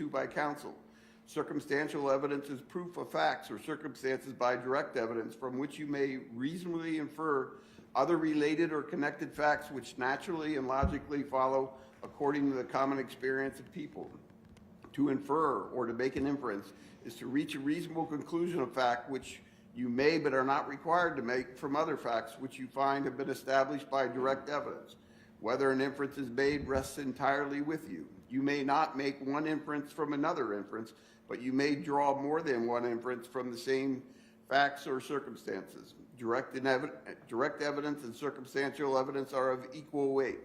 to by counsel. Circumstantial evidence is proof of facts or circumstances by direct evidence from which you may reasonably infer other related or connected facts which naturally and logically follow according to the common experience of people. To infer or to make an inference is to reach a reasonable conclusion of fact which you may but are not required to make from other facts which you find have been established by direct evidence. Whether an inference is made rests entirely with you. You may not make one inference from another inference, but you may draw more than one inference from the same facts or circumstances. Direct evidence and circumstantial evidence are of equal weight.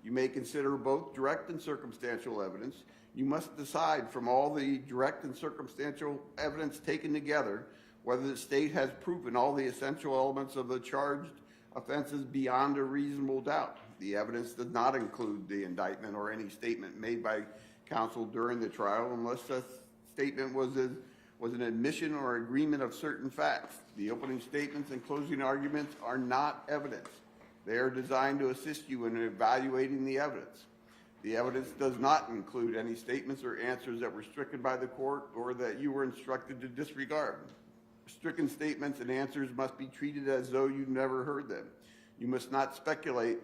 You may consider both direct and circumstantial evidence. You must decide from all the direct and circumstantial evidence taken together whether the state has proven all the essential elements of the charged offenses beyond a reasonable doubt. The evidence does not include the indictment or any statement made by counsel during the trial unless the statement was an admission or agreement of certain facts. The opening statements and closing arguments are not evidence. They are designed to assist you in evaluating the evidence. The evidence does not include any statements or answers that were stricken by the court or that you were instructed to disregard. Stricken statements and answers must be treated as though you never heard them. You must not speculate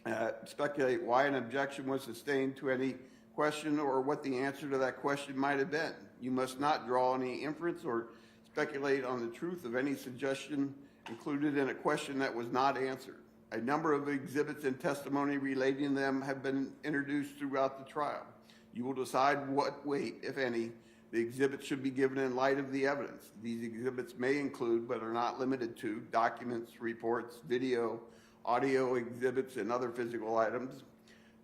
why an objection was sustained to any question or what the answer to that question might have been. You must not draw any inference or speculate on the truth of any suggestion included in a question that was not answered. A number of exhibits and testimony relating to them have been introduced throughout the trial. You will decide what weight, if any, the exhibits should be given in light of the evidence. These exhibits may include, but are not limited to, documents, reports, video, audio exhibits, and other physical items.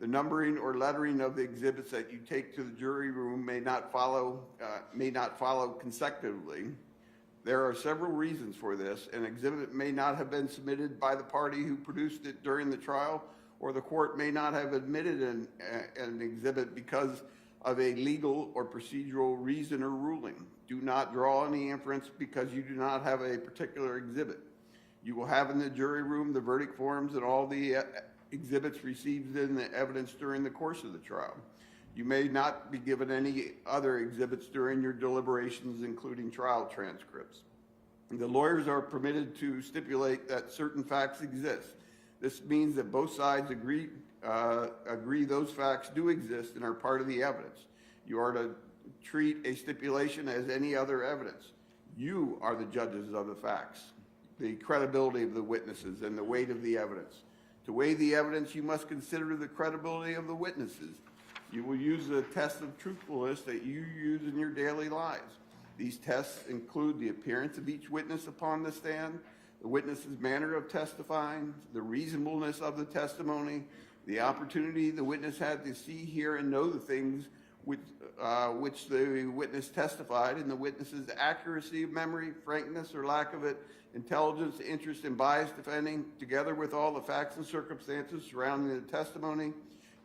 The numbering or lettering of the exhibits that you take to the jury room may not follow consecutively. There are several reasons for this. An exhibit may not have been submitted by the party who produced it during the trial, or the court may not have admitted an exhibit because of a legal or procedural reason or ruling. Do not draw any inference because you do not have a particular exhibit. You will have in the jury room the verdict forms and all the exhibits received in the evidence during the course of the trial. You may not be given any other exhibits during your deliberations, including trial transcripts. The lawyers are permitted to stipulate that certain facts exist. This means that both sides agree those facts do exist and are part of the evidence. You are to treat a stipulation as any other evidence. You are the judges of the facts, the credibility of the witnesses, and the weight of the evidence. To weigh the evidence, you must consider the credibility of the witnesses. You will use the test of truthfulness that you use in your daily lives. These tests include the appearance of each witness upon the stand, the witness's manner of testifying, the reasonableness of the testimony, the opportunity the witness had to see, hear, and know the things which the witness testified, and the witness's accuracy of memory, frankness or lack of it, intelligence, interest, and bias defending, together with all the facts and circumstances surrounding the testimony.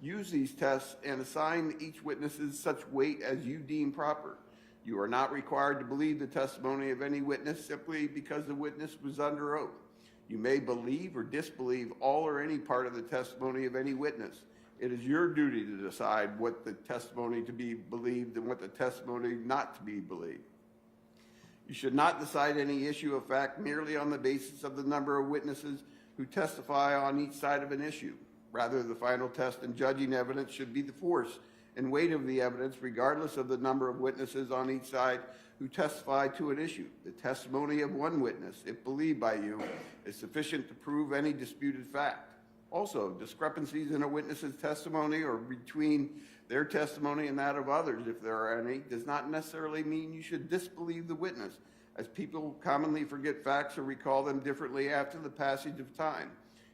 Use these tests and assign each witness such weight as you deem proper. You are not required to believe the testimony of any witness simply because the witness was under oath. You may believe or disbelieve all or any part of the testimony of any witness. It is your duty to decide what the testimony to be believed and what the testimony not to be believed. You should not decide any issue of fact merely on the basis of the number of witnesses who testify on each side of an issue. Rather, the final test in judging evidence should be the force and weight of the evidence, regardless of the number of witnesses on each side who testify to an issue. The testimony of one witness, if believed by you, is sufficient to prove any disputed fact. Also, discrepancies in a witness's testimony or between their testimony and that of others, if there are any, does not necessarily mean you should disbelieve the witness, as people commonly forget facts or recall them differently after the passage of time.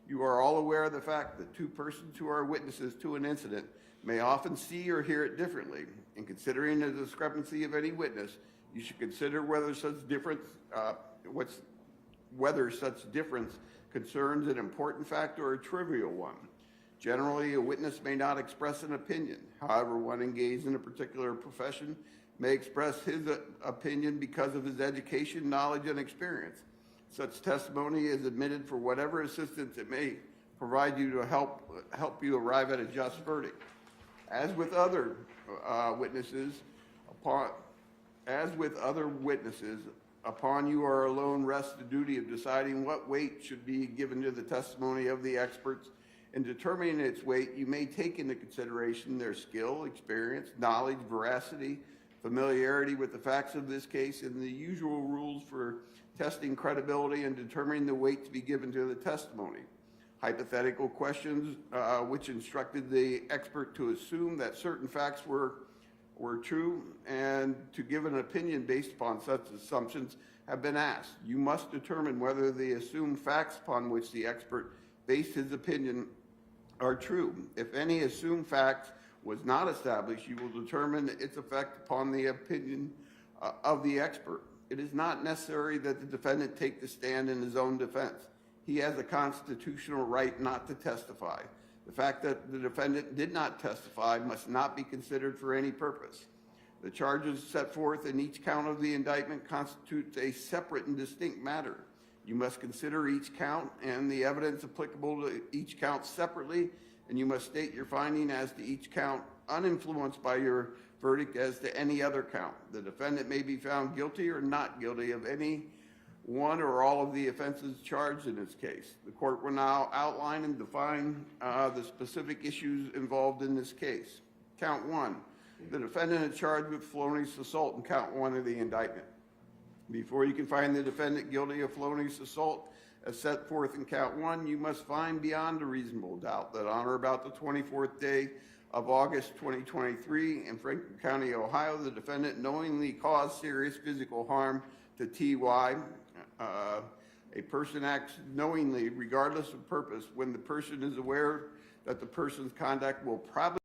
You are all aware of the fact that two persons who are witnesses to an incident may often see or hear it differently. In considering the discrepancy of any witness, you should consider whether such difference concerns an important fact or a trivial one. Generally, a witness may not express an opinion. However, one engaged in a particular profession may express his opinion because of his education, knowledge, and experience. Such testimony is admitted for whatever assistance it may provide you to help you arrive at a just verdict. As with other witnesses, as with other witnesses, upon you or alone rests the duty of deciding what weight should be given to the testimony of the experts. In determining its weight, you may take into consideration their skill, experience, knowledge, veracity, familiarity with the facts of this case, and the usual rules for testing credibility and determining the weight to be given to the testimony. Hypothetical questions which instructed the expert to assume that certain facts were true and to give an opinion based upon such assumptions have been asked. You must determine whether the assumed facts upon which the expert based his opinion are true. If any assumed fact was not established, you will determine its effect upon the opinion of the expert. It is not necessary that the defendant take the stand in his own defense. He has a constitutional right not to testify. The fact that the defendant did not testify must not be considered for any purpose. The charges set forth in each count of the indictment constitutes a separate and distinct matter. You must consider each count and the evidence applicable to each count separately, and you must state your finding as to each count uninfluenced by your verdict as to any other count. The defendant may be found guilty or not guilty of any one or all of the offenses charged in this case. The court will now outline and define the specific issues involved in this case. Count 1, the defendant is charged with felonious assault in count 1 of the indictment. Before you can find the defendant guilty of felonious assault as set forth in count 1, you must find beyond a reasonable doubt that on or about the 24th day of August 2023 in Franklin County, Ohio, the defendant knowingly caused serious physical harm to T.Y. A person acts knowingly, regardless of purpose, when the person is aware that the person's conduct will probably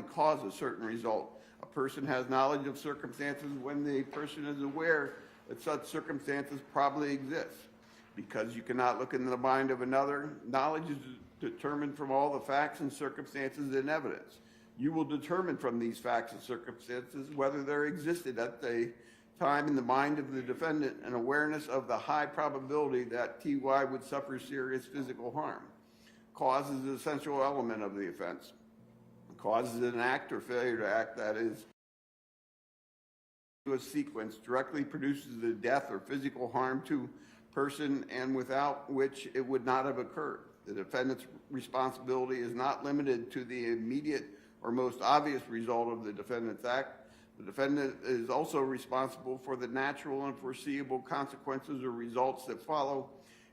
cause a certain result. A person has knowledge of circumstances when the person is aware that such circumstances probably exist. Because you cannot look into the mind of another, knowledge is determined from all the facts and circumstances and evidence. You will determine from these facts and circumstances whether there existed at the time in the mind of the defendant an awareness of the high probability that T.Y. would suffer serious physical harm. Cause is an essential element of the offense. Cause is an act or failure to act that is a sequence directly produces the death or physical harm to person and without which it would not have occurred. The defendant's responsibility is not limited to the immediate or most obvious result of the defendant's act. The defendant is also responsible for the natural and foreseeable consequences or results that follow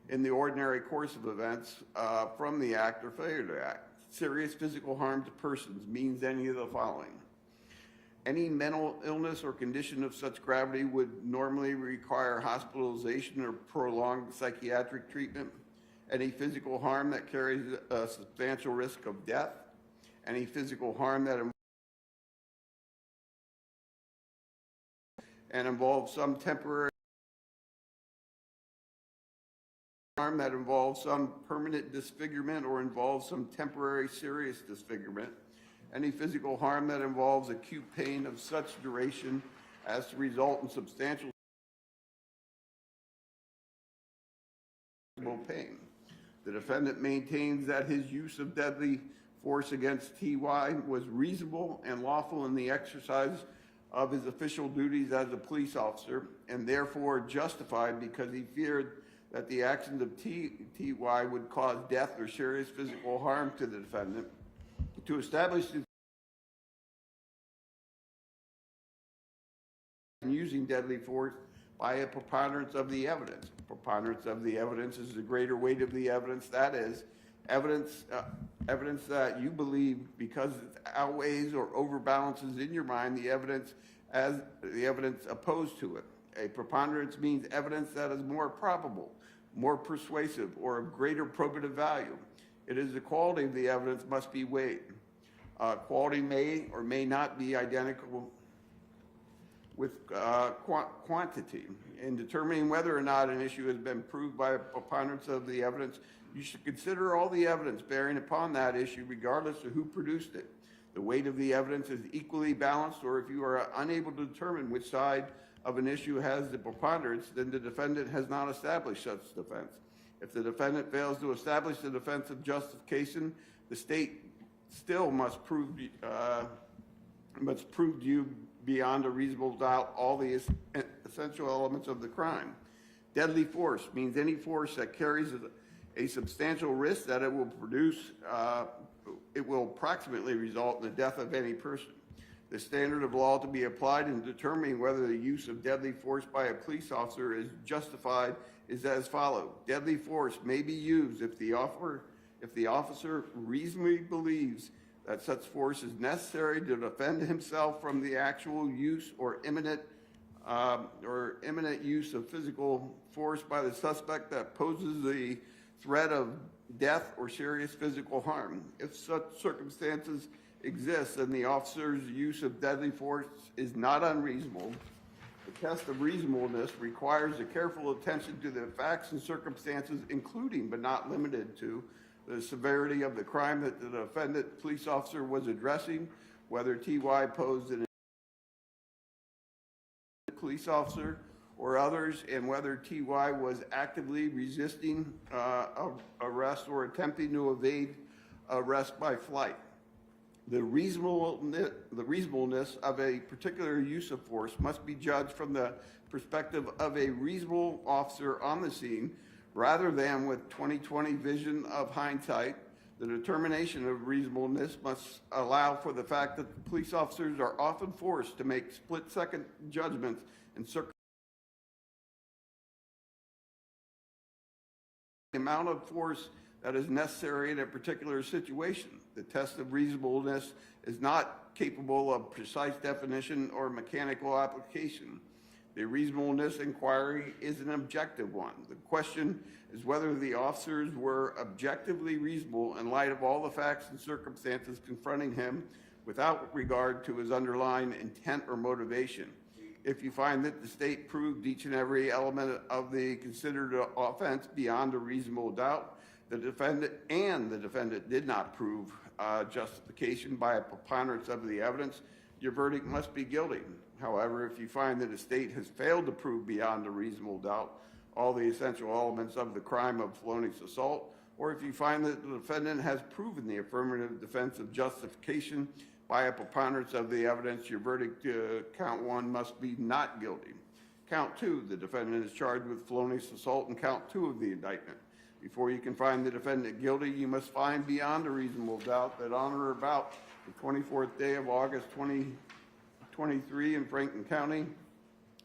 in the ordinary course of events from the act or failure to act. Serious physical harm to persons means any of the following. Any mental illness or condition of such gravity would normally require hospitalization or prolonged psychiatric treatment. Any physical harm that carries a substantial risk of death. Any physical harm that involves some temporary harm that involves some permanent disfigurement or involves some temporary serious disfigurement. Any physical harm that involves acute pain of such duration as to result in substantial pain. The defendant maintains that his use of deadly force against T.Y. was reasonable and lawful in the exercise of his official duties as a police officer and therefore justified because he feared that the actions of T.Y. would cause death or serious physical harm to the defendant. To establish using deadly force by a preponderance of the evidence. Preponderance of the evidence is the greater weight of the evidence. That is, evidence that you believe because it outweighs or overbalances in your mind the evidence as the evidence opposed to it. A preponderance means evidence that is more probable, more persuasive, or of greater probative value. It is the quality of the evidence must be weighed. Quality may or may not be identical with quantity. In determining whether or not an issue has been proved by a preponderance of the evidence, you should consider all the evidence bearing upon that issue regardless of who produced it. The weight of the evidence is equally balanced, or if you are unable to determine which side of an issue has the preponderance, then the defendant has not established such defense. If the defendant fails to establish the defense of justification, the state still must prove to you beyond a reasonable doubt all the essential elements of the crime. Deadly force means any force that carries a substantial risk that it will approximately result in the death of any person. The standard of law to be applied in determining whether the use of deadly force by a police officer is justified is as follows. Deadly force may be used if the officer reasonably believes that such force is necessary to defend himself from the actual use or imminent use of physical force by the suspect that poses the threat of death or serious physical harm. If such circumstances exist, then the officer's use of deadly force is not unreasonable. The test of reasonableness requires a careful attention to the facts and circumstances, including but not limited to the severity of the crime that the defendant police officer was addressing, whether TY posed an police officer or others, and whether TY was actively resisting arrest or attempting to evade arrest by flight. The reasonableness of a particular use of force must be judged from the perspective of a reasonable officer on the scene rather than with 20/20 vision of hindsight. The determination of reasonableness must allow for the fact that the police officers are often forced to make split-second judgments and the amount of force that is necessary in a particular situation. The test of reasonableness is not capable of precise definition or mechanical application. The reasonableness inquiry is an objective one. The question is whether the officers were objectively reasonable in light of all the facts and circumstances confronting him without regard to his underlying intent or motivation. If you find that the state proved each and every element of the considered offense beyond a reasonable doubt, the defendant did not prove justification by a preponderance of the evidence, your verdict must be guilty. However, if you find that the state has failed to prove beyond a reasonable doubt all the essential elements of the crime of felonious assault, or if you find that the defendant has proven the affirmative defense of justification by a preponderance of the evidence, your verdict count one must be not guilty. Count two, the defendant is charged with felonious assault in count two of the indictment. Before you can find the defendant guilty, you must find beyond a reasonable doubt that on or about the 24th day of August 2023 in Franklin County,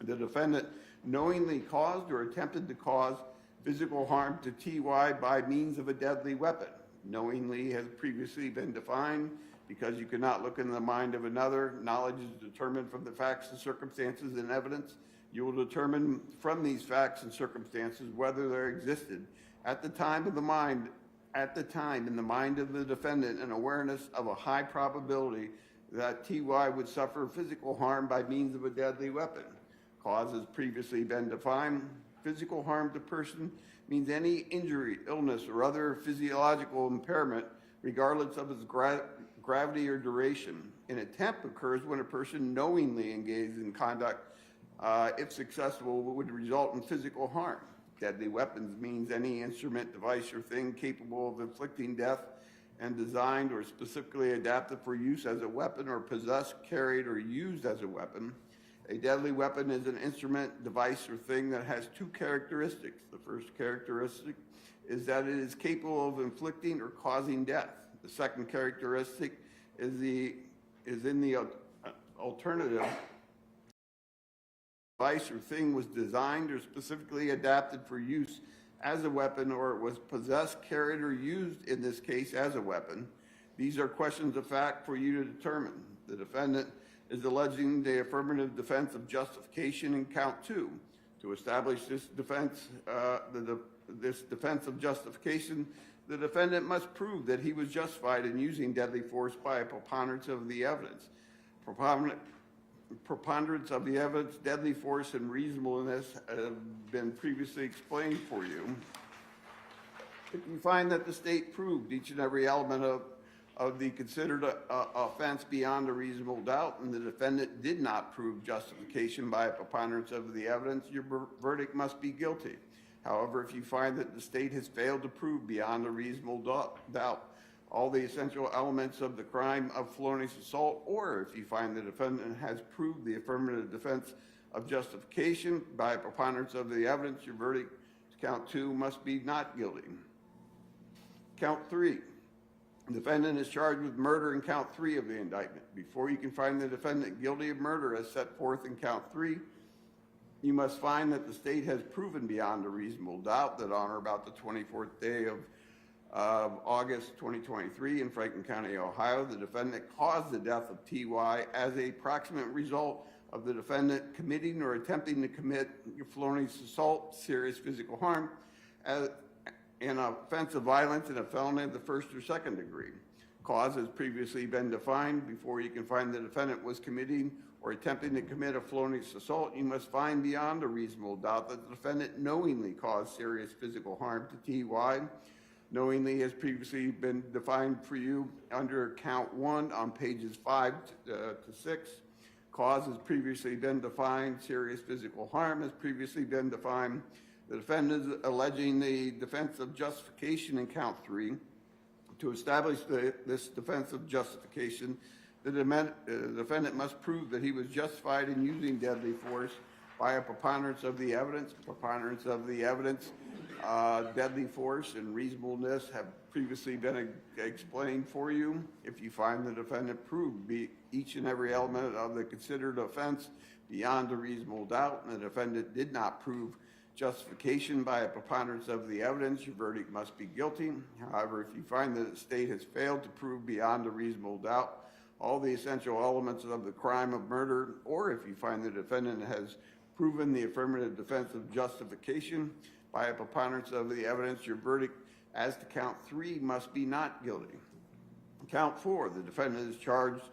the defendant knowingly caused or attempted to cause physical harm to TY by means of a deadly weapon. Knowingly has previously been defined. Because you cannot look into the mind of another, knowledge is determined from the facts and circumstances and evidence. You will determine from these facts and circumstances whether there existed at the time in the mind of the defendant an awareness of a high probability that TY would suffer physical harm by means of a deadly weapon. Cause has previously been defined. Physical harm to person means any injury, illness, or other physiological impairment, regardless of its gravity or duration. An attempt occurs when a person knowingly engages in conduct, if successful, would result in physical harm. Deadly weapons means any instrument, device, or thing capable of inflicting death and designed or specifically adapted for use as a weapon or possessed, carried, or used as a weapon. A deadly weapon is an instrument, device, or thing that has two characteristics. The first characteristic is that it is capable of inflicting or causing death. The second characteristic is in the alternative. Device or thing was designed or specifically adapted for use as a weapon, or it was possessed, carried, or used in this case as a weapon. These are questions of fact for you to determine. The defendant is alleging the affirmative defense of justification in count two. To establish this defense, this defense of justification, the defendant must prove that he was justified in using deadly force by a preponderance of the evidence. Preponderance of the evidence, deadly force, and reasonableness have been previously explained for you. If you find that the state proved each and every element of the considered offense beyond a reasonable doubt, and the defendant did not prove justification by a preponderance of the evidence, your verdict must be guilty. However, if you find that the state has failed to prove beyond a reasonable doubt all the essential elements of the crime of felonious assault, or if you find the defendant has proved the affirmative defense of justification by a preponderance of the evidence, your verdict, count 2, must be not guilty. Count 3. The defendant is charged with murder in count 3 of the indictment. Before you can find the defendant guilty of murder as set forth in count 3, you must find that the state has proven beyond a reasonable doubt that on or about the 24th day of August 2023 in Franklin County, Ohio, the defendant caused the death of T.Y. as a proximate result of the defendant committing or attempting to commit felonious assault, serious physical harm, as an offense of violence and a felony of the first or second degree. Cause has previously been defined. Before you can find the defendant was committing or attempting to commit a felonious assault, you must find beyond a reasonable doubt that the defendant knowingly caused serious physical harm to T.Y. Knowingly has previously been defined for you under count 1 on pages 5 to 6. Cause has previously been defined. Serious physical harm has previously been defined. The defendant is alleging the defense of justification in count 3. To establish this defense of justification, the defendant must prove that he was justified in using deadly force by a preponderance of the evidence. Preponderance of the evidence, deadly force and reasonableness have previously been explained for you. If you find the defendant proved each and every element of the considered offense beyond a reasonable doubt, and the defendant did not prove justification by a preponderance of the evidence, your verdict must be guilty. However, if you find that the state has failed to prove beyond a reasonable doubt all the essential elements of the crime of murder, or if you find the defendant has proven the affirmative defense of justification by a preponderance of the evidence, your verdict as to count 3 must be not guilty. Count 4, the defendant is charged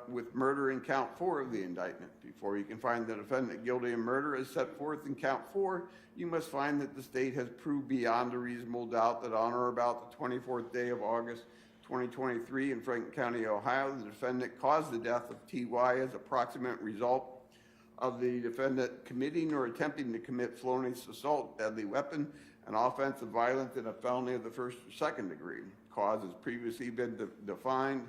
with murder in count 4 of the indictment. Before you can find the defendant guilty of murder as set forth in count 4, you must find that the state has proved beyond a reasonable doubt that on or about the 24th day of August 2023 in Franklin County, Ohio, the defendant caused the death of T.Y. as a proximate result of the defendant committing or attempting to commit felonious assault, deadly weapon, an offense of violence, and a felony of the first or second degree. Cause has previously been defined.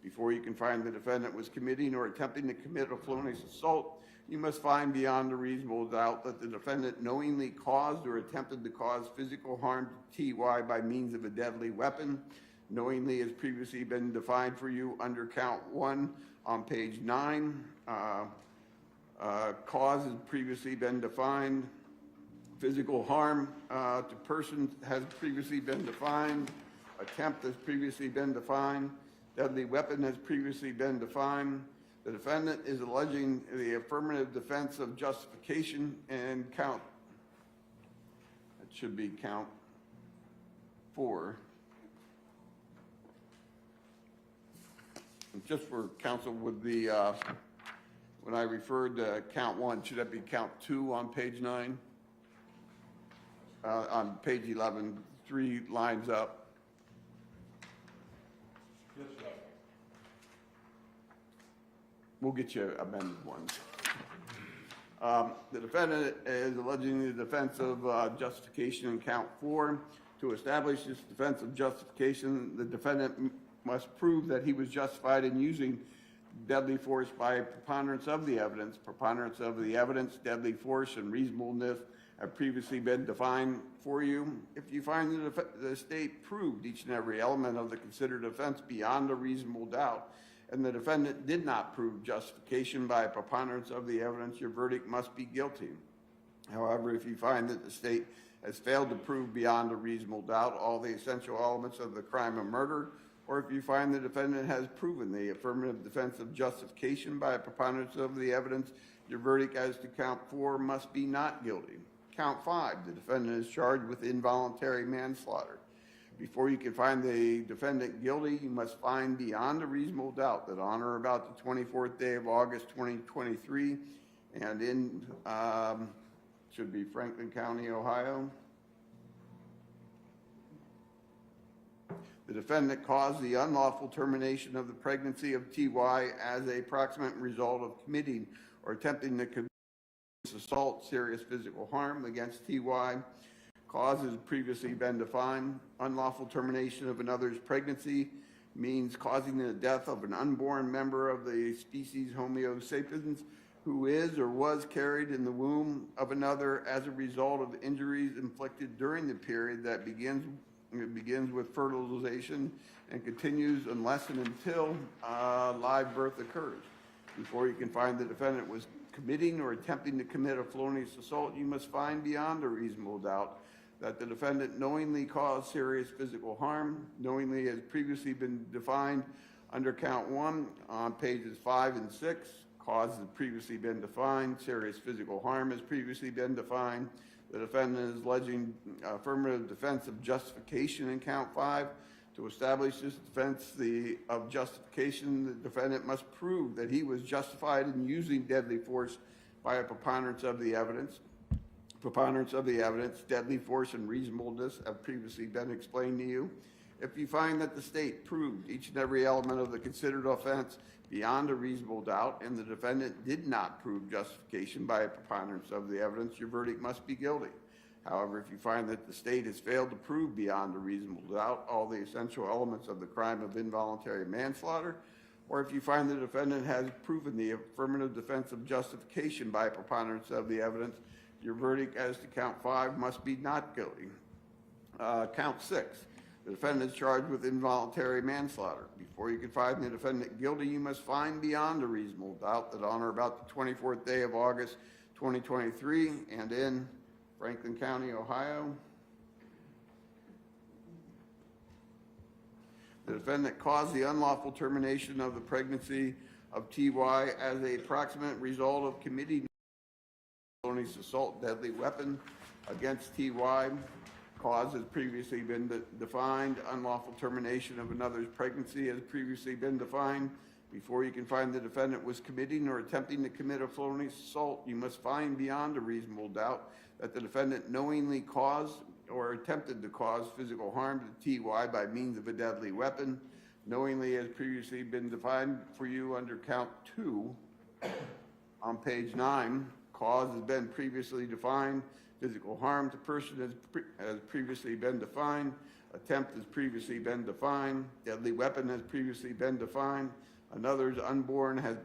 Before you can find the defendant was committing or attempting to commit a felonious assault, you must find beyond a reasonable doubt that the defendant knowingly caused or attempted to cause physical harm to T.Y. by means of a deadly weapon. Knowingly has previously been defined for you under count 1 on page 9. Cause has previously been defined. Physical harm to persons has previously been defined. Attempt has previously been defined. Deadly weapon has previously been defined. The defendant is alleging the affirmative defense of justification and count, it should be count 4. And just for counsel with the, when I referred to count 1, should that be count 2 on page 9? On page 11, 3 lines up. Yes, sir. We'll get you amended ones. The defendant is alleging the defense of justification in count 4. To establish this defense of justification, the defendant must prove that he was justified in using deadly force by preponderance of the evidence. Preponderance of the evidence, deadly force, and reasonableness have previously been defined for you. If you find the state proved each and every element of the considered offense beyond a reasonable doubt, and the defendant did not prove justification by a preponderance of the evidence, your verdict must be guilty. However, if you find that the state has failed to prove beyond a reasonable doubt all the essential elements of the crime of murder, or if you find the defendant has proven the affirmative defense of justification by a preponderance of the evidence, your verdict as to count 4 must be not guilty. Count 5, the defendant is charged with involuntary manslaughter. Before you can find the defendant guilty, you must find beyond a reasonable doubt that on or about the 24th day of August 2023 and in, should be Franklin County, Ohio, the defendant caused the unlawful termination of the pregnancy of T.Y. as a proximate result of committing or attempting to commit assault, serious physical harm against T.Y. Cause has previously been defined. Unlawful termination of another's pregnancy means causing the death of an unborn member of the species Homo sapiens who is or was carried in the womb of another as a result of injuries inflicted during the period that begins with fertilization and continues unless and until live birth occurs. Before you can find the defendant was committing or attempting to commit a felonious assault, you must find beyond a reasonable doubt that the defendant knowingly caused serious physical harm. Knowingly has previously been defined under count 1 on pages 5 and 6. Cause has previously been defined. Serious physical harm has previously been defined. The defendant is alleging affirmative defense of justification in count 5. To establish this defense of justification, the defendant must prove that he was justified in using deadly force by a preponderance of the evidence. Preponderance of the evidence, deadly force, and reasonableness have previously been explained to you. If you find that the state proved each and every element of the considered offense beyond a reasonable doubt and the defendant did not prove justification by a preponderance of the evidence, your verdict must be guilty. However, if you find that the state has failed to prove beyond a reasonable doubt all the essential elements of the crime of involuntary manslaughter, or if you find the defendant has proven the affirmative defense of justification by a preponderance of the evidence, your verdict as to count 5 must be not guilty. Count 6. The defendant is charged with involuntary manslaughter. Before you can find the defendant guilty, you must find beyond a reasonable doubt that on or about the 24th day of August 2023 and in Franklin County, Ohio, the defendant caused the unlawful termination of the pregnancy of TY as a proximate result of committing felonious assault deadly weapon against TY. Cause has previously been defined. Unlawful termination of another's pregnancy has previously been defined. Before you can find the defendant was committing or attempting to commit a felonious assault, you must find beyond a reasonable doubt that the defendant knowingly caused or attempted to cause physical harm to TY by means of a deadly weapon. Knowingly has previously been defined for you under count 2 on page 9. Cause has been previously defined. Physical harm to person has previously been defined. Attempt has previously been defined. Deadly weapon has previously been defined. Another's unborn has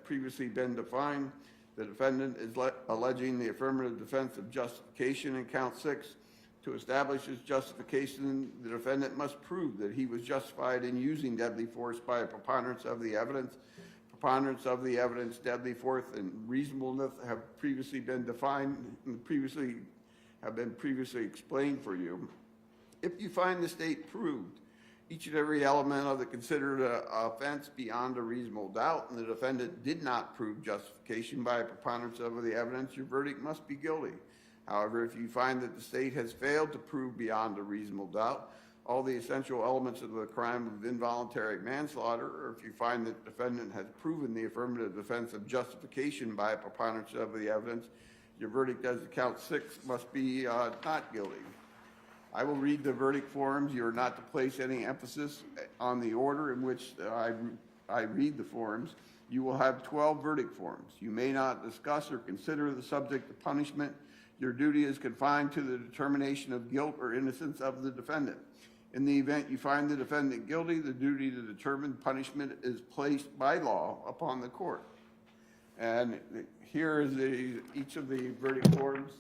previously been defined. The defendant is alleging the affirmative defense of justification in count 6. To establish his justification, the defendant must prove that he was justified in using deadly force by a preponderance of the evidence. Preponderance of the evidence, deadly force, and reasonableness have previously been defined and have been previously explained for you. If you find the state proved each and every element of the considered offense beyond a reasonable doubt and the defendant did not prove justification by a preponderance of the evidence, your verdict must be guilty. However, if you find that the state has failed to prove beyond a reasonable doubt all the essential elements of the crime of involuntary manslaughter, or if you find that the defendant has proven the affirmative defense of justification by a preponderance of the evidence, your verdict as to count 6 must be not guilty. I will read the verdict forms. You are not to place any emphasis on the order in which I read the forms. You will have 12 verdict forms. You may not discuss or consider the subject of punishment. Your duty is confined to the determination of guilt or innocence of the defendant. In the event you find the defendant guilty, the duty to determine punishment is placed by law upon the court. And here is each of the verdict forms.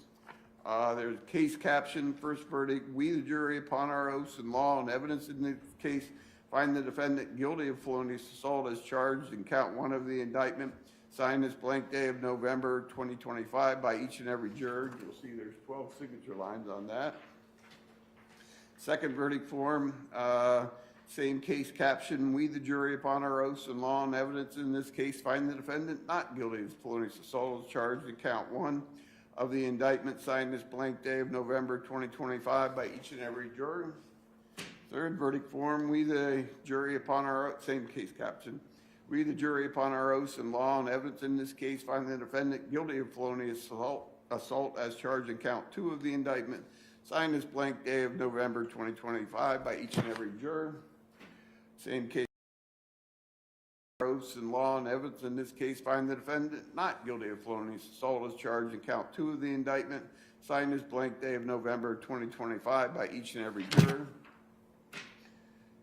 There's case caption, first verdict. We, the jury, upon our oaths and law and evidence in the case, find the defendant guilty of felonious assault as charged in count 1 of the indictment, signed this blank day of November 2025 by each and every juror. You'll see there's 12 signature lines on that. Second verdict form, same case caption. We, the jury, upon our oaths and law and evidence in this case, find the defendant not guilty of felonious assault as charged in count 1 of the indictment, signed this blank day of November 2025 by each and every juror. Third verdict form, we, the jury, upon our same case caption. We, the jury, upon our oaths and law and evidence in this case, find the defendant guilty of felonious assault as charged in count 2 of the indictment, signed this blank day of November 2025 by each and every juror. Same case, oaths and law and evidence in this case, find the defendant not guilty of felonious assault as charged in count 2 of the indictment, signed this blank day of November 2025 by each and every juror.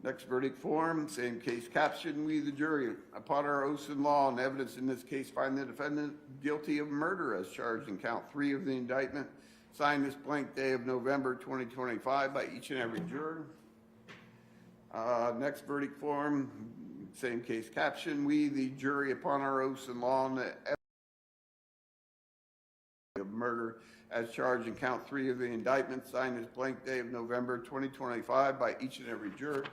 Next verdict form, same case caption. We, the jury, upon our oaths and law and evidence in this case, find the defendant guilty of murder as charged in count 3 of the indictment. Signed this blank day of November 2025 by each and every juror. Next verdict form, same case caption. We, the jury, upon our oaths and law and evidence of murder as charged in count 3 of the indictment. Signed this blank day of November 2025 by each and every juror.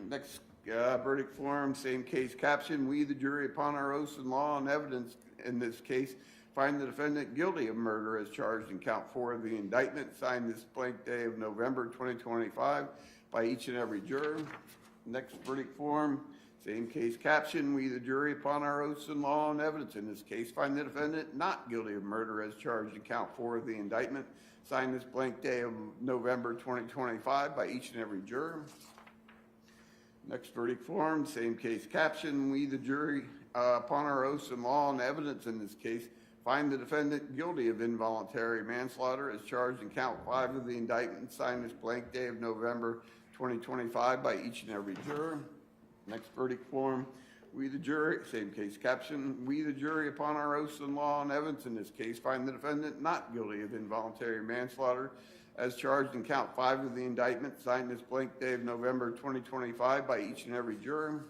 Next verdict form, same case caption. We, the jury, upon our oaths and law and evidence in this case, find the defendant guilty of murder as charged in count 4 of the indictment. Signed this blank day of November 2025 by each and every juror. Next verdict form, same case caption. We, the jury, upon our oaths and law and evidence in this case, find the defendant not guilty of murder as charged in count 4 of the indictment. Signed this blank day of November 2025 by each and every juror. Next verdict form, same case caption. We, the jury, upon our oaths and law and evidence in this case, find the defendant guilty of involuntary manslaughter as charged in count 5 of the indictment. Signed this blank day of November 2025 by each and every juror. Next verdict form, we, the jury, same case caption. We, the jury, upon our oaths and law and evidence in this case, find the defendant not guilty of involuntary manslaughter as charged in count 5 of the indictment. Signed this blank day of November 2025 by each and every juror.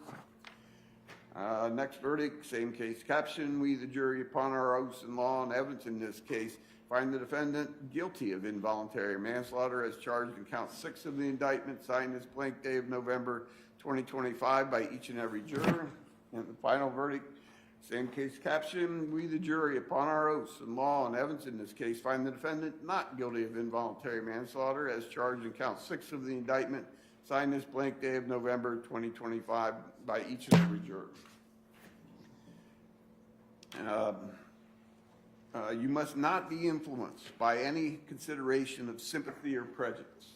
Next verdict, same case caption. We, the jury, upon our oaths and law and evidence in this case, find the defendant guilty of involuntary manslaughter as charged in count 6 of the indictment. Signed this blank day of November 2025 by each and every juror. And the final verdict, same case caption. We, the jury, upon our oaths and law and evidence in this case, find the defendant not guilty of involuntary manslaughter as charged in count 6 of the indictment. Signed this blank day of November 2025 by each and every juror. You must not be influenced by any consideration of sympathy or prejudice.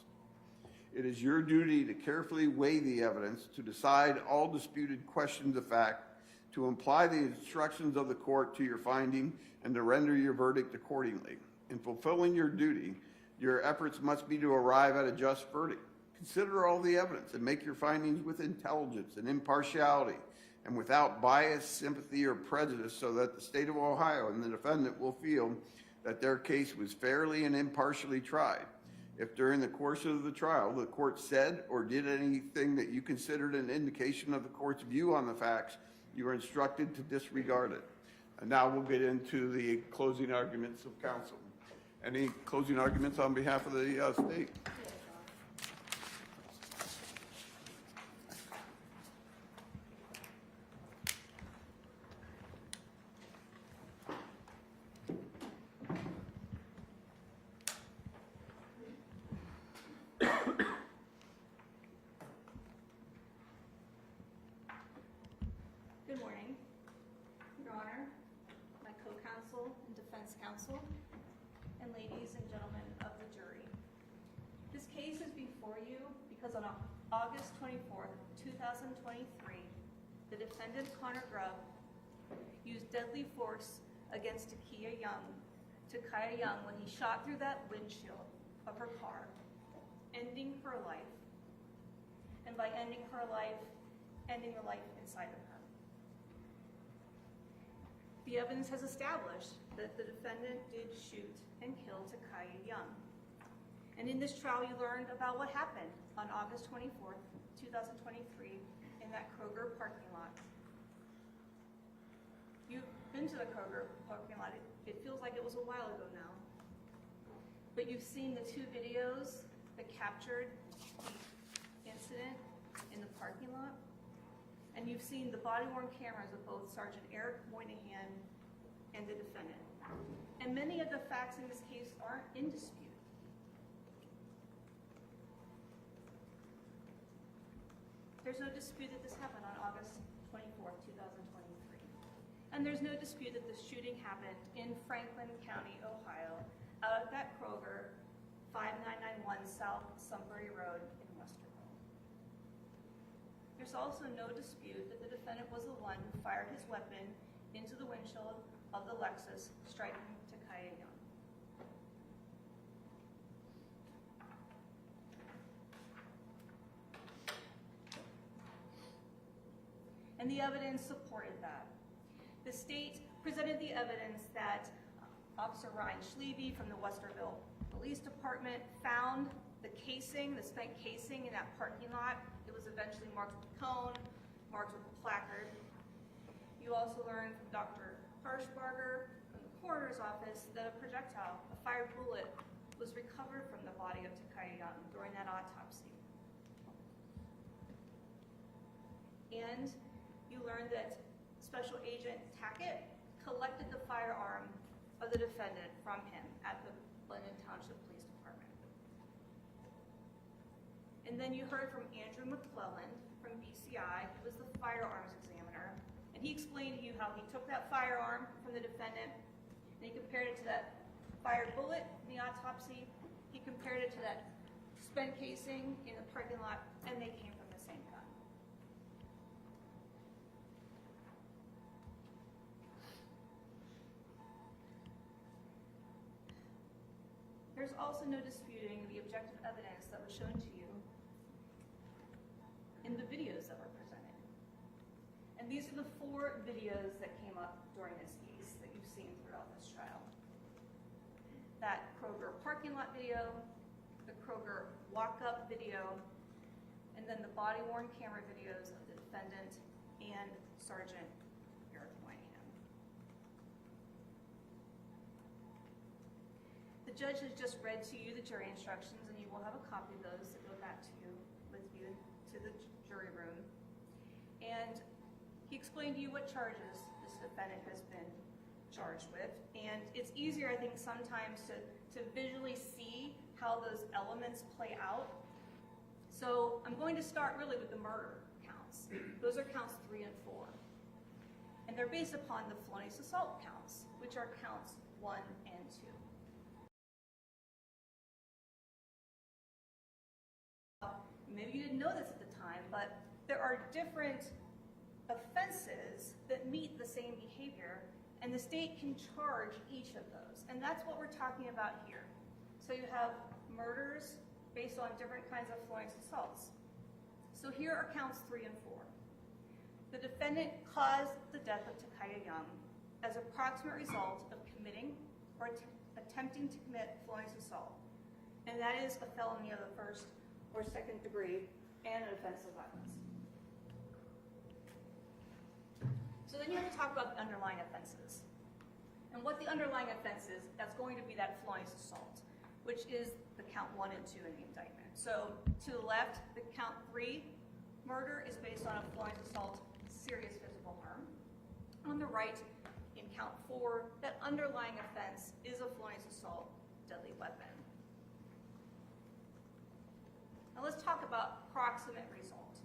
It is your duty to carefully weigh the evidence, to decide all disputed questions of fact, to apply the instructions of the court to your finding, and to render your verdict accordingly. In fulfilling your duty, your efforts must be to arrive at a just verdict. Consider all the evidence and make your findings with intelligence and impartiality and without bias, sympathy, or prejudice, so that the state of Ohio and the defendant will feel that their case was fairly and impartially tried. If during the course of the trial the court said or did anything that you considered an indication of the court's view on the facts, you are instructed to disregard it. And now we'll get into the closing arguments of counsel. Any closing arguments on behalf of the state? Good morning, Your Honor, my co-counsel and defense counsel, and ladies and gentlemen of the jury. This case is before you because on August 24th, 2023, the defendant, Connor Grubb, used deadly force against Takaya Young when he shot through that windshield of her car, ending her life. And by ending her life, ending the life inside of her. The evidence has established that the defendant did shoot and kill Takaya Young. And in this trial, you learned about what happened on August 24th, 2023, in that Kroger parking lot. You've been to the Kroger parking lot. It feels like it was a while ago now. But you've seen the 2 videos that captured the incident in the parking lot. And you've seen the body-worn cameras of both Sergeant Eric Moynihan and the defendant. And many of the facts in this case aren't in dispute. There's no dispute that this happened on August 24th, 2023. And there's no dispute that the shooting happened in Franklin County, Ohio, out at that Kroger, 5991 South Sunbury Road in Westerville. There's also no dispute that the defendant was the one who fired his weapon into the windshield of the Lexus, striking Takaya Young. and the evidence supported that. The state presented the evidence that Officer Ryan Schlebe from the Westerville Police Department found the casing, the spent casing in that parking lot. It was eventually marked with a cone, marked with a placard. You also learned from Dr. Harshbarger from the coroner's office that a projectile, a fired bullet, was recovered from the body of Takaya Young during that autopsy. And you learned that Special Agent Tackett collected the firearm of the defendant from him at the London Township Police Department. And then you heard from Andrew McClelland from BCI, who was the firearms examiner, and he explained to you how he took that firearm from the defendant and he compared it to that fired bullet in the autopsy. He compared it to that spent casing in the parking lot, and they came from the same gun. There's also no disputing the objective evidence that was shown to you in the videos that were presented. And these are the 4 videos that came up during this case that you've seen throughout this trial. That Kroger parking lot video, the Kroger walk-up video, and then the body-worn camera videos of the defendant and Sergeant Eric Moynihan. The judge has just read to you the jury instructions, and you will have a copy of those that go back to you with you to the jury room. And he explained to you what charges this defendant has been charged with. And it's easier, I think, sometimes to visually see how those elements play out. So I'm going to start really with the murder counts. Those are counts 3 and 4. And they're based upon the felonious assault counts, which are counts 1 and 2. Maybe you didn't know this at the time, but there are different offenses that meet the same behavior, and the state can charge each of those. And that's what we're talking about here. So you have murders based on different kinds of felonious assaults. So here are counts 3 and 4. The defendant caused the death of Takaya Young as a proximate result of committing or attempting to commit felonious assault. And that is a felony of the first or second degree and an offense of violence. So then you have to talk about the underlying offenses. And what the underlying offense is, that's going to be that felonious assault, which is the count 1 and 2 in the indictment. So to the left, the count 3 murder is based on a felonious assault, serious physical harm. On the right, in count 4, that underlying offense is a felonious assault, deadly weapon. Now let's talk about proximate result.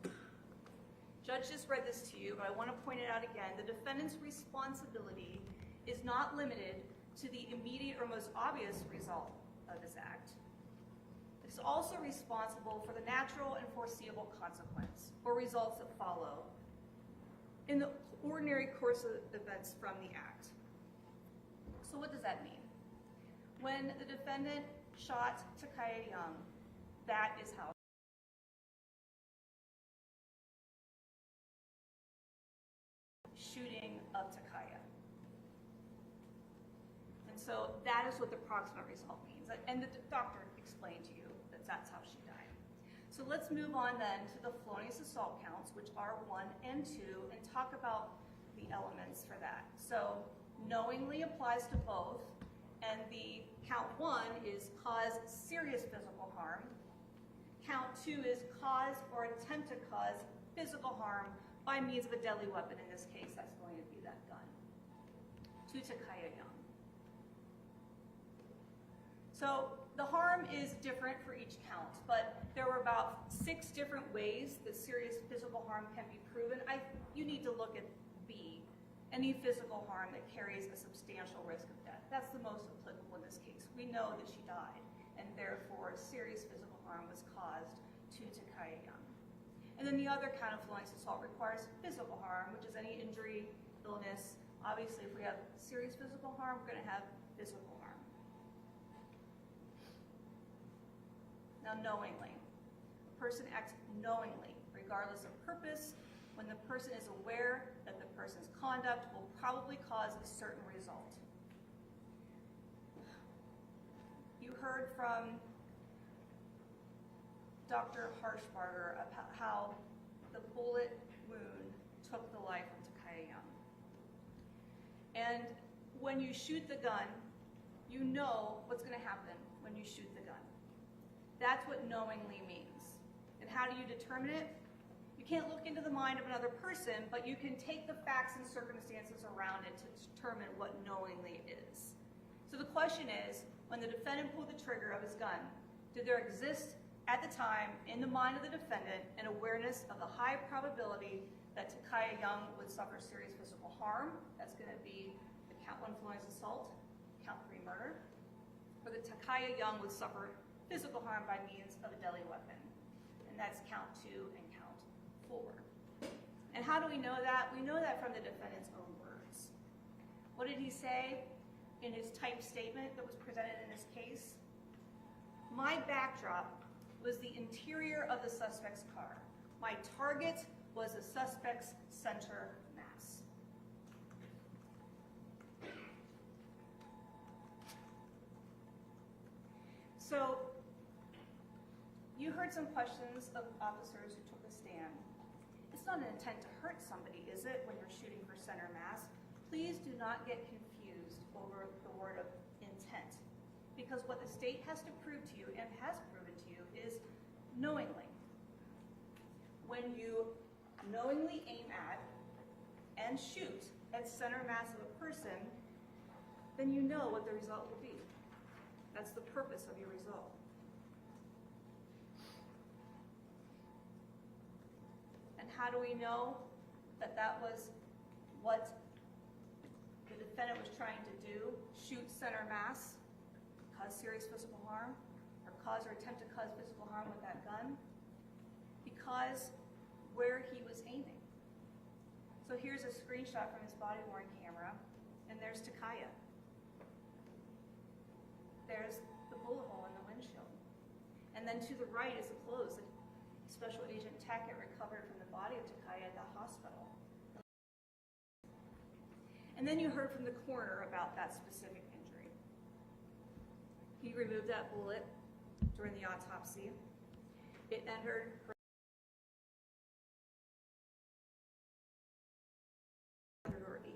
Judge just read this to you, but I want to point it out again. The defendant's responsibility is not limited to the immediate or most obvious result of his act. It is also responsible for the natural and foreseeable consequence or results that follow in the ordinary course of events from the act. So what does that mean? When the defendant shot Takaya Young, that is how shooting of Takaya. And so that is what the proximate result means. And the doctor explained to you that that's how she died. So let's move on then to the felonious assault counts, which are 1 and 2, and talk about the elements for that. So knowingly applies to both, and the count 1 is cause serious physical harm. Count 2 is cause or attempt to cause physical harm by means of a deadly weapon. In this case, that's going to be that gun to Takaya Young. So the harm is different for each count, but there were about 6 different ways that serious physical harm can be proven. You need to look at B, any physical harm that carries a substantial risk of death. That's the most applicable in this case. We know that she died, and therefore serious physical harm was caused to Takaya Young. And then the other kind of felonious assault requires physical harm, which is any injury, illness. Obviously, if we have serious physical harm, we're going to have physical harm. Now, knowingly. A person acts knowingly, regardless of purpose when the person is aware that the person's conduct will probably cause a certain result. You heard from Dr. Harshbarger about how the bullet wound took the life of Takaya Young. And when you shoot the gun, you know what's going to happen when you shoot the gun. That's what knowingly means. And how do you determine it? You can't look into the mind of another person, but you can take the facts and circumstances around it to determine what knowingly is. So the question is, when the defendant pulled the trigger of his gun, did there exist at the time in the mind of the defendant an awareness of the high probability that Takaya Young would suffer serious physical harm? That's going to be the count 1 felonious assault, count 3 murder, or that Takaya Young would suffer physical harm by means of a deadly weapon. And that's count 2 and count 4. And how do we know that? We know that from the defendant's own words. What did he say in his typed statement that was presented in this case? My backdrop was the interior of the suspect's car. My target was the suspect's center mass. So, you heard some questions of officers who took a stand. It's not an intent to hurt somebody, is it, when you're shooting for center mass? Please do not get confused over the word of intent, because what the state has to prove to you, and has proven to you, is knowingly. When you knowingly aim at and shoot at center mass of a person, then you know what the result will be. That's the purpose of your result. And how do we know that that was what the defendant was trying to do? Shoot center mass, cause serious physical harm, or cause or attempt to cause physical harm with that gun? Because where he was aiming. So here's a screenshot from his body-worn camera, and there's Takaya. There's the bullet hole in the windshield. And then to the right is the clothes that Special Agent Tackett recovered from the body of Takaya at the hospital. And then you heard from the coroner about that specific injury. He removed that bullet during the autopsy. It entered her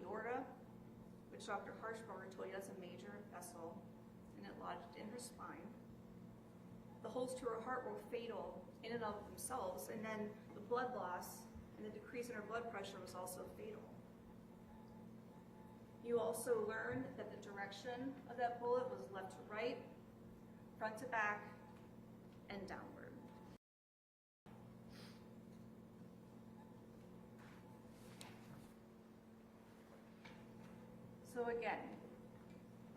aorta, which Dr. Harshbarger told you that's a major vessel, and it lodged in her spine. The holes to her heart were fatal in and of themselves, and then the blood loss and the decrease in her blood pressure was also fatal. You also learned that the direction of that bullet was left to right, front to back, and downward. So again,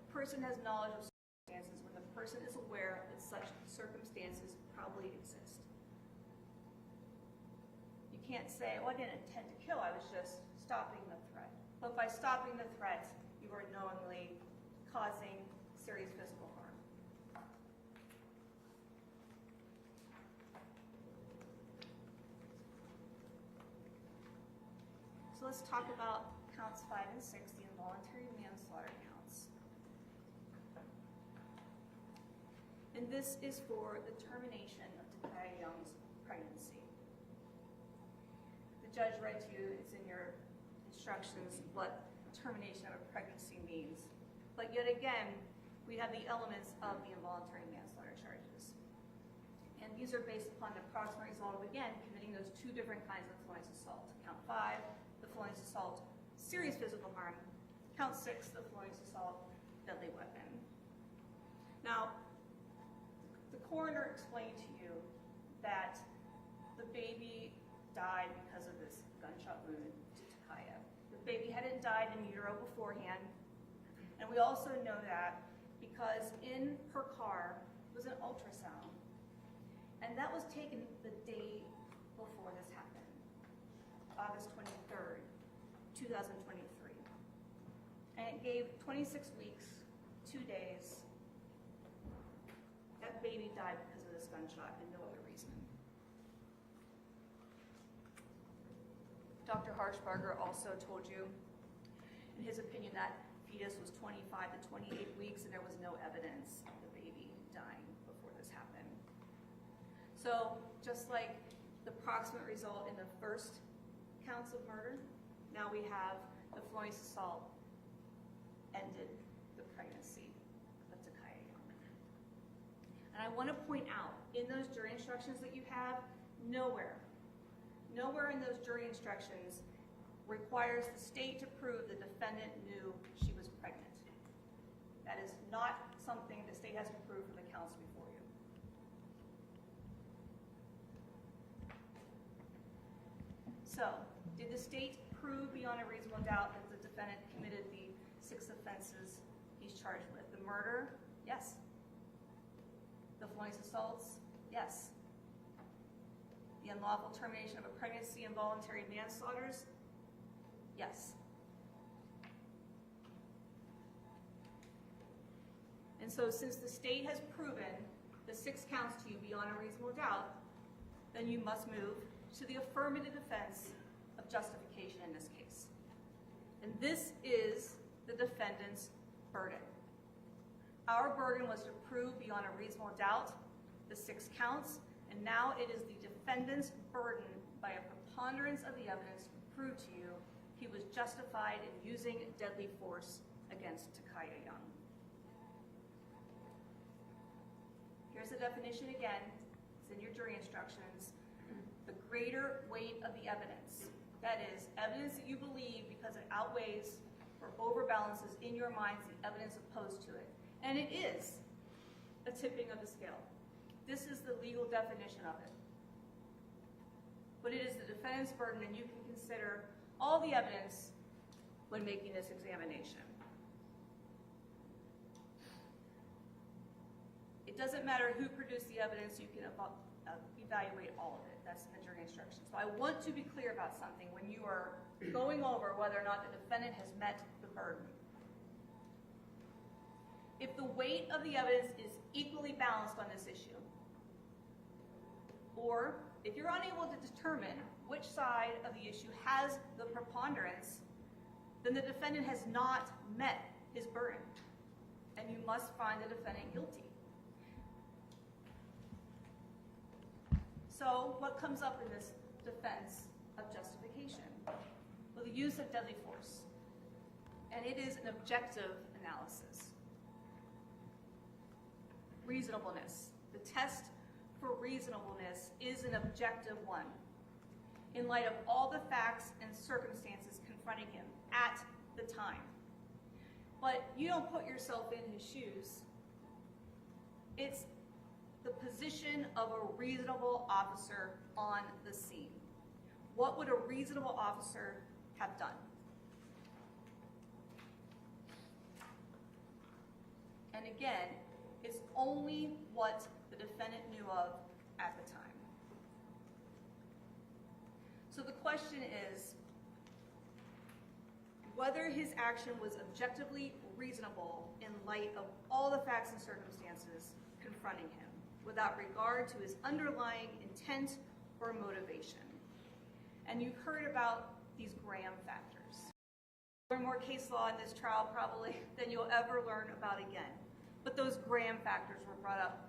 a person has knowledge of circumstances when the person is aware that such circumstances probably exist. You can't say, oh, I didn't intend to kill, I was just stopping the threat. But by stopping the threat, you are knowingly causing serious physical harm. So let's talk about counts 5 and 6, the involuntary manslaughter counts. And this is for the termination of Takaya Young's pregnancy. The judge read to you, it's in your instructions, what termination of a pregnancy means. But yet again, we have the elements of the involuntary manslaughter charges. And these are based upon the approximate result of, again, committing those two different kinds of felonious assault. Count 5, the felonious assault, serious physical harm. Count 6, the felonious assault, deadly weapon. Now, the coroner explained to you that the baby died because of this gunshot wound to Takaya. The baby hadn't died in utero beforehand, and we also know that because in her car was an ultrasound, and that was taken the day before this happened, August 23rd, 2023. And it gave 26 weeks, 2 days. That baby died because of this gunshot and no other reason. Dr. Harshbarger also told you, in his opinion, that fetus was 25 to 28 weeks and there was no evidence of the baby dying before this happened. So just like the proximate result in the first counts of murder, now we have the felonious assault ended the pregnancy of Takaya Young. And I want to point out, in those jury instructions that you have, nowhere in those jury instructions requires the state to prove the defendant knew she was pregnant. That is not something the state has to prove for the counts before you. So, did the state prove beyond a reasonable doubt that the defendant committed the 6 offenses he's charged with? The murder? Yes. The felonious assaults? Yes. The unlawful termination of a pregnancy, involuntary manslaughters? Yes. And so since the state has proven the 6 counts to you beyond a reasonable doubt, then you must move to the affirmative defense of justification in this case. And this is the defendant's burden. Our burden was to prove beyond a reasonable doubt the 6 counts, and now it is the defendant's burden by a preponderance of the evidence to prove to you he was justified in using deadly force against Takaya Young. Here's the definition again. It's in your jury instructions. The greater weight of the evidence. That is, evidence that you believe because it outweighs or overbalances in your minds the evidence opposed to it. And it is a tipping of the scale. This is the legal definition of it. But it is the defendant's burden, and you can consider all the evidence when making this examination. It doesn't matter who produced the evidence, you can evaluate all of it. That's in the jury instructions. So I want to be clear about something when you are going over whether or not the defendant has met the burden. If the weight of the evidence is equally balanced on this issue, or if you're unable to determine which side of the issue has the preponderance, then the defendant has not met his burden, and you must find the defendant guilty. So what comes up in this defense of justification? Well, the use of deadly force. And it is an objective analysis. Reasonableness. The test for reasonableness is an objective one, in light of all the facts and circumstances confronting him at the time. But you don't put yourself in his shoes. It's the position of a reasonable officer on the scene. What would a reasonable officer have done? And again, it's only what the defendant knew of at the time. So the question is whether his action was objectively reasonable in light of all the facts and circumstances confronting him, without regard to his underlying intent or motivation. And you've heard about these Graham factors. Learn more case law in this trial probably than you'll ever learn about again. But those Graham factors were brought up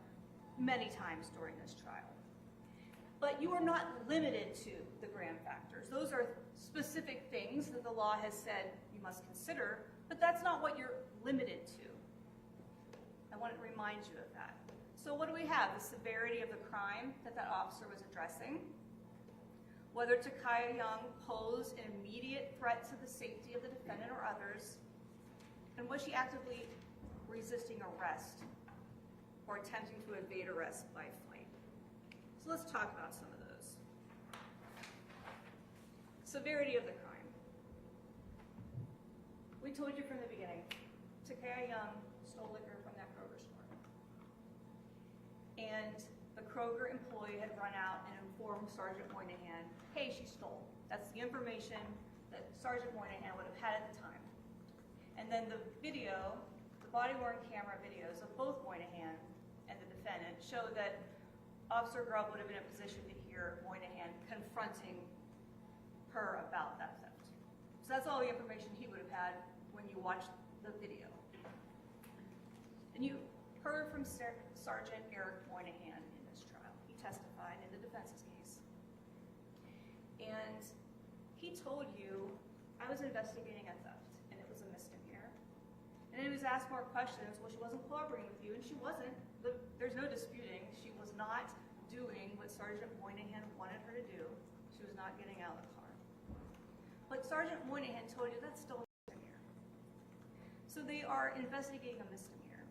many times during this trial. But you are not limited to the Graham factors. Those are specific things that the law has said you must consider, but that's not what you're limited to. I want to remind you of that. So what do we have? The severity of the crime that that officer was addressing, whether Takaya Young posed an immediate threat to the safety of the defendant or others, and was she actively resisting arrest or attempting to evade arrest by flight. So let's talk about some of those. Severity of the crime. We told you from the beginning, Takaya Young stole liquor from that Kroger store. And the Kroger employee had run out and informed Sergeant Moynihan, hey, she stole. That's the information that Sergeant Moynihan would have had at the time. And then the video, the body-worn camera videos of both Moynihan and the defendant show that Officer Grubb would have been in a position to hear Moynihan confronting her about that theft. So that's all the information he would have had when you watched the video. And you heard from Sergeant Eric Moynihan in this trial. He testified in the defense's case. And he told you, I was investigating a theft, and it was a misdemeanor. And he was asked more questions. Well, she wasn't cooperating with you, and she wasn't. There's no disputing. She was not doing what Sergeant Moynihan wanted her to do. She was not getting out of the car. But Sergeant Moynihan told you that's still a misdemeanor. So they are investigating a misdemeanor.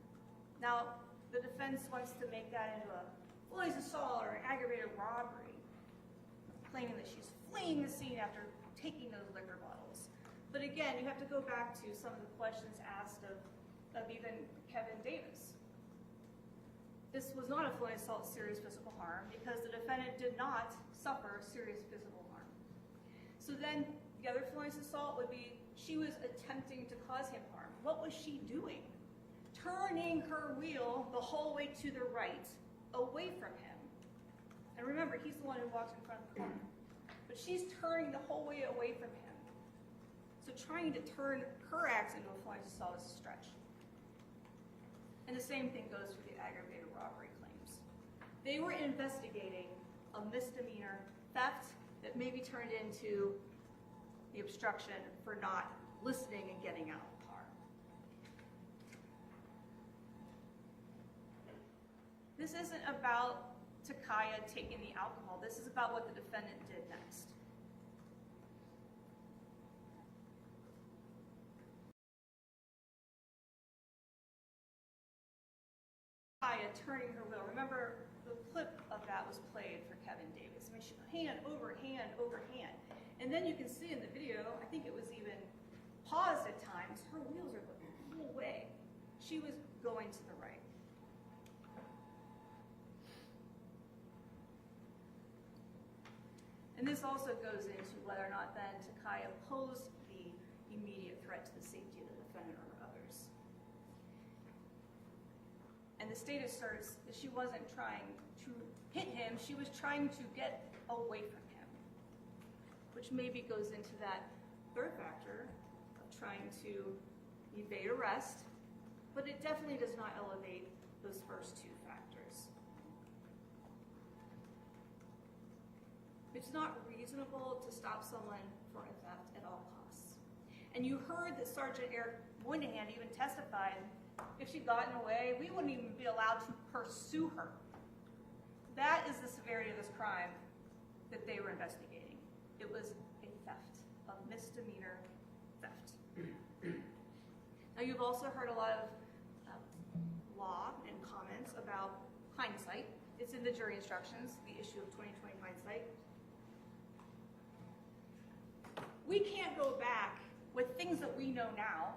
Now, the defense wants to make that into a felonious assault or an aggravated robbery, claiming that she's fleeing the scene after taking those liquor bottles. But again, you have to go back to some of the questions asked of even Kevin Davis. This was not a felonious assault, serious physical harm, because the defendant did not suffer serious physical harm. So then the other felonious assault would be she was attempting to cause him harm. What was she doing? Turning her wheel the whole way to the right, away from him. And remember, he's the one who walks in front of the car. But she's turning the whole way away from him. So trying to turn her acts into a felonious assault is a stretch. And the same thing goes for the aggravated robbery claims. They were investigating a misdemeanor theft that may be turned into the obstruction for not listening and getting out of the car. This isn't about Takaya taking the alcohol. This is about what the defendant did next. Takaya turning her wheel. Remember, the clip of that was played for Kevin Davis. I mean, she hand over hand over hand. And then you can see in the video, I think it was even paused at times, her wheels are going the whole way. She was going to the right. And this also goes into whether or not then Takaya posed the immediate threat to the safety of the defendant or others. And the state asserts that she wasn't trying to hit him, she was trying to get away from him, which maybe goes into that third factor of trying to evade arrest, but it definitely does not elevate those first two factors. It's not reasonable to stop someone for a theft at all costs. And you heard that Sergeant Eric Moynihan even testified, if she'd gotten away, we wouldn't even be allowed to pursue her. That is the severity of this crime that they were investigating. It was a theft, a misdemeanor theft. Now you've also heard a lot of law and comments about hindsight. It's in the jury instructions, the issue of 20/20 hindsight. We can't go back with things that we know now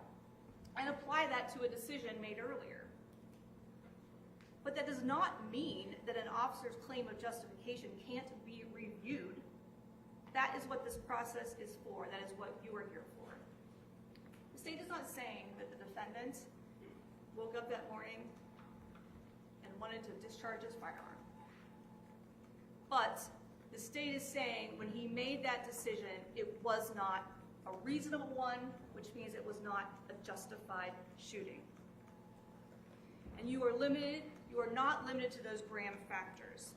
and apply that to a decision made earlier. But that does not mean that an officer's claim of justification can't be reviewed. That is what this process is for. That is what you are here for. The state is not saying that the defendant woke up that morning and wanted to discharge his firearm. But the state is saying when he made that decision, it was not a reasonable one, which means it was not a justified shooting. And you are not limited to those Graham factors.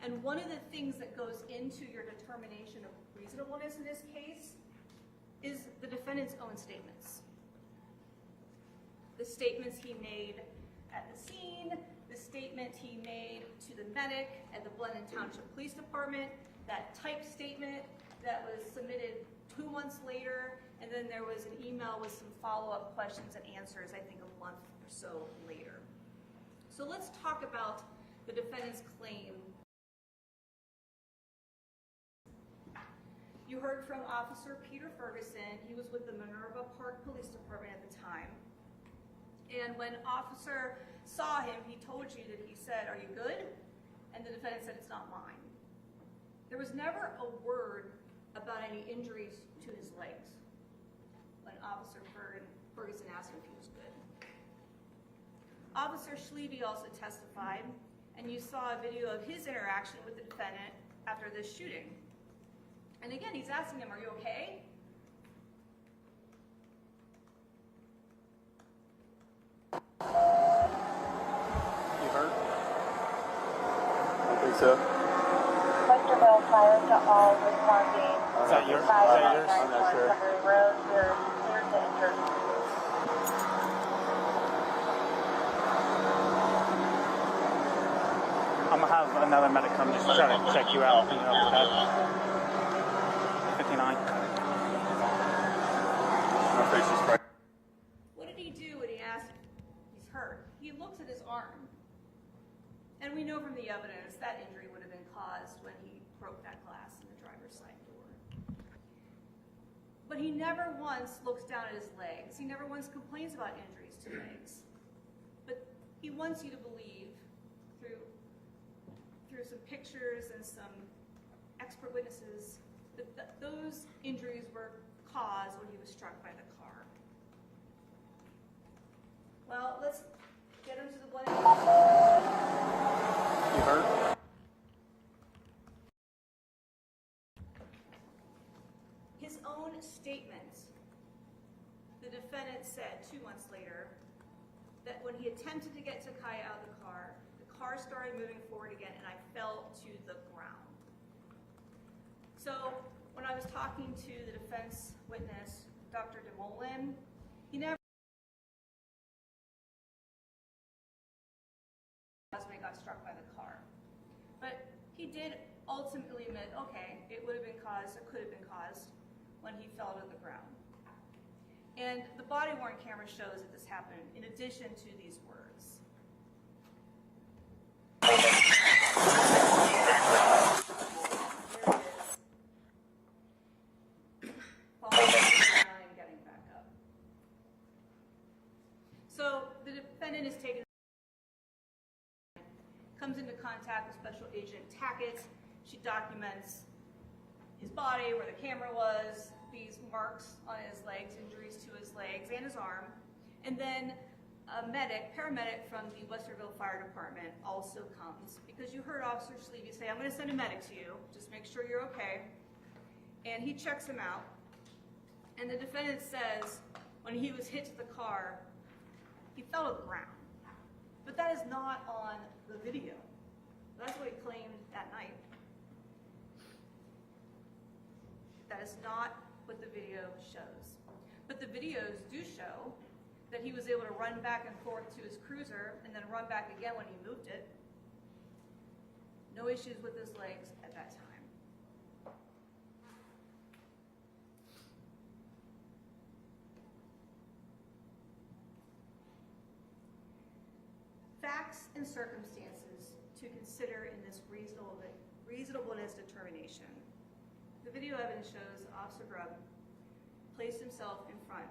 And one of the things that goes into your determination of reasonableness in this case is the defendant's own statements. The statements he made at the scene, the statement he made to the medic at the Blenheim Township Police Department, that typed statement that was submitted 2 months later, and then there was an email with some follow-up questions and answers, I think a month or so later. So let's talk about the defendant's claim. You heard from Officer Peter Ferguson. He was with the Minerva Park Police Department at the time. And when Officer saw him, he told you that he said, "Are you good?" And the defendant said, "It's not mine." There was never a word about any injuries to his legs when Officer Ferguson asked him if he was good. Officer Schleve also testified, and you saw a video of his interaction with the defendant after this shooting. And again, he's asking him, "Are you okay?" You hurt? I don't think so. Westerville fire to all responding. Is that yours? I'm not sure. Recovery Road, you're clear to enter. I'm gonna have another medic come just try to check you out. You know, for that. 59. My face is cracked. What did he do when he asked he's hurt? He looks at his arm. And we know from the evidence that injury would have been caused when he broke that glass in the driver's side door. But he never once looks down at his legs. He never once complains about injuries to legs. But he wants you to believe through some pictures and some expert witnesses that those injuries were caused when he was struck by the car. Well, let's get him to the blood. You hurt? His own statement, the defendant said 2 months later that when he attempted to get Takaya out of the car started moving forward again and I fell to the ground. So when I was talking to the defense witness, Dr. DeMolin, he never when he got struck by the car. But he did ultimately admit, okay, it would have been caused, it could have been caused when he fell to the ground. And the body-worn camera shows that this happened in addition to these words. Getting back up. So the defendant is taken, comes into contact with Special Agent Tackett. She documents his body, where the camera was, these marks on his legs, injuries to his legs and his arm. And then a paramedic from the Westerville Fire Department also comes, because you heard Officer Sleevey say, "I'm going to send a medic to you, just make sure you're okay." And he checks him out. And the defendant says when he was hit to the car, he fell to the ground. But that is not on the video. That's what he claimed that night. That is not what the video shows. But the videos do show that he was able to run back and forth to his cruiser and then run back again when he moved it. No issues with his legs at that time. Facts and circumstances to consider in this reasonableness determination. The video evidence shows Officer Grubb placed himself in front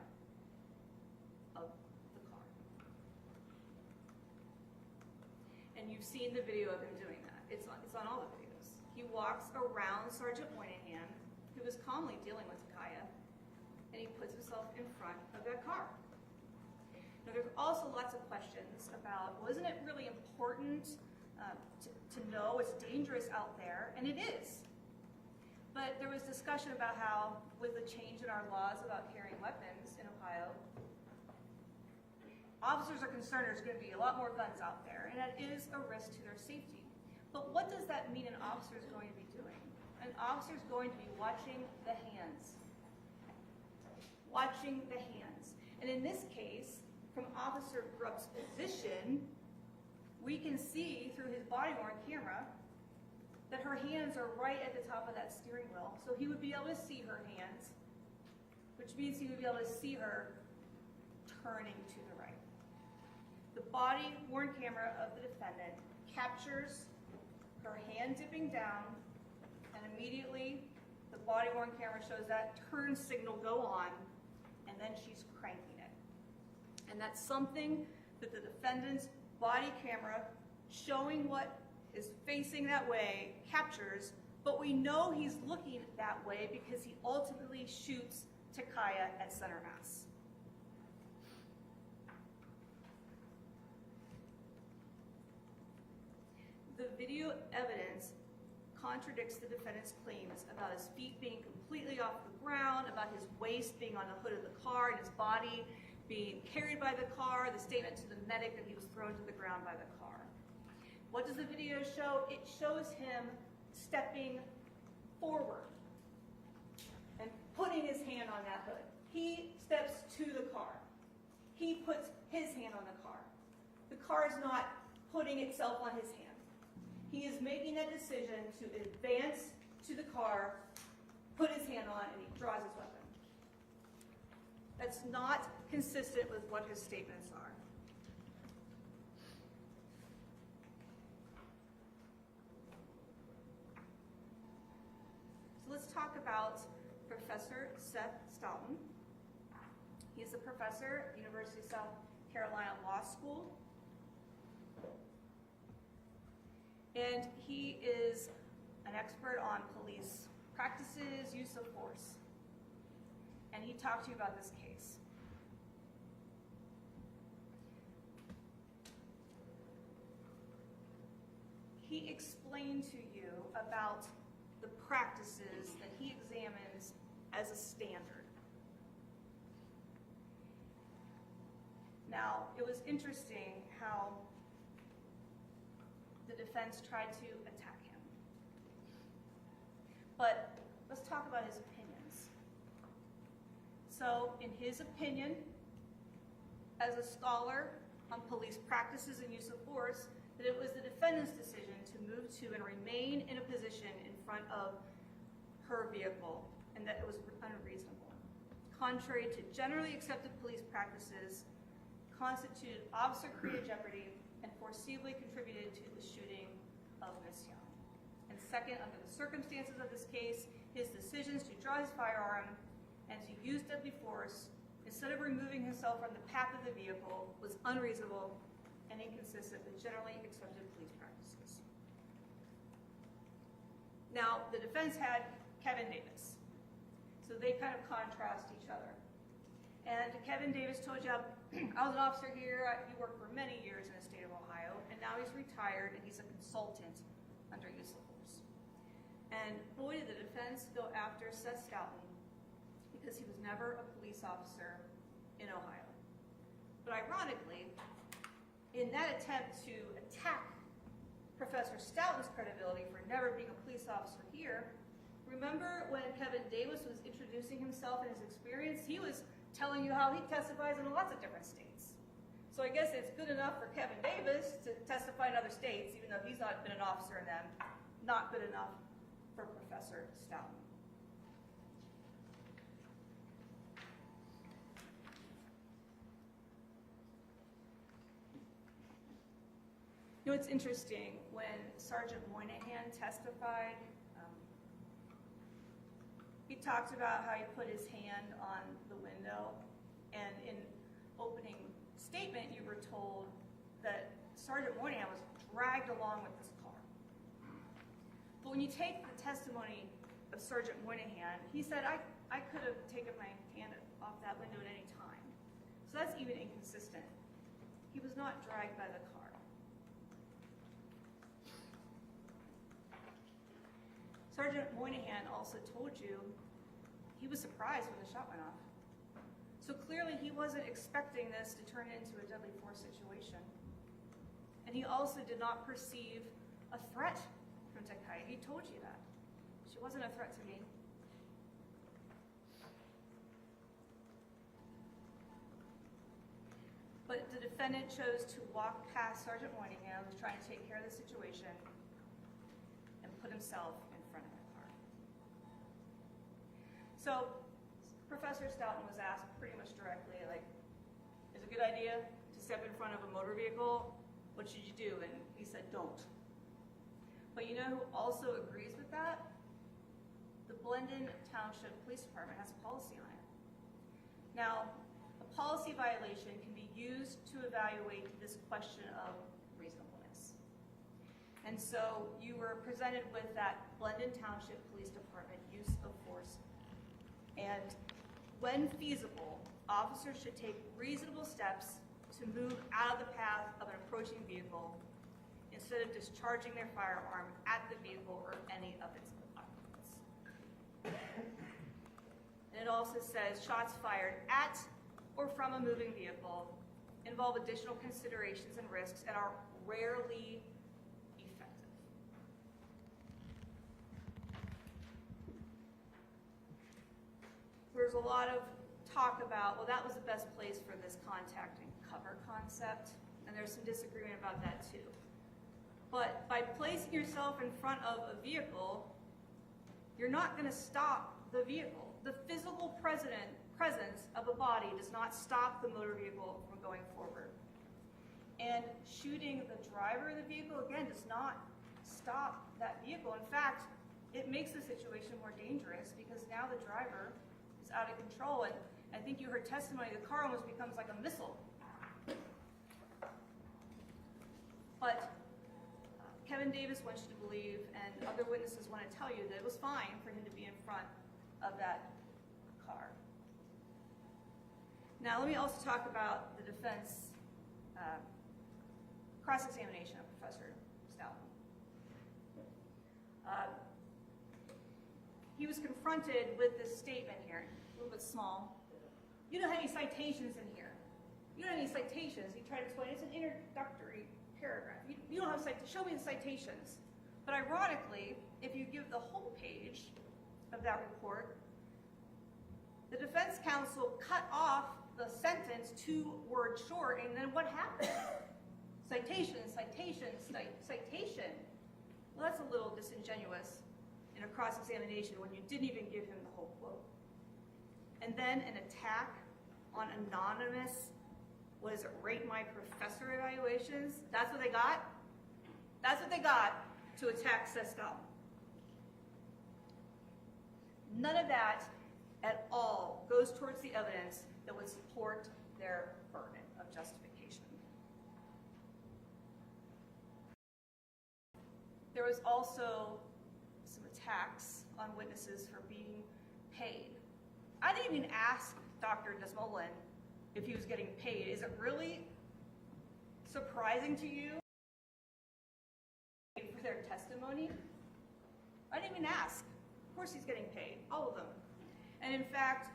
of the car. And you've seen the video of him doing that. It's on all the videos. He walks around Sergeant Moynihan, who was calmly dealing with Takaya, and he puts himself in front of that car. Now, there's also lots of questions about, wasn't it really important to know it's dangerous out there? And it is. But there was discussion about how, with the change in our laws about carrying weapons in Ohio, officers are concerned there's going to be a lot more guns out there, and that is a risk to their safety. But what does that mean an officer is going to be doing? An officer is going to be watching the hands. Watching the hands. And in this case, from Officer Grubb's position, we can see through his body-worn camera that her hands are right at the top of that steering wheel. So he would be able to see her hands, which means he would be able to see her turning to the right. The body-worn camera of the defendant captures her hand dipping down, and immediately the body-worn camera shows that turn signal go on, and then she's cranking it. And that's something that the defendant's body camera showing what is facing that way captures, but we know he's looking that way because he ultimately shoots Takaya at center mass. The video evidence contradicts the defendant's claims about his feet being completely off the ground, about his waist being on the hood of the car, and his body being carried by the car, the statement to the medic that he was thrown to the ground by the car. What does the video show? It shows him stepping forward and putting his hand on that hood. He steps to the car. He puts his hand on the car. The car is not putting itself on his hand. He is making that decision to advance to the car, put his hand on, and he draws his weapon. That's not consistent with what his statements are. So let's talk about Professor Seth Stoughton. He's a professor at the University of South Carolina Law School. And he is an expert on police practices, use of force. And he talked to you about this case. He explained to you about the practices that he examines as a standard. Now, it was interesting how the defense tried to attack him. But let's talk about his opinions. So, in his opinion, as a scholar on police practices and use of force, that it was the defendant's decision to move to and remain in a position in front of her vehicle, and that it was unreasonable. Contrary to generally accepted police practices, constituted officer-created jeopardy and foreseeably contributed to the shooting of Ms. Young. And second, under the circumstances of this case, his decisions to draw his firearm and to use deadly force instead of removing himself from the path of the vehicle was unreasonable and inconsistent with generally accepted police practices. Now, the defense had Kevin Davis. So they kind of contrast each other. And Kevin Davis told you, I was an officer here, he worked for many years in the state of Ohio, and now he's retired and he's a consultant under use of force. And boy, did the defense go after Seth Stoughton because he was never a police officer in Ohio. But ironically, in that attempt to attack Professor Stoughton's credibility for never being a police officer here, remember when Kevin Davis was introducing himself and his experience, he was telling you how he testifies in lots of different states. So I guess it's good enough for Kevin Davis to testify in other states, even though he's not been an officer in them, not good enough for Professor Stoughton. You know, it's interesting, when Sergeant Moynihan testified, he talked about how he put his hand on the window, and in opening statement you were told that Sergeant Moynihan was dragged along with this car. But when you take the testimony of Sergeant Moynihan, he said, I could have taken my hand off that window at any time. So that's even inconsistent. He was not dragged by the car. Sergeant Moynihan also told you he was surprised when the shot went off. So clearly he wasn't expecting this to turn into a deadly force situation. And he also did not perceive a threat from Takai. He told you that. She wasn't a threat to me. But the defendant chose to walk past Sergeant Moynihan, who was trying to take care of the situation, and put himself in front of the car. So Professor Stoughton was asked pretty much directly, like, is it a good idea to step in front of a motor vehicle? What should you do? And he said, don't. But you know who also agrees with that? The Blendon Township Police Department has a policy on it. Now, a policy violation can be used to evaluate this question of reasonableness. And so you were presented with that Blendon Township Police Department use of force. And when feasible, officers should take reasonable steps to move out of the path of an approaching vehicle instead of discharging their firearm at the vehicle or any of its occupants. And it also says shots fired at or from a moving vehicle involve additional considerations and risks and are rarely effective. There's a lot of talk about, well, that was the best place for this contact and cover concept, and there's some disagreement about that too. But by placing yourself in front of a vehicle, you're not going to stop the vehicle. The physical presence of a body does not stop the motor vehicle from going forward. And shooting the driver of the vehicle, again, does not stop that vehicle. In fact, it makes the situation more dangerous because now the driver is out of control. And I think you heard testimony, the car almost becomes like a missile. But Kevin Davis wants you to believe, and other witnesses want to tell you, that it was fine for him to be in front of that car. Now, let me also talk about the defense cross-examination of Professor Stoughton. He was confronted with this statement here, a little bit small. You don't have any citations in here. You don't have any citations. He tried to explain, it's an introductory paragraph. You don't have citations. Show me the citations. But ironically, if you give the whole page of that report, the defense counsel cut off the sentence 2 words short, and then what happened? Citation, citation, citation. Well, that's a little disingenuous in a cross-examination when you didn't even give him the whole quote. And then an attack on anonymous, what is it, rate my professor evaluations? That's what they got? That's what they got to attack Sestell. None of that at all goes towards the evidence that would support their burden of justification. There was also some attacks on witnesses for being paid. I didn't even ask Dr. Desmolin if he was getting paid. Is it really surprising to you for their testimony? I didn't even ask. Of course he's getting paid, all of them. And in fact,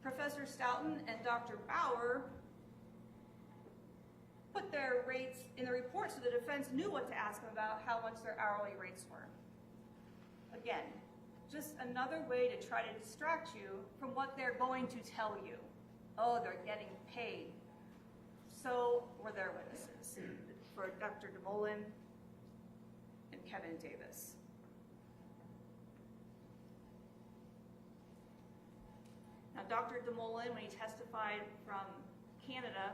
Professor Stoughton and Dr. Bauer put their rates in the report so the defense knew what to ask them about, how much their hourly rates were. Again, just another way to try to distract you from what they're going to tell you. Oh, they're getting paid. So were their witnesses for Dr. DeMolin and Kevin Davis. Now, Dr. DeMolin, when he testified from Canada,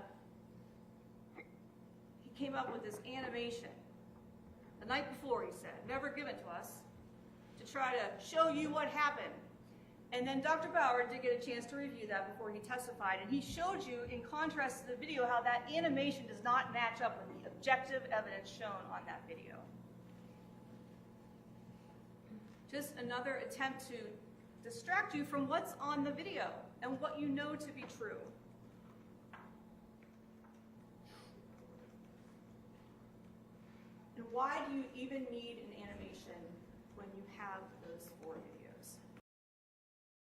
he came up with this animation the night before, he said, never given to us, to try to show you what happened. And then Dr. Bauer did get a chance to review that before he testified, and he showed you, in contrast to the video, how that animation does not match up with the objective evidence shown on that video. Just another attempt to distract you from what's on the video and what you know to be true. And why do you even need an animation when you have those 4 videos?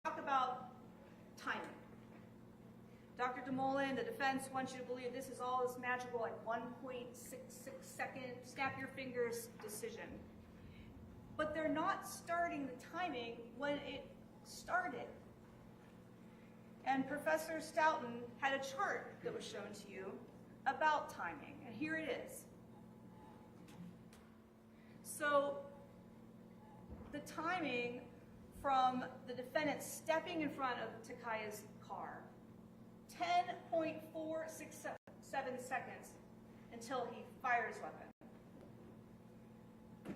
Talk about timing. Dr. DeMolin, the defense wants you to believe this is all this magical, like 1.66 second, snap your fingers decision. But they're not starting the timing when it started. And Professor Stoughton had a chart that was shown to you about timing, and here it is. So the timing from the defendant stepping in front of Takaya's car, 10.467 seconds until he fired his weapon.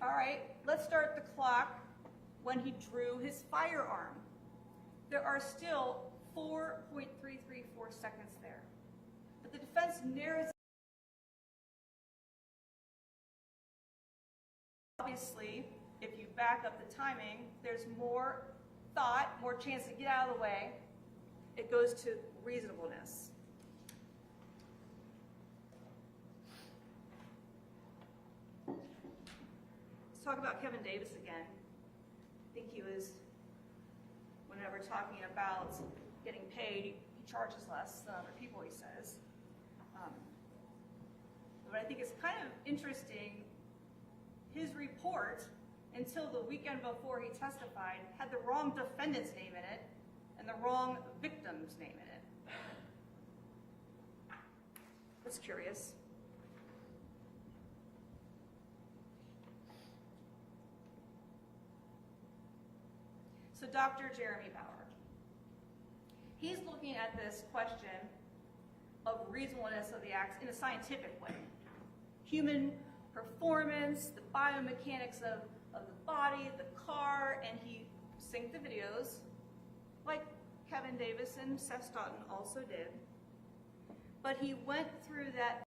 All right, let's start the clock when he drew his firearm. There are still 4.334 seconds there. But the defense narrows. Obviously, if you back up the timing, there's more thought, more chance to get out of the way. It goes to reasonableness. talk about Kevin Davis again. I think he was, whenever talking about getting paid, he charges less than other people, he says. But I think it's kind of interesting, his report, until the weekend before he testified, had the wrong defendant's name in it and the wrong victim's name in it. That's curious. So Dr. Jeremy Bauer, he's looking at this question of reasonableness of the acts in a scientific way. Human performance, the biomechanics of the body, the car, and he synced the videos, like Kevin Davis and Seth Stoughton also did. But he went through that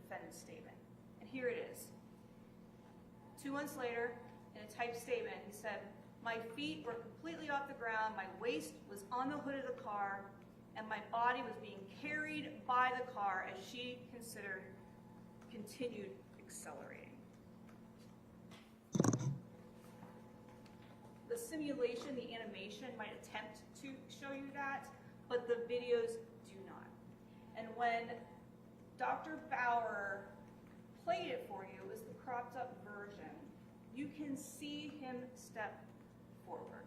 defendant's statement. And here it is. 2 months later, in a typed statement, he said, "My feet were completely off the ground, my waist was on the hood of the car, and my body was being carried by the car as she continued accelerating." The simulation, the animation might attempt to show you that, but the videos do not. And when Dr. Bauer played it for you, it was the cropped up version. You can see him step forward.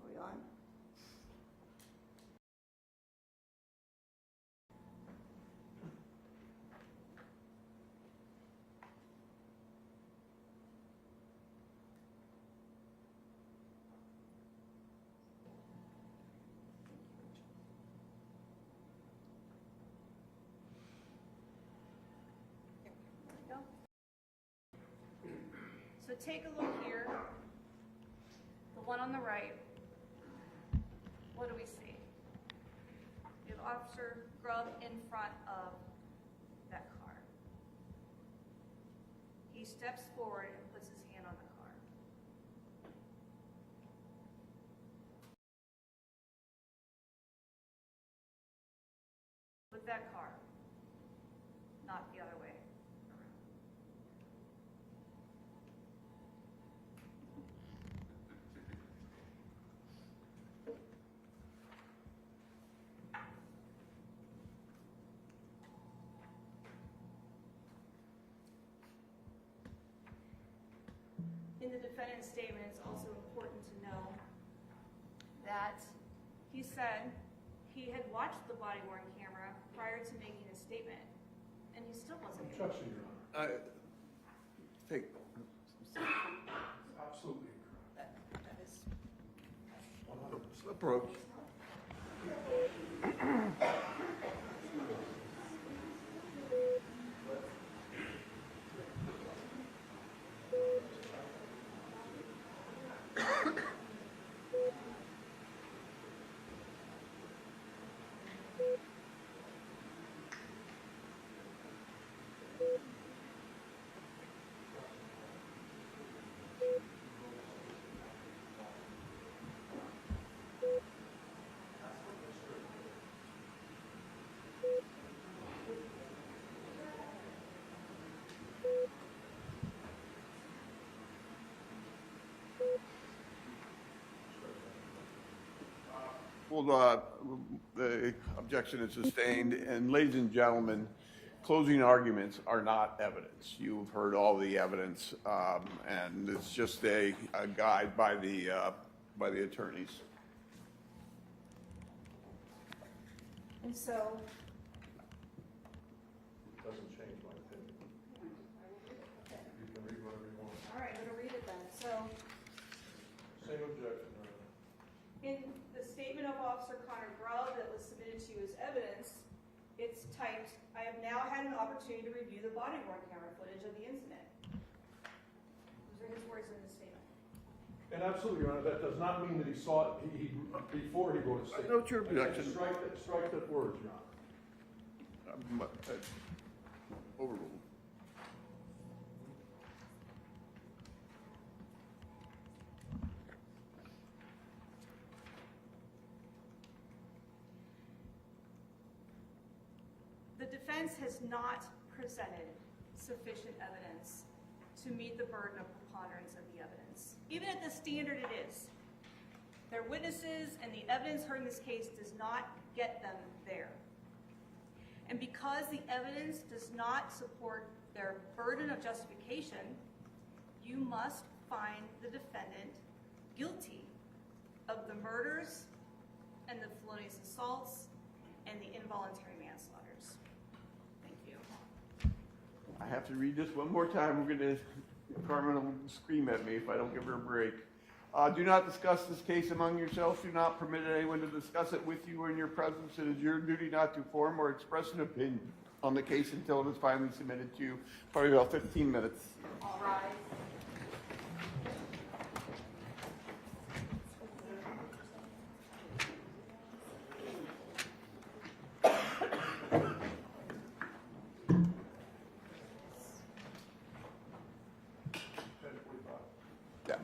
Are we on? There we go. So take a look here. The one on the right. What do we see? We have Officer Grubb in front of that car. He steps forward and puts his hand on the car. With that car, not the other way around. In the defendant's statement, it's also important to know that he said he had watched the body-worn camera prior to making his statement, and he still wasn't able. Objection, Your Honor. Take, Absolutely incorrect. That is. 100%. approach. Well, the objection is sustained, and ladies and gentlemen, closing arguments are not evidence. You've heard all the evidence, and it's just a guide by the attorneys. And so, doesn't change my opinion. You can read whatever you want. All right, I'm gonna read it then. So, Same objection, Your Honor. in the statement of Officer Connor Grubb that was submitted to you as evidence, it's typed, "I have now had an opportunity to review the body worn camera footage of the incident." Those are his words in the statement. And absolutely, Your Honor, that does not mean that he saw it, before he wrote a statement. Note your objection. Strike that word, Your Honor. Overruled. The defense has not presented sufficient evidence to meet the burden of preponderance of the evidence. Even at the standard it is, their witnesses and the evidence heard in this case does not get them there. And because the evidence does not support their burden of justification, you must find the defendant guilty of the murders and the felonious assaults and the involuntary manslaughters. Thank you. I have to read this one more time. Carmen will scream at me if I don't give her a break. Do not discuss this case among yourselves. Do not permit anyone to discuss it with you or in your presence. It is your duty not to form or express an opinion on the case until it is finally submitted to you. Probably about 15 minutes. All rise. Yeah.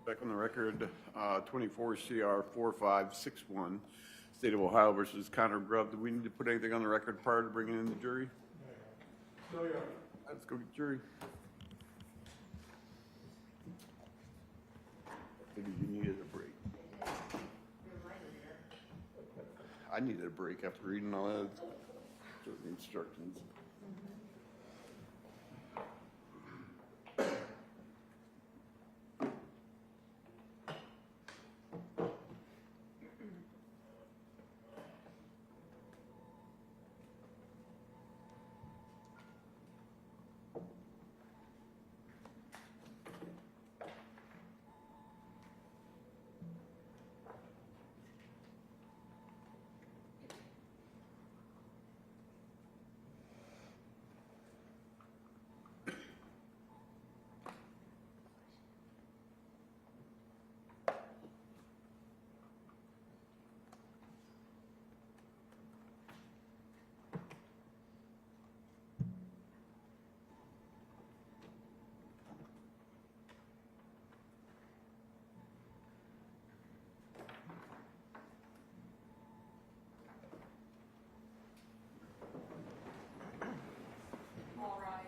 Back on the record, 24 CR 4561, State of Ohio versus Connor Grubb. Do we need to put anything on the record prior to bringing in the jury? No, Your Honor. Let's go get the jury. Maybe you needed a break. I needed a break after reading all that instructions. All rise.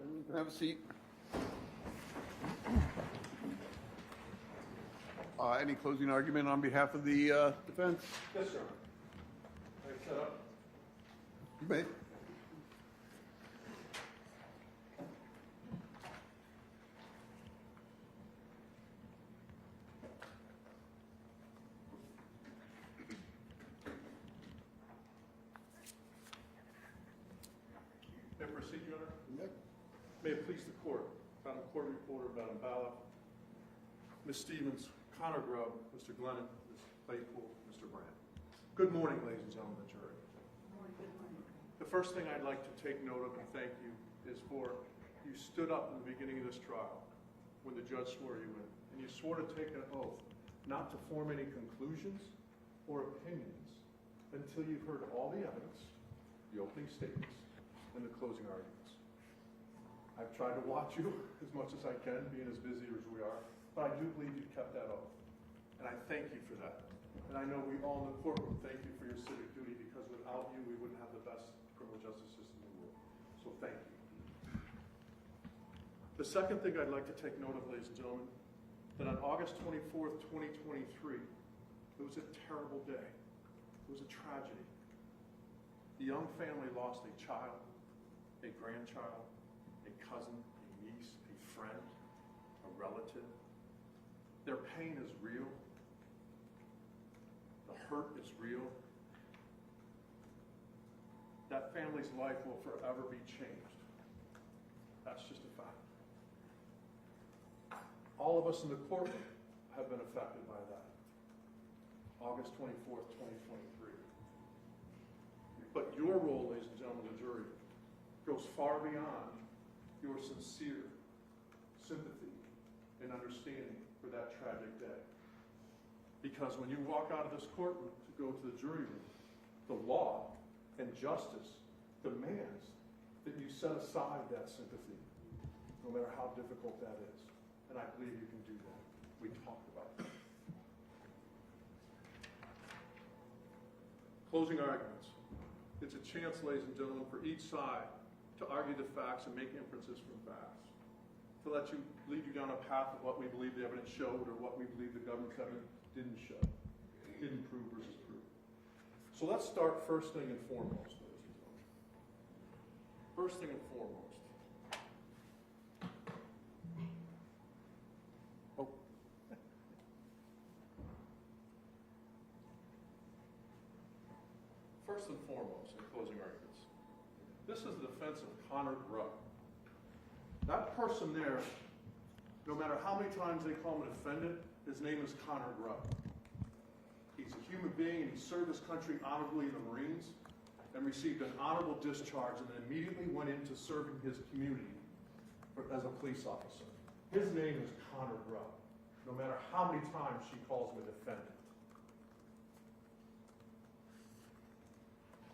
You can have a seat. Any closing argument on behalf of the defense? Yes, sir. Are you set up? You may. May I proceed, Your Honor? May it please the court, Madam Court Reporter, Madam Bala, Ms. Stevens, Connor Grubb, Mr. Glennon, Ms. Claypool, Mr. Brandt. Good morning, ladies and gentlemen of the jury. The first thing I'd like to take note of and thank you is for you stood up in the beginning of this trial when the judge swore you in, and you swore to take an oath not to form any conclusions or opinions until you've heard all the evidence, the opening statements, and the closing arguments. I've tried to watch you as much as I can, being as busy as we are, but I do believe you kept that oath. And I thank you for that. And I know we all in the courtroom thank you for your civic duty, because without you, we wouldn't have the best criminal justice system in the world. So thank you. The second thing I'd like to take note of, ladies and gentlemen, that on August 24th, 2023, it was a terrible day. It was a tragedy. The young family lost a child, a grandchild, a cousin, a niece, a friend, a relative. Their pain is real. The hurt is real. That family's life will forever be changed. That's just a fact. All of us in the courtroom have been affected by that. August 24th, 2023. But your role, ladies and gentlemen of the jury, goes far beyond your sincere sympathy and understanding for that tragic day. Because when you walk out of this courtroom to go to the jury room, the law and justice demands that you set aside that sympathy, no matter how difficult that is. And I believe you can do that. We talked about it. Closing arguments. It's a chance, ladies and gentlemen, for each side to argue the facts and make inferences from facts, to lead you down a path of what we believe the evidence showed or what we believe the government's evidence didn't show, didn't prove versus prove. So let's start first thing and foremost, ladies and gentlemen. First thing and foremost. Oh. First and foremost, in closing arguments, this is the defense of Connor Grubb. That person there, no matter how many times they call him a defendant, his name is Connor Grubb. He's a human being, and he served his country honorably in the Marines. and received an honorable discharge and then immediately went into serving his community as a police officer. His name is Connor Grubb, no matter how many times she calls him a defendant.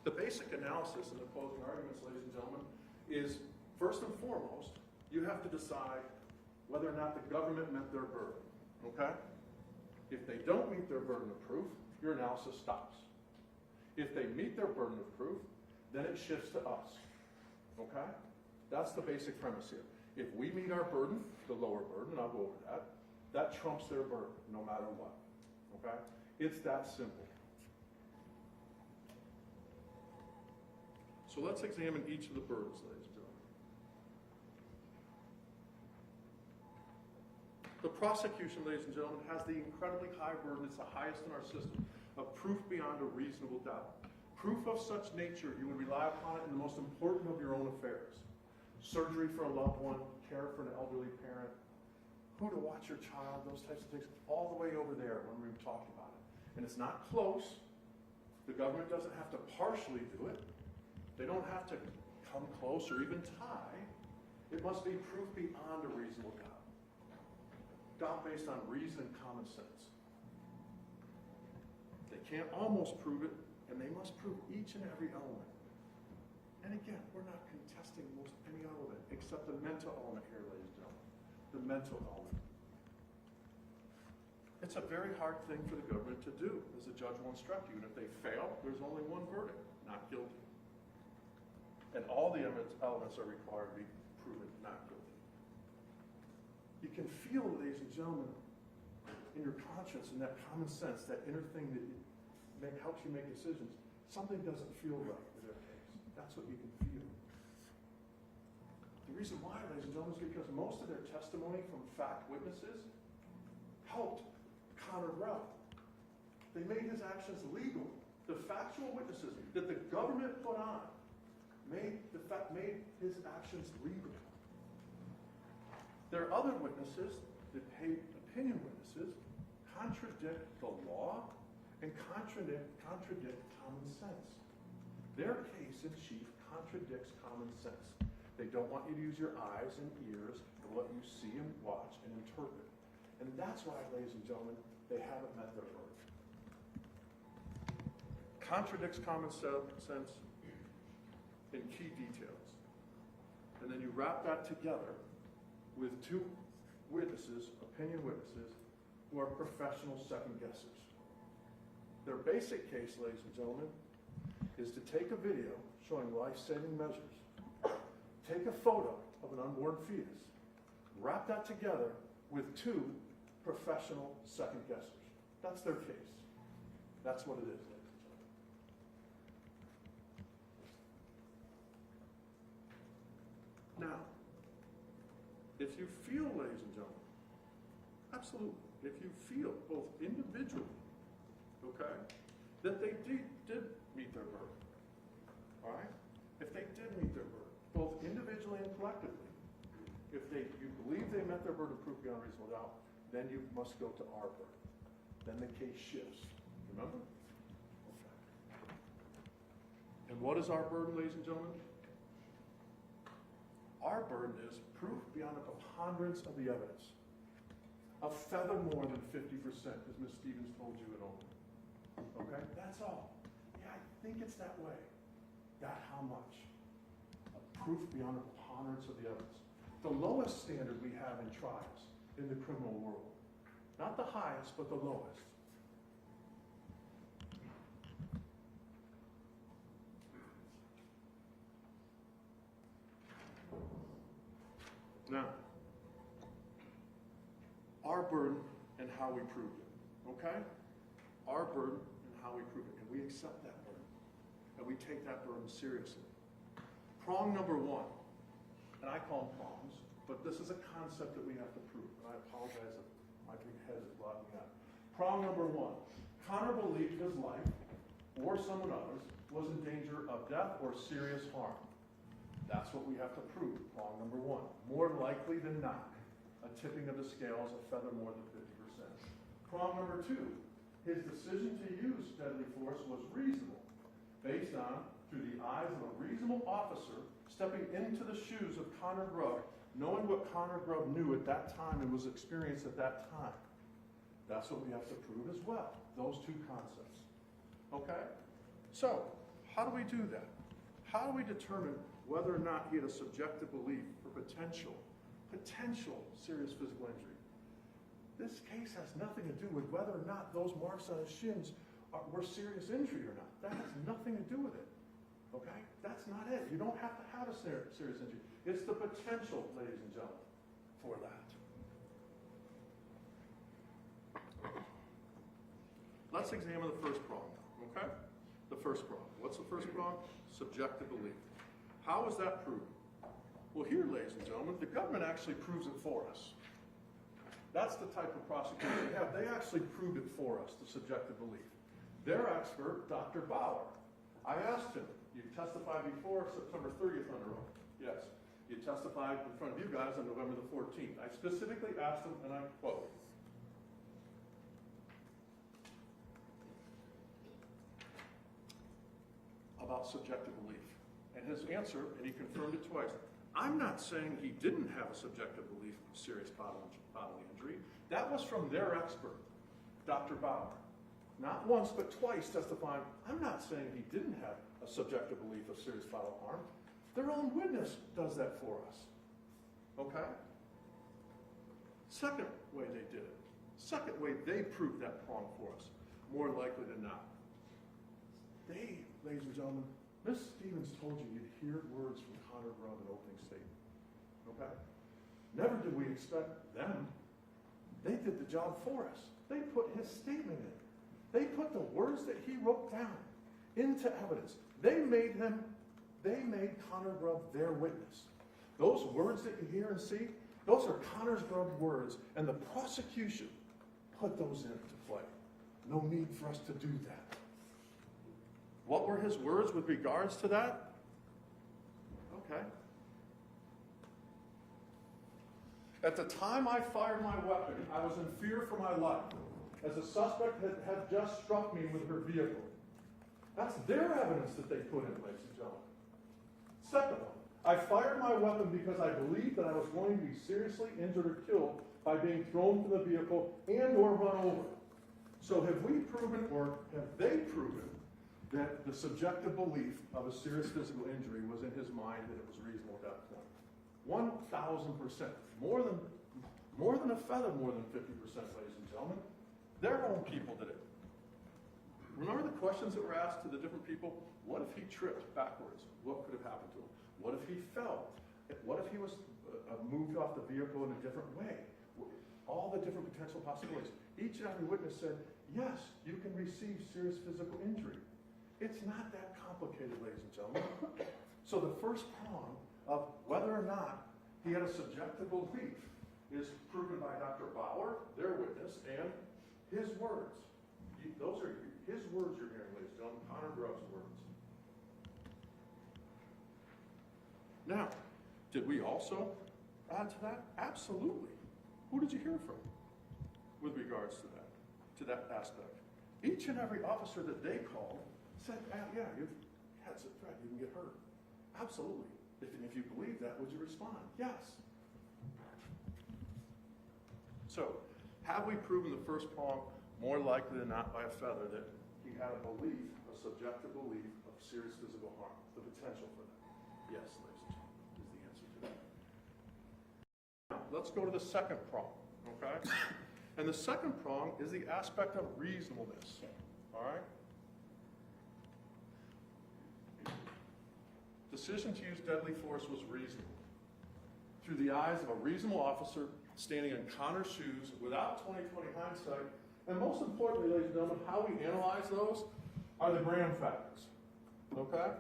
The basic analysis in the closing arguments, ladies and gentlemen, is first and foremost, you have to decide whether or not the government met their burden, okay? If they don't meet their burden of proof, your analysis stops. If they meet their burden of proof, then it shifts to us, okay? That's the basic premise here. If we meet our burden, the lower burden, I'll go over that trumps their burden, no matter what, okay? It's that simple. So let's examine each of the burdens, ladies and gentlemen. The prosecution, ladies and gentlemen, has the incredibly high burden, it's the highest in our system, of proof beyond a reasonable doubt. Proof of such nature, you would rely upon it in the most important of your own affairs. Surgery for a loved one, care for an elderly parent, who to watch your child, those types of things, all the way over there when we were talking about it. And it's not close. The government doesn't have to partially do it. They don't have to come close or even tie. It must be proof beyond a reasonable doubt. Doubt based on reason and common sense. They can't almost prove it, and they must prove each and every element. And again, we're not contesting most any element except the mental element here, ladies and gentlemen. The mental element. It's a very hard thing for the government to do, as the judge will instruct you. And if they fail, there's only one verdict, not guilty. And all the elements are required to be proven not guilty. You can feel, ladies and gentlemen, in your conscience and that common sense, that inner thing that helps you make decisions, something doesn't feel right with their case. That's what you can feel. The reason why, ladies and gentlemen, is because most of their testimony from fact witnesses helped Connor Grubb. They made his actions legal. The factual witnesses that the government put on made his actions legal. There are other witnesses, the opinion witnesses, contradict the law and contradict common sense. Their case in chief contradicts common sense. They don't want you to use your eyes and ears and what you see and watch and interpret. And that's why, ladies and gentlemen, they haven't met their burden. Contradicts common sense in key details. And then you wrap that together with two witnesses, opinion witnesses, who are professional second guessers. Their basic case, ladies and gentlemen, is to take a video showing life-saving measures, take a photo of an unborn fetus, wrap that together with two professional second guessers. That's their case. That's what it is, ladies and gentlemen. Now, if you feel, ladies and gentlemen, absolutely, if you feel both individually, okay, that they did meet their burden, all right? If they did meet their burden, both individually and collectively, if you believe they met their burden of proof beyond reasonable doubt, then you must go to our burden. Then the case shifts. Remember? Okay. And what is our burden, ladies and gentlemen? Our burden is proof beyond a preponderance of the evidence. A feather more than 50%, as Ms. Stevens told you at home. Okay? That's all. Yeah, I think it's that way. That how much? A proof beyond a preponderance of the evidence. The lowest standard we have in trials in the criminal world. Not the highest, but the lowest. Now, our burden and how we proved it, okay? Our burden and how we prove it, and we accept that burden, and we take that burden seriously. Prong number one, and I call them prongs, but this is a concept that we have to prove, and I apologize if my big head is blocking out. Prong number one, Connor believed his life, or someone else's, was in danger of death or serious harm. That's what we have to prove, prong number one. More likely than not, a tipping of the scales, a feather more than 50%. Prong number two, his decision to use deadly force was reasonable, based on through the eyes of a reasonable officer stepping into the shoes of Connor Grubb, knowing what Connor Grubb knew at that time and was experienced at that time. That's what we have to prove as well, those two concepts. Okay? So, how do we do that? How do we determine whether or not he had a subjective belief for potential serious physical injury? This case has nothing to do with whether or not those marks on his shins were serious injury or not. That has nothing to do with it. Okay? That's not it. You don't have to have a serious injury. It's the potential, ladies and gentlemen, for that. Let's examine the first prong, okay? The first prong. What's the first prong? Subjective belief. How is that proven? Well, here, ladies and gentlemen, the government actually proves it for us. That's the type of prosecution we have. They actually proved it for us, the subjective belief. Their expert, Dr. Bauer, I asked him, you testified before September 30th under oath. Yes. You testified in front of you guys on November the 14th. I specifically asked him, and I quote, about subjective belief. And his answer, and he confirmed it twice, I'm not saying he didn't have a subjective belief of serious bodily injury. That was from their expert, Dr. Bauer. Not once, but twice testifying, I'm not saying he didn't have a subjective belief of serious bodily harm. Their own witness does that for us. Okay? Second way they did it. Second way they proved that prong for us, more likely than not. They, ladies and gentlemen, Ms. Stevens told you you'd hear words from Connor Grubb in opening statement. Okay? Never did we expect them. They did the job for us. They put his statement in. They put the words that he wrote down into evidence. They made Connor Grubb their witness. Those words that you hear and see, those are Connor Grubb's words, and the prosecution put those into play. No need for us to do that. What were his words with regards to that? Okay. At the time I fired my weapon, I was in fear for my life, as a suspect had just struck me with her vehicle. That's their evidence that they put in, ladies and gentlemen. Second one, I fired my weapon because I believed that I was going to be seriously injured or killed by being thrown from the vehicle and or run over. So have we proven, or have they proven, that the subjective belief of a serious physical injury was in his mind that it was reasonable at that point? 1,000%. More than a feather, more than 50%, ladies and gentlemen. Their own people did it. Remember the questions that were asked to the different people? What if he tripped backwards? What could have happened to him? What if he fell? What if he was moved off the vehicle in a different way? All the different potential possibilities. Each and every witness said, yes, you can receive serious physical injury. It's not that complicated, ladies and gentlemen. So the first prong of whether or not he had a subjective belief is proven by Dr. Bauer, their witness, and his words. Those are his words you're hearing, ladies and gentlemen, Connor Grubb's words. Now, did we also add to that? Absolutely. Who did you hear from with regards to that aspect? Each and every officer that they called said, yeah, you've had some threat, you can get hurt. Absolutely. If you believe that, would you respond? Yes. So, have we proven the first prong more likely than not by a feather that he had a belief, a subjective belief of serious physical harm, the potential for that? Yes, ladies and gentlemen, is the answer to that. Now, let's go to the second prong, okay? And the second prong is the aspect of reasonableness, all right? Decision to use deadly force was reasonable. Through the eyes of a reasonable officer standing in Connor's shoes without 20/20 hindsight, and most importantly, ladies and gentlemen, how we analyze those are the Graham factors, okay?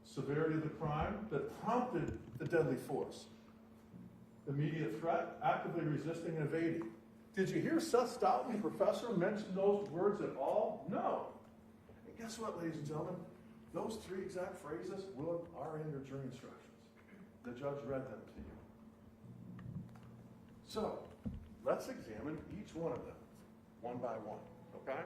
Severity of the crime that prompted the deadly force. Immediate threat, actively resisting and evading. Did you hear Seth Stoughton, the professor, mention those words at all? No. And guess what, ladies and gentlemen? Those three exact phrases are in your jury instructions. The judge read them to you. So, let's examine each one of them, one by one, okay?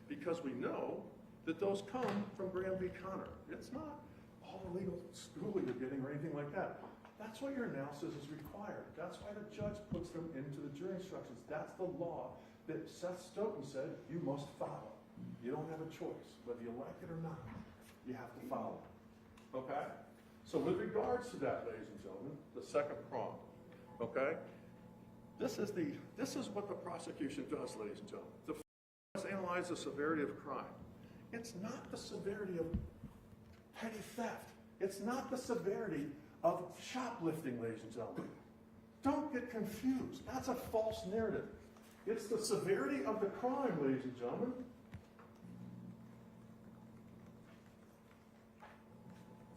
Because we know that those come from Graham v. Connor. It's not all the legal schooling you're getting or anything like that. That's what your analysis is required. That's why the judge puts them into the jury instructions. That's the law that Seth Stoughton said you must follow. You don't have a choice. Whether you like it or not, you have to follow. Okay? So with regards to that, ladies and gentlemen, the second prong, okay? This is what the prosecution does, ladies and gentlemen. The first analyze the severity of crime. It's not the severity of petty theft. It's not the severity of shoplifting, ladies and gentlemen. Don't get confused. That's a false narrative. It's the severity of the crime, ladies and gentlemen.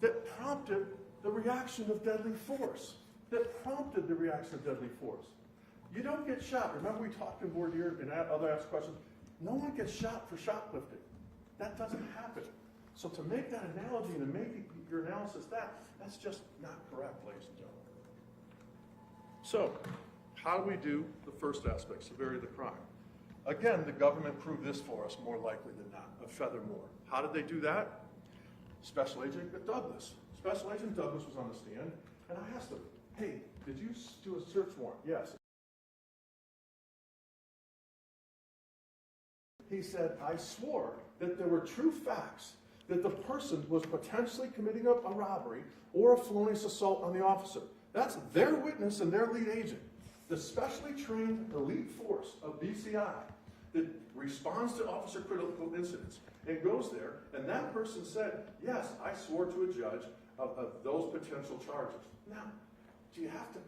That prompted the reaction of deadly force. That prompted the reaction of deadly force. You don't get shot. Remember we talked in voir dire and other asked questions. No one gets shot for shoplifting. That doesn't happen. So to make that analogy and to make your analysis that's just not correct, ladies and gentlemen. So, how do we do the first aspect, severity of the crime? Again, the government proved this for us more likely than not, a feather more. How did they do that? Special Agent Douglas. Special Agent Douglas was on the stand, and I asked him, hey, did you do a search warrant? Yes. He said, I swore that there were true facts that the person was potentially committing a robbery or a felonious assault on the officer. That's their witness and their lead agent. The specially trained elite force of BCI that responds to officer critical incidents and goes there, and that person said, yes, I swore to a judge of those potential charges. Now, do you have to,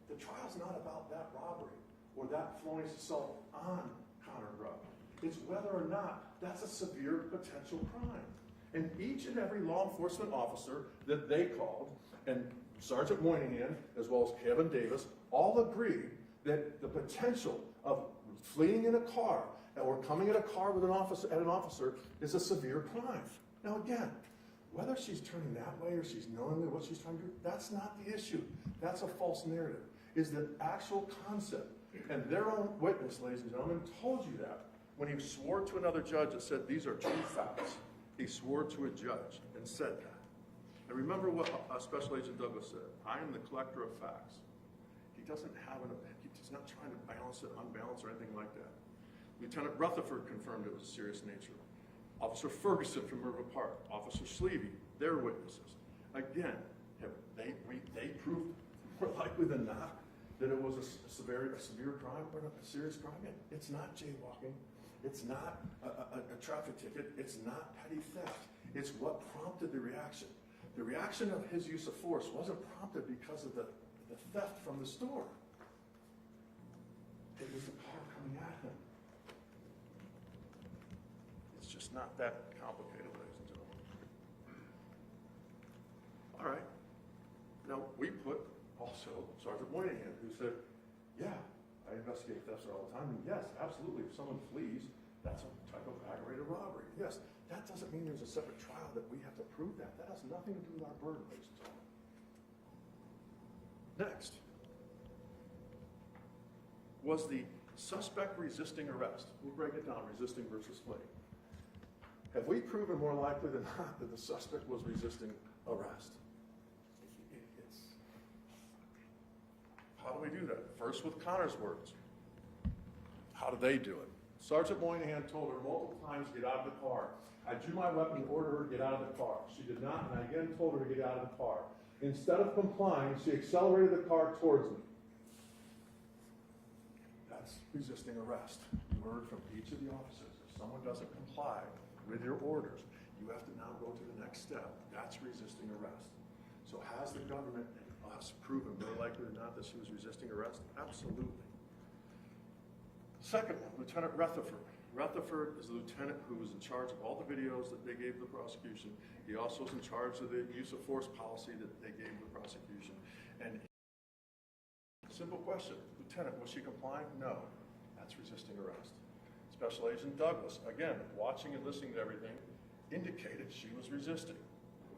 the trial's not about that robbery or that felonious assault on Connor Grubb. It's whether or not that's a severe potential crime. And each and every law enforcement officer that they called, and Sergeant Moynihan, as well as Kevin Davis, all agreed that the potential of fleeing in a car or coming in a car with an officer is a severe crime. Now again, whether she's turning that way or she's knowingly what she's trying to do, that's not the issue. That's a false narrative. Is the actual concept. And their own witness, ladies and gentlemen, told you that when he swore to another judge that said these are true facts. He swore to a judge and said that. And remember what Special Agent Douglas said, I am the collector of facts. He doesn't have he's not trying to balance it, unbalance, or anything like that. Lieutenant Rutherford confirmed it was a serious nature. Officer Ferguson from River Park, Officer Sleevey, their witnesses. Again, they proved more likely than not that it was a severe crime or a serious crime. It's not jaywalking. It's not a traffic ticket. It's not petty theft. It's what prompted the reaction. The reaction of his use of force wasn't prompted because of the theft from the store. It was the car coming at him. It's just not that complicated, ladies and gentlemen. All right. Now, we put also Sergeant Moynihan, who said, yeah, I investigate thefts all the time. And yes, absolutely, if someone flees, that's a type of aggravated robbery. Yes, that doesn't mean there's a separate trial that we have to prove that. That has nothing to do with our burden, ladies and gentlemen. Next. Was the suspect resisting arrest? We'll break it down, resisting versus fleeing. Have we proven more likely than not that the suspect was resisting arrest? How do we do that? First with Connor's words. How do they do it? Sergeant Moynihan told her multiple times, get out of the car. I drew my weapon and ordered her to get out of the car. She did not, and I again told her to get out of the car. Instead of complying, she accelerated the car towards me. That's resisting arrest. You heard from each of the officers. If someone doesn't comply with your orders, you have to now go to the next step. That's resisting arrest. So has the government and us proven more likely than not that she was resisting arrest? Absolutely. Second one, Lieutenant Rutherford. Rutherford is the lieutenant who was in charge of all the videos that they gave the prosecution. He also was in charge of the use of force policy that they gave the prosecution. And simple question, Lieutenant, was she complying? No. That's resisting arrest. Special Agent Douglas, again, watching and listening to everything, indicated she was resisting.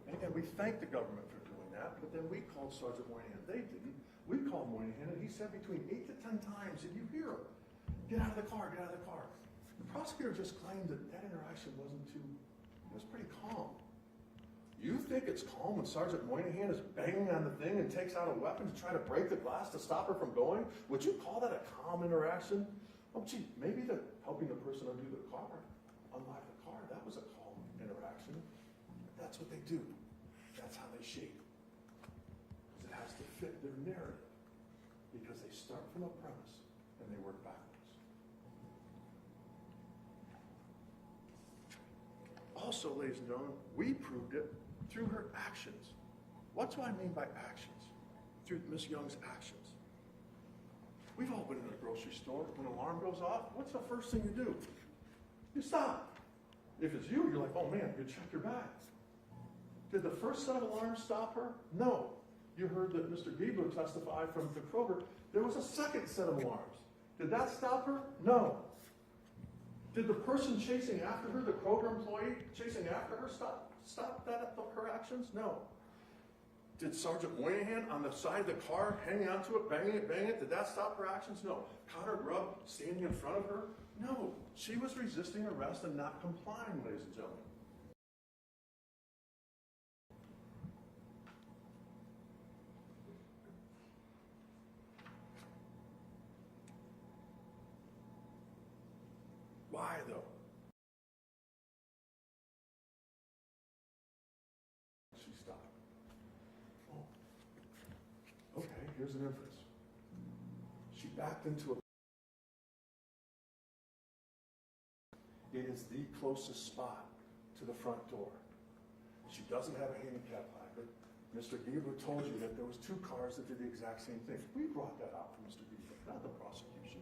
And again, we thank the government for doing that, but then we called Sergeant Moynihan. They didn't. We called Moynihan, and he said between 8 to 10 times, and you hear him, get out of the car, get out of the car. The prosecutor just claimed that that interaction it was pretty calm. You think it's calm when Sergeant Moynihan is banging on the thing and takes out a weapon to try to break the glass to stop her from going? Would you call that a calm interaction? Oh, gee, maybe helping the person undo the car, unlock the car, that was a calm interaction. That's what they do. That's how they shape. Because it has to fit their narrative. Because they start from a premise and they work backwards. Also, ladies and gentlemen, we proved it through her actions. What do I mean by actions? Through Miss Young's actions. We've all been in a grocery store. When an alarm goes off, what's the first thing you do? You stop. If it's you, you're like, oh man, you check your bags. Did the first set of alarms stop her? No. You heard that Mr. Giebler testify from the Kroger. There was a second set of alarms. Did that stop her? No. Did the person chasing after her, the Kroger employee chasing after her, stop her actions? No. Did Sergeant Moynihan on the side of the car, hanging onto it, banging it, did that stop her actions? No. Connor Grubb standing in front of her? No. She was resisting arrest and not complying, ladies and gentlemen. Why, though? She stopped. Oh. Okay, here's an inference. She backed into a... It is the closest spot to the front door. She doesn't have a handicap placard. Mr. Giebler told you that there was 2 cars that did the exact same thing. We brought that out from Mr. Giebler, not the prosecution.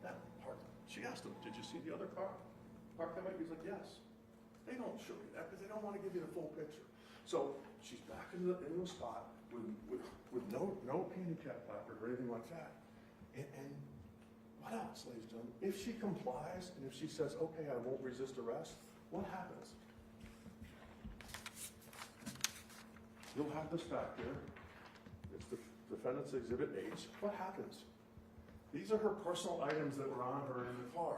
That part. She asked him, did you see the other car parked that way? He's like, yes. They don't show you that because they don't want to give you the full picture. So she's back into a spot with no handicap placard or anything like that. And what else, ladies and gentlemen? If she complies and if she says, okay, I won't resist arrest, what happens? You'll have this back there. It's the defendant's exhibit H. What happens? These are her personal items that were on her in the car.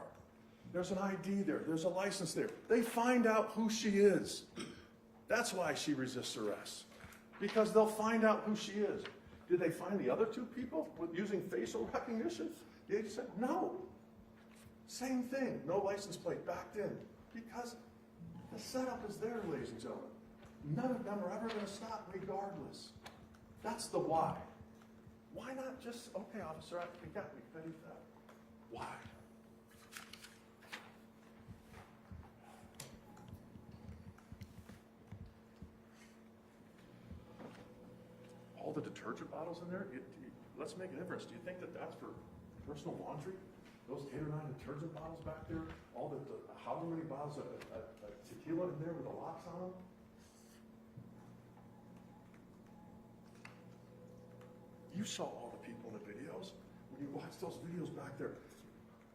There's an ID there. There's a license there. They find out who she is. That's why she resists arrest. Because they'll find out who she is. Did they find the other 2 people using facial recognition? The agent said, no. Same thing. No license plate backed in. Because the setup is there, ladies and gentlemen. None of them are ever going to stop regardless. That's the why. Why not just, okay, officer, you got me, petty theft. Why? All the detergent bottles in there, let's make an inference. Do you think that that's for personal laundry? Those 8 or 9 detergent bottles back there, all the however many bottles of tequila in there with the locks on them? You saw all the people in the videos. When you watch those videos back there,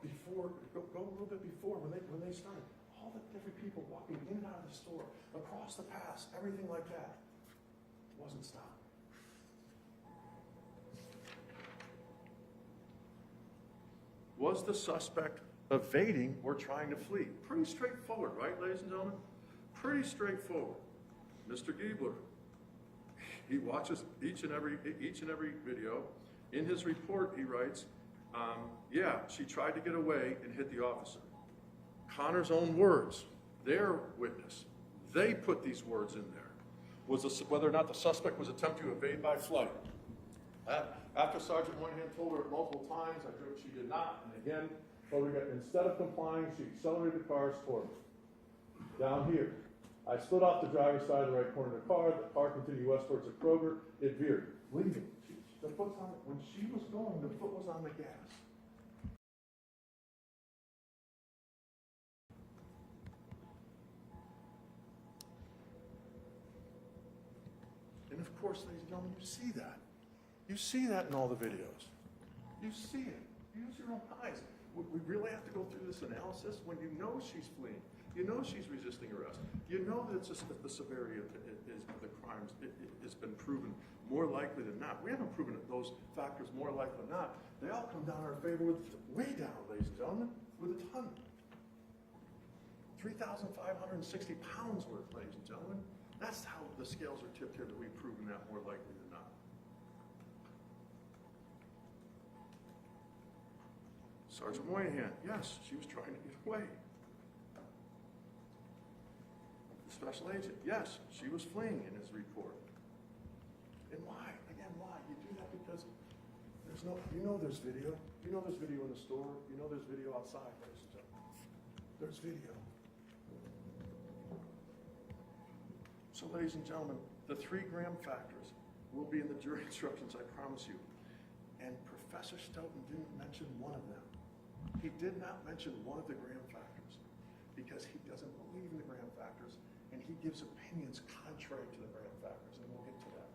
before, go a little bit before when they started, all the different people walking in and out of the store, across the pass, everything like that, wasn't stopped. Was the suspect evading or trying to flee? Pretty straightforward, right, ladies and gentlemen? Pretty straightforward. Mr. Giebler, he watches each and every video. In his report, he writes, yeah, she tried to get away and hit the officer. Connor's own words, their witness, they put these words in there. Whether or not the suspect was attempting to evade by flight. After Sergeant Moynihan told her multiple times, I heard she did not, and again, told her that instead of complying, she accelerated the cars toward me. Down here, I slid off the driver's side of the right corner of the car continued westwards to Kroger, it veered, leaving. The foot's on, when she was going, the foot was on the gas. And of course, ladies and gentlemen, you see that. You see that in all the videos. You see it. Use your own eyes. We really have to go through this analysis when you know she's fleeing. You know she's resisting arrest. You know that the severity of the crimes has been proven more likely than not. We haven't proven those factors more likely than not. They all come down in our favor with way down, ladies and gentlemen, with a ton. 3,560 pounds worth, ladies and gentlemen. That's how the scales are tipped here, that we've proven that more likely than not. Sergeant Moynihan, yes, she was trying to get away. The special agent, yes, she was fleeing in his report. And why? Again, why? You do that because there's no, you know there's video. You know there's video in the store. You know there's video outside, ladies and gentlemen. There's video. So, ladies and gentlemen, the 3 gram factors will be in the jury instructions, I promise you. And Professor Stoughton didn't mention one of them. He did not mention one of the gram factors because he doesn't believe in the gram factors, and he gives opinions contrary to the gram factors, and we'll get to that.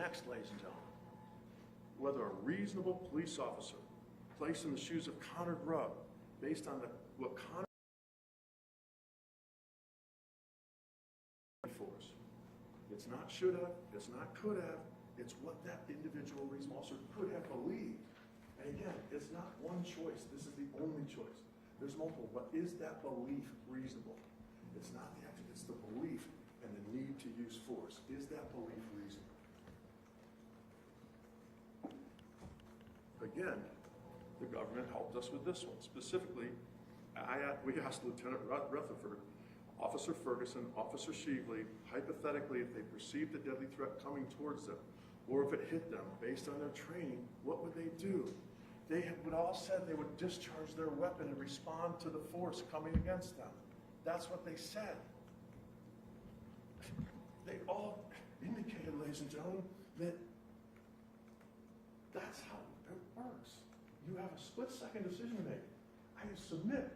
Next, ladies and gentlemen, whether a reasonable police officer placed in the shoes of Connor Grubb based on what Connor force. It's not should have, it's not could have, it's what that individual reasonable officer could have believed. And again, it's not one choice. This is the only choice. There's multiple. But is that belief reasonable? It's not the action, it's the belief and the need to use force. Is that belief reasonable? Again, the government helped us with this one. Specifically, we asked Lieutenant Rutherford, Officer Ferguson, Officer Sheevely, hypothetically, if they perceived a deadly threat coming towards them, or if it hit them, based on their training, what would they do? They would all said they would discharge their weapon and respond to the force coming against them. That's what they said. They all indicated, ladies and gentlemen, that that's how it works. You have a split-second decision to make. I submit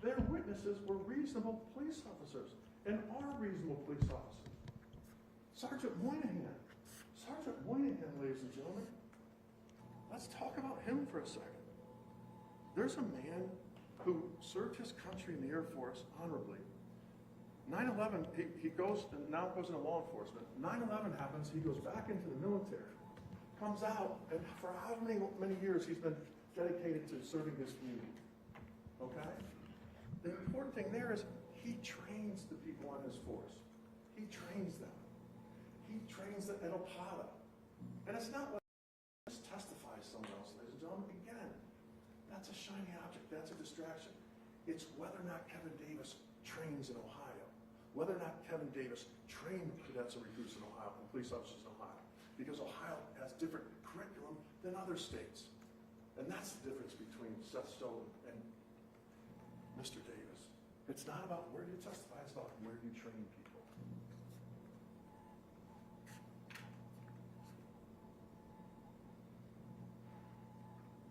their witnesses were reasonable police officers and are reasonable police officers. Sergeant Moynihan, ladies and gentlemen, let's talk about him for a second. There's a man who served his country in the Air Force honorably. 9/11, he goes and now goes into law enforcement. 9/11 happens, he goes back into the military, comes out, and for how many years he's been dedicated to serving his community. Okay? The important thing there is he trains the people on his force. He trains them. He trains them at Opata. And it's not what just testifies somewhere else, ladies and gentlemen. Again, that's a shiny object. That's a distraction. It's whether or not Kevin Davis trains in Ohio. Whether or not Kevin Davis trained cadets and recruits in Ohio and police officers in Ohio. Because Ohio has different curriculum than other states. And that's the difference between Seth Stoughton and Mr. Davis. It's not about where you testify, it's about where you train people.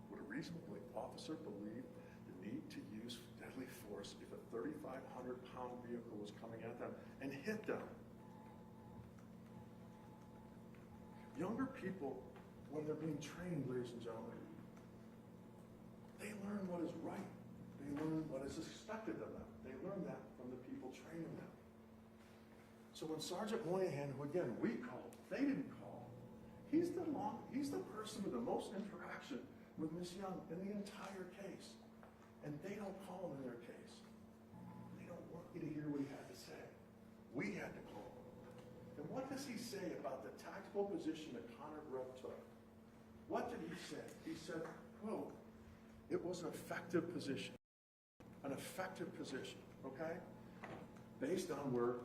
Would a reasonable officer believe the need to use deadly force if a 3,500-pound vehicle was coming at them and hit them? Younger people, when they're being trained, ladies and gentlemen, they learn what is right. They learn what is expected of them. They learn that from the people training them. So when Sergeant Moynihan, who again we called, they didn't call, he's the person with the most interaction with Miss Young in the entire case. And they don't call him in their case. They don't want you to hear what he had to say. We had to call him. And what does he say about the tactical position that Connor Grubb took? What did he say? He said, quote, it was an effective position. An effective position, okay? Based on where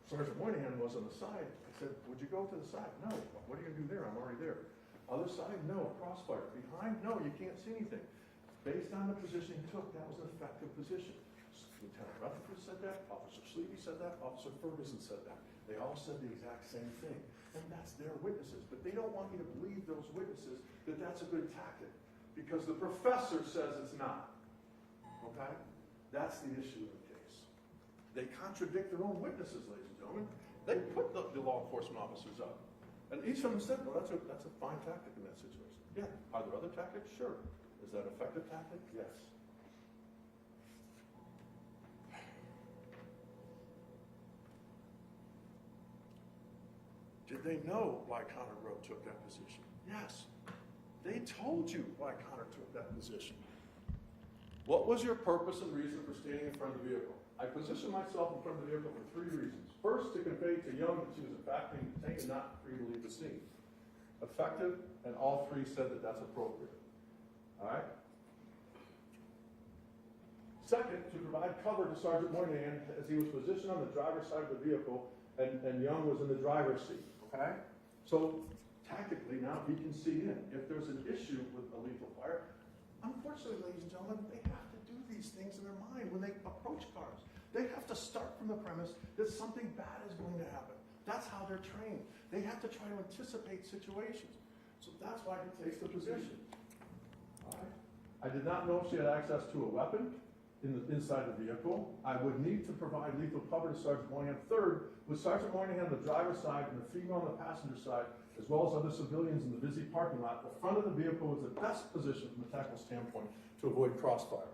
Sergeant Moynihan was on the side, I said, would you go to the side? No. What are you going to do there? I'm already there. Other side? No. Crossfire. Behind? No, you can't see anything. Based on the position he took, that was an effective position. Lieutenant Rutherford said that. Officer Sleevey said that. Officer Ferguson said that. They all said the exact same thing. And that's their witnesses. But they don't want you to believe those witnesses that that's a good tactic. Because the professor says it's not. Okay? That's the issue of the case. They contradict their own witnesses, ladies and gentlemen. They put the law enforcement officers up. And each of them said, well, that's a fine tactic in that situation. Yeah. Are there other tactics? Sure. Is that an effective tactic? Yes. Did they know why Connor Grubb took that position? Yes. They told you why Connor took that position. What was your purpose and reason for standing in front of the vehicle? I positioned myself in front of the vehicle for 3 reasons. First, to convey to Young that she was in fact being detained and not free to leave the scene. Effective, and all 3 said that that's appropriate. All right? Second, to provide cover to Sergeant Moynihan as he was positioned on the driver's side of the vehicle and Young was in the driver's seat. Okay? So tactically now he can see in. If there's an issue with a lethal fire, unfortunately, ladies and gentlemen, they have to do these things in their mind when they approach cars. They have to start from the premise that something bad is going to happen. That's how they're trained. They have to try to anticipate situations. So that's why he takes the position. All right? I did not know if she had access to a weapon inside the vehicle. I would need to provide lethal cover to Sergeant Moynihan. Third, with Sergeant Moynihan on the driver's side and the female on the passenger side, as well as other civilians in the busy parking lot, the front of the vehicle was the best position from a tactical standpoint to avoid crossfire.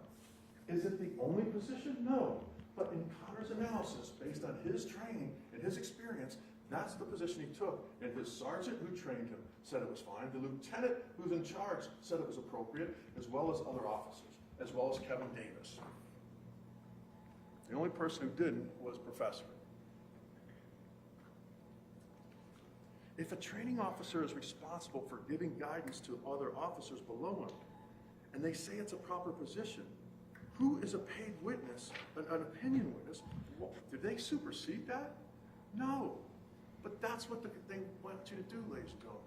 Is it the only position? No. But in Connor's analysis, based on his training and his experience, that's the position he took. And his sergeant who trained him said it was fine. The lieutenant who's in charge said it was appropriate, as well as other officers, as well as Kevin Davis. The only person who didn't was Professor. If a training officer is responsible for giving guidance to other officers below him, and they say it's a proper position, who is a paid witness, an opinion witness? Did they supersede that? No. But that's what they want you to do, ladies and gentlemen.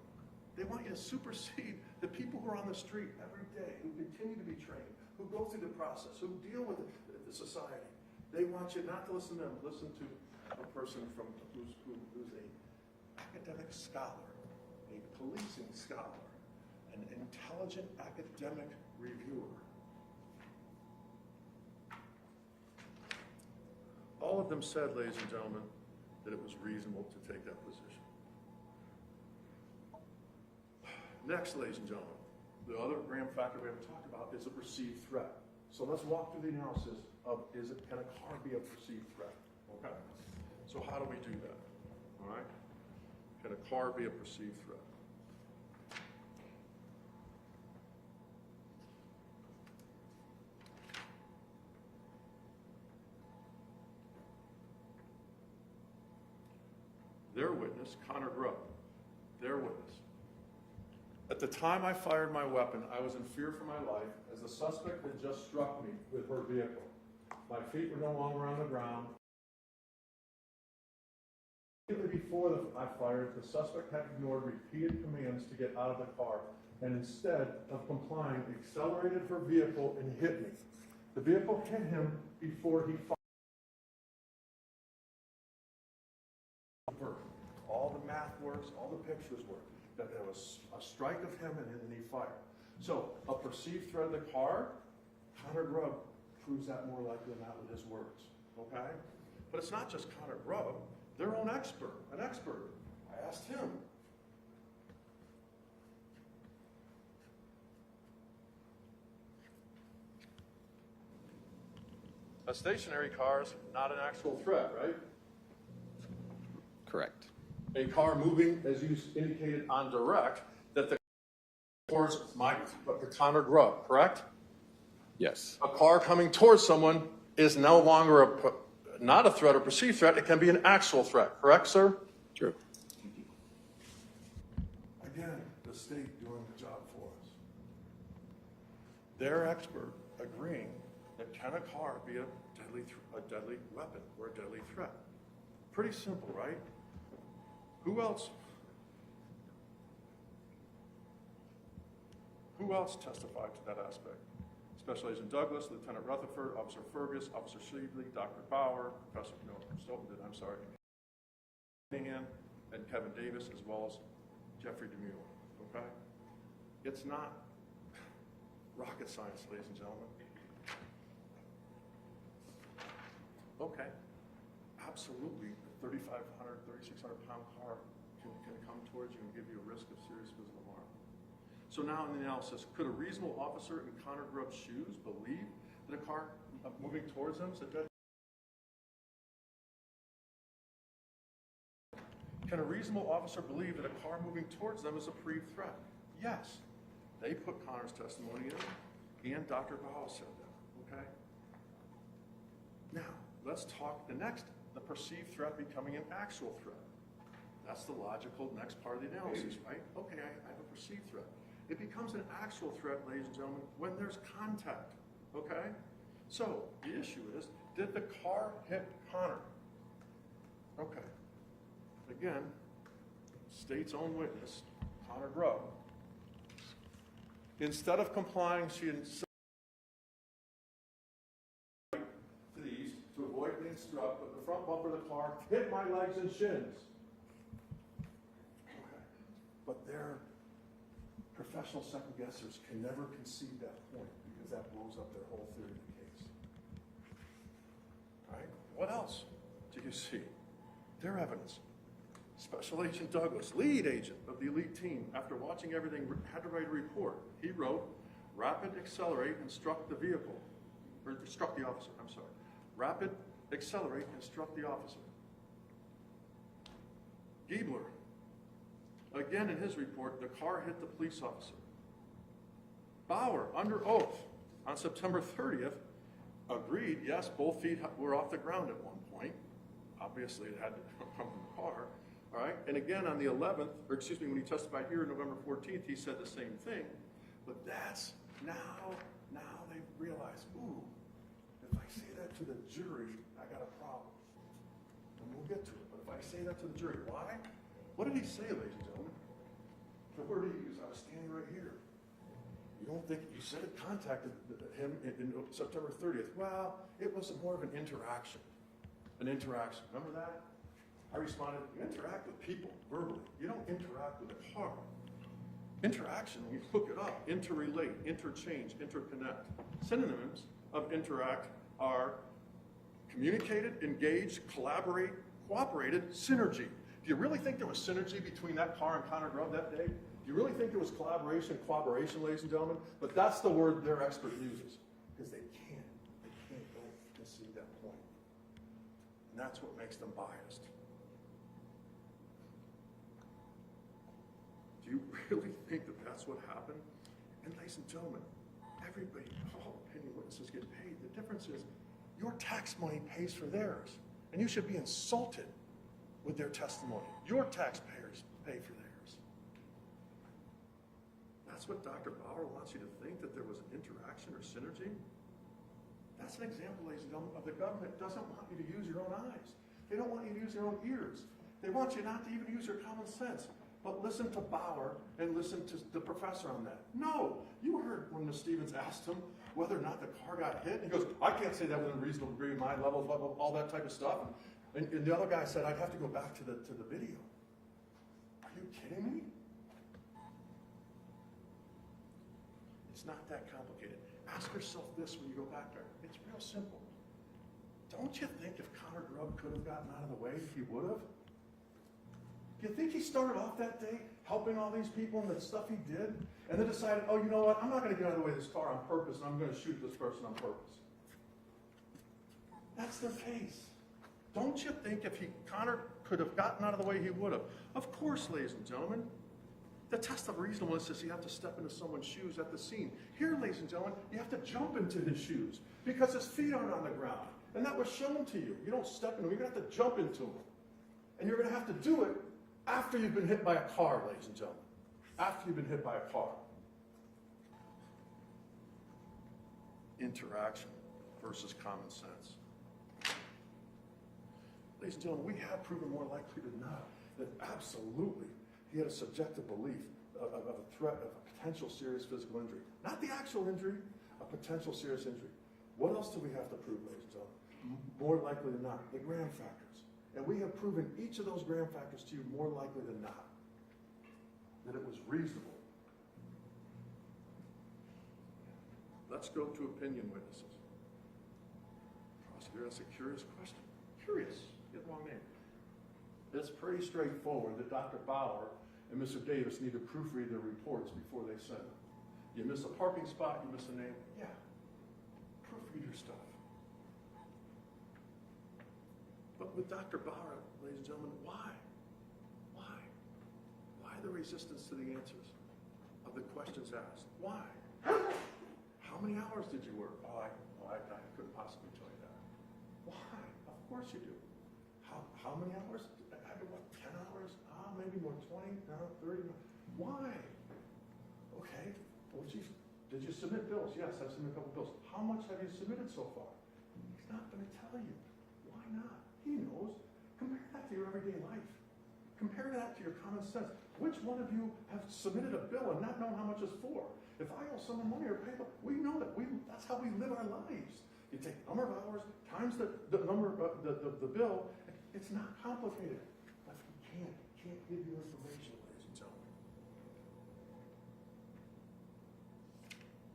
They want you to supersede the people who are on the street every day, who continue to be trained, who go through the process, who deal with the society. They want you not to listen to them, listen to a person who's a academic scholar, a policing scholar, an intelligent academic reviewer. All of them said, ladies and gentlemen, that it was reasonable to take that position. Next, ladies and gentlemen, the other grand factor we haven't talked about is a perceived threat. So let's walk through the analysis of can a car be a perceived threat? Okay. So how do we do that? All right. Can a car be a perceived threat? Their witness, Connor Grubb, their witness. At the time I fired my weapon, I was in fear for my life as the suspect had just struck me with her vehicle. My feet were no longer on the ground. Immediately before I fired, the suspect had ignored repeated commands to get out of the car and instead of complying, accelerated her vehicle and hit me. The vehicle hit him before he fired. All the math works, all the pictures work. That there was a strike of him and then he fired. So a perceived threat of the car, Connor Grubb proves that more likely than not with his words, okay? But it's not just Connor Grubb, their own expert, an expert. I asked him. A stationary car is not an actual threat, right? Correct. A car moving, as you indicated on direct, that the towards Connor Grubb, correct? Yes. A car coming towards someone is no longer not a threat or perceived threat. It can be an actual threat, correct, sir? True. Again, the state doing the job for us. Their expert agreeing that can a car be a deadly weapon or a deadly threat? Pretty simple, right? Who else testified to that aspect? Special Agent Douglas, Lieutenant Rutherford, Officer Fergus, Officer Sheevely, Dr. Bauer, Professor Stolten, and Kevin Davis, as well as Jeffrey DeMille, okay? It's not rocket science, ladies and gentlemen. Okay, absolutely, a 3,500, 3,600-pound car can come towards you and give you a risk of serious physical harm. So now in the analysis, could a reasonable officer in Connor Grubb's shoes believe that a car moving towards them is a deadly? Can a reasonable officer believe that a car moving towards them is a perceived threat? Yes. They put Connor's testimony in, and Dr. Bauer said that, okay? Now, let's talk the perceived threat becoming an actual threat. That's the logical next part of the analysis, right? Okay, I have a perceived threat. It becomes an actual threat, ladies and gentlemen, when there's contact, okay? So, the issue is, did the car hit Connor? Okay. Again, state's own witness, Connor Grubb. Instead of complying, she insisted to the east to avoid being struck, but the front bumper of the car hit my legs and shins. Okay. But their professional second guessers can never concede that point because that blows up their whole theory of the case. All right? What else do you see? Their evidence. Special Agent Douglas, lead agent of the elite team, after watching everything, had to write a report. He wrote, rapid accelerate and struck the vehicle, or struck the officer, I'm sorry. Rapid accelerate and struck the officer. Giebler, again in his report, the car hit the police officer. Bauer, under oath, on September 30th, agreed, yes, both feet were off the ground at one point. Obviously, it had to come from the car. All right, and again on the 11th, or excuse me, when he testified here November 14th, he said the same thing. But that's now they realize, ooh, if I say that to the jury, I got a problem. And we'll get to it. But if I say that to the jury, why? What did he say, ladies and gentlemen? The word he used, I was standing right here. You don't think you said it contacted him in September 30th? Well, it was more of an interaction. An interaction. Remember that? I responded, you interact with people verbally. You don't interact with a car. Interaction, when you look it up, interrelate, interchange, interconnect. Synonyms of interact are communicated, engaged, collaborate, cooperated, synergy. Do you really think there was synergy between that car and Connor Grubb that day? Do you really think there was collaboration, cooperation, ladies and gentlemen? But that's the word their expert uses, because they can't go concede that point. And that's what makes them biased. Do you really think that that's what happened? And ladies and gentlemen, everybody, all opinion witnesses get paid. The difference is your tax money pays for theirs. And you should be insulted with their testimony. Your taxpayers pay for theirs. That's what Dr. Bauer wants you to think, that there was an interaction or synergy. That's an example, ladies and gentlemen, of the government doesn't want you to use your own eyes. They don't want you to use your own ears. They want you not to even use your common sense. But listen to Bauer and listen to the professor on that. No, you heard when Ms. Stevens asked him whether or not the car got hit. And he goes, I can't say that within a reasonable degree of my level, blah, blah, all that type of stuff. And the other guy said, I'd have to go back to the video. Are you kidding me? It's not that complicated. Ask yourself this when you go back there. It's real simple. Don't you think if Connor Grubb could have gotten out of the way, he would have? Do you think he started off that day helping all these people and the stuff he did, and then decided, oh, you know what, I'm not going to get out of the way of this car on purpose, and I'm going to shoot this person on purpose? That's their case. Don't you think if Connor could have gotten out of the way, he would have? Of course, ladies and gentlemen. The test of reasonableness is you have to step into someone's shoes at the scene. Here, ladies and gentlemen, you have to jump into his shoes because his feet aren't on the ground. And that was shown to you. You don't step into him. You're going to have to jump into him. And you're going to have to do it after you've been hit by a car, ladies and gentlemen. After you've been hit by a car. Interaction versus common sense. Ladies and gentlemen, we have proven more likely than not that absolutely he had a subjective belief of a threat of a potential serious physical injury. Not the actual injury, a potential serious injury. What else do we have to prove, ladies and gentlemen? More likely than not, the gram factors. And we have proven each of those gram factors to you more likely than not, that it was reasonable. Let's go to opinion witnesses. Prosecutor, that's a curious question. Curious, get the wrong name. It's pretty straightforward that Dr. Bauer and Mr. Davis need to proofread their reports before they send them. You miss a parking spot, you miss a name, yeah, proofread your stuff. But with Dr. Bauer, ladies and gentlemen, why? Why? Why the resistance to the answers of the questions asked? Why? How many hours did you work? Oh, I couldn't possibly tell you that. Why? Of course you do. How many hours? I do what, 10 hours? Maybe more, 20, no, 30. Why? Okay, well, geez, did you submit bills? Yes, I've submitted a couple bills. How much have you submitted so far? He's not going to tell you. Why not? He knows. Compare that to your everyday life. Compare that to your common sense. Which one of you have submitted a bill and not known how much it's for? If I owe someone money or pay, we know that that's how we live our lives. You take the number of hours times the number of the bill. It's not complicated. But we can't give you information, ladies and gentlemen.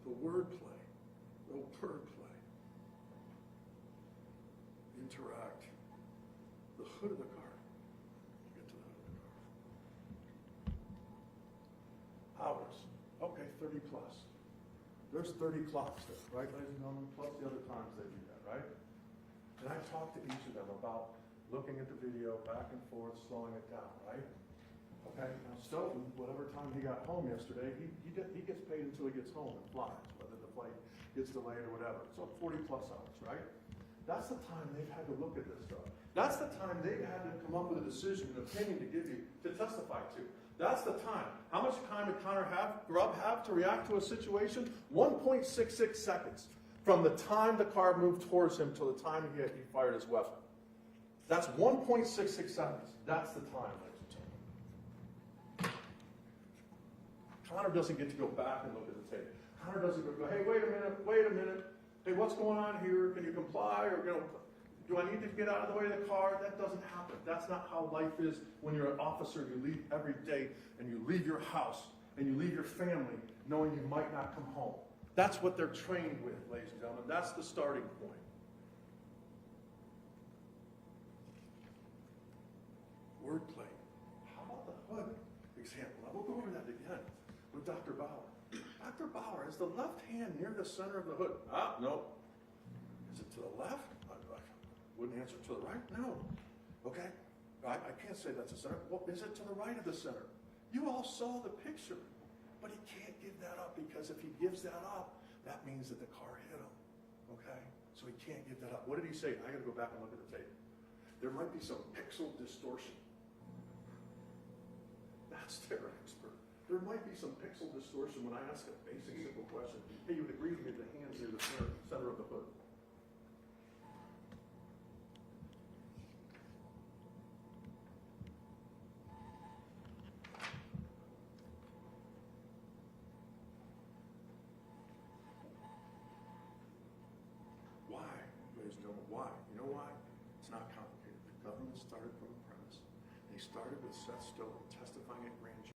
The wordplay. Interact. The hood of the car. Get to the hood of the car. Hours. Okay, 30 plus. There's 30 clocks there, right, ladies and gentlemen? Plus the other times they do that, right? And I talked to each of them about looking at the video back and forth, slowing it down, right? Okay, now Stoughton, whatever time he got home yesterday, he gets paid until he gets home and flies, whether the flight gets delayed or whatever. So 40 plus hours, right? That's the time they've had to look at this stuff. That's the time they've had to come up with a decision, an opinion to give you, to testify to. That's the time. How much time did Grubb have to react to a situation? 1.66 seconds from the time the car moved towards him till the time he fired his weapon. That's 1.66 seconds. That's the time, ladies and gentlemen. Connor doesn't get to go back and look at the tape. Connor doesn't go, hey, wait a minute. Hey, what's going on here? Can you comply? Or do I need to get out of the way of the car? That doesn't happen. That's not how life is when you're an officer. You leave every day and you leave your house and you leave your family knowing you might not come home. That's what they're trained with, ladies and gentlemen. That's the starting point. Wordplay. How about the hood example? I will go over that again with Dr. Bauer. Dr. Bauer, is the left hand near the center of the hood? No. Is it to the left? I wouldn't answer to the right? No. Okay. I can't say that's the center. Well, is it to the right of the center? You all saw the picture, but he can't give that up because if he gives that up, that means that the car hit him. Okay? So he can't give that up. What did he say? I got to go back and look at the tape. There might be some pixel distortion. That's their expert. There might be some pixel distortion when I ask a basic, simple question. Hey, you would agree with me the hands near the center of the hood? Why, ladies and gentlemen, why? You know why? It's not complicated. The government started from a premise. They started with Seth Stoughton testifying at grand jury.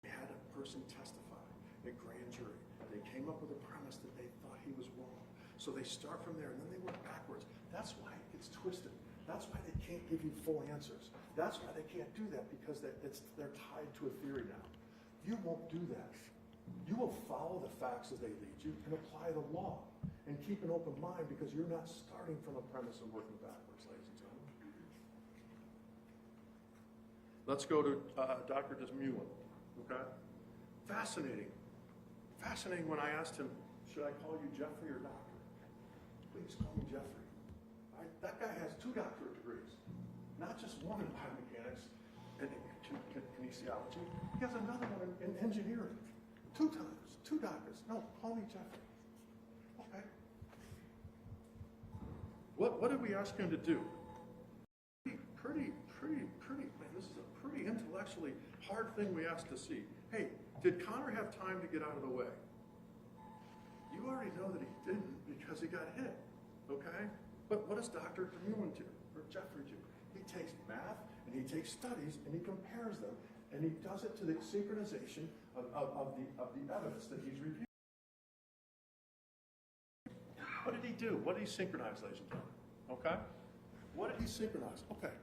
They had a person testify at grand jury. They came up with a premise that they thought he was wrong. So they start from there, and then they work backwards. That's why it gets twisted. That's why they can't give you full answers. That's why they can't do that, because they're tied to a theory now. You won't do that. You will follow the facts as they lead you and apply the law and keep an open mind, because you're not starting from a premise and working backwards, ladies and gentlemen. Let's go to Dr. Desmulin, okay? Fascinating. Fascinating when I asked him, should I call you Jeffrey or Doctor? Please call me Jeffrey. Right? That guy has 2 doctorate degrees, not just one in biomechanics and kinesiology. He has another one in engineering. 2 times, 2 doctors. No, call me Jeffrey. Okay. What did we ask him to do? Pretty, man, this is a pretty intellectually hard thing we asked to see. Hey, did Connor have time to get out of the way? You already know that he didn't because he got hit, okay? But what does Dr. Desmulin do, or Jeffrey do? He takes math and he takes studies and he compares them, and he does it to the synchronization of the evidence that he's reviewed. What did he do? What did he synchronize, ladies and gentlemen? Okay? What did he synchronize? Okay.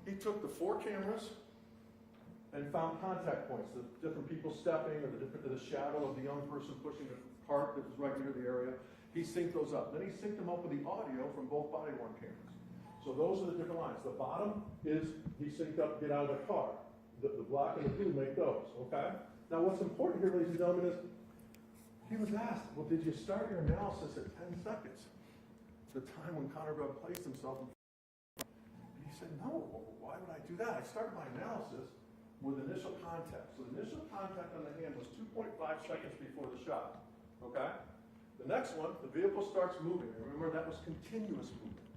He took the 4 cameras and found contact points, the different people stepping, or the shadow of the young person pushing the cart that was right near the area. He synced those up. Then he synced them up with the audio from both body-worn cameras. So those are the different lines. The bottom is he synced up, get out of the car. The black and the blue make those, okay? Now what's important here, ladies and gentlemen, is He was asked, well, did you start your analysis at 10 seconds? The time when Connor Grubb placed himself in front. And he said, no, well, why would I do that? I started my analysis with initial contact. So the initial contact on the hand was 2.5 seconds before the shot, okay? The next one, the vehicle starts moving. And remember, that was continuous movement.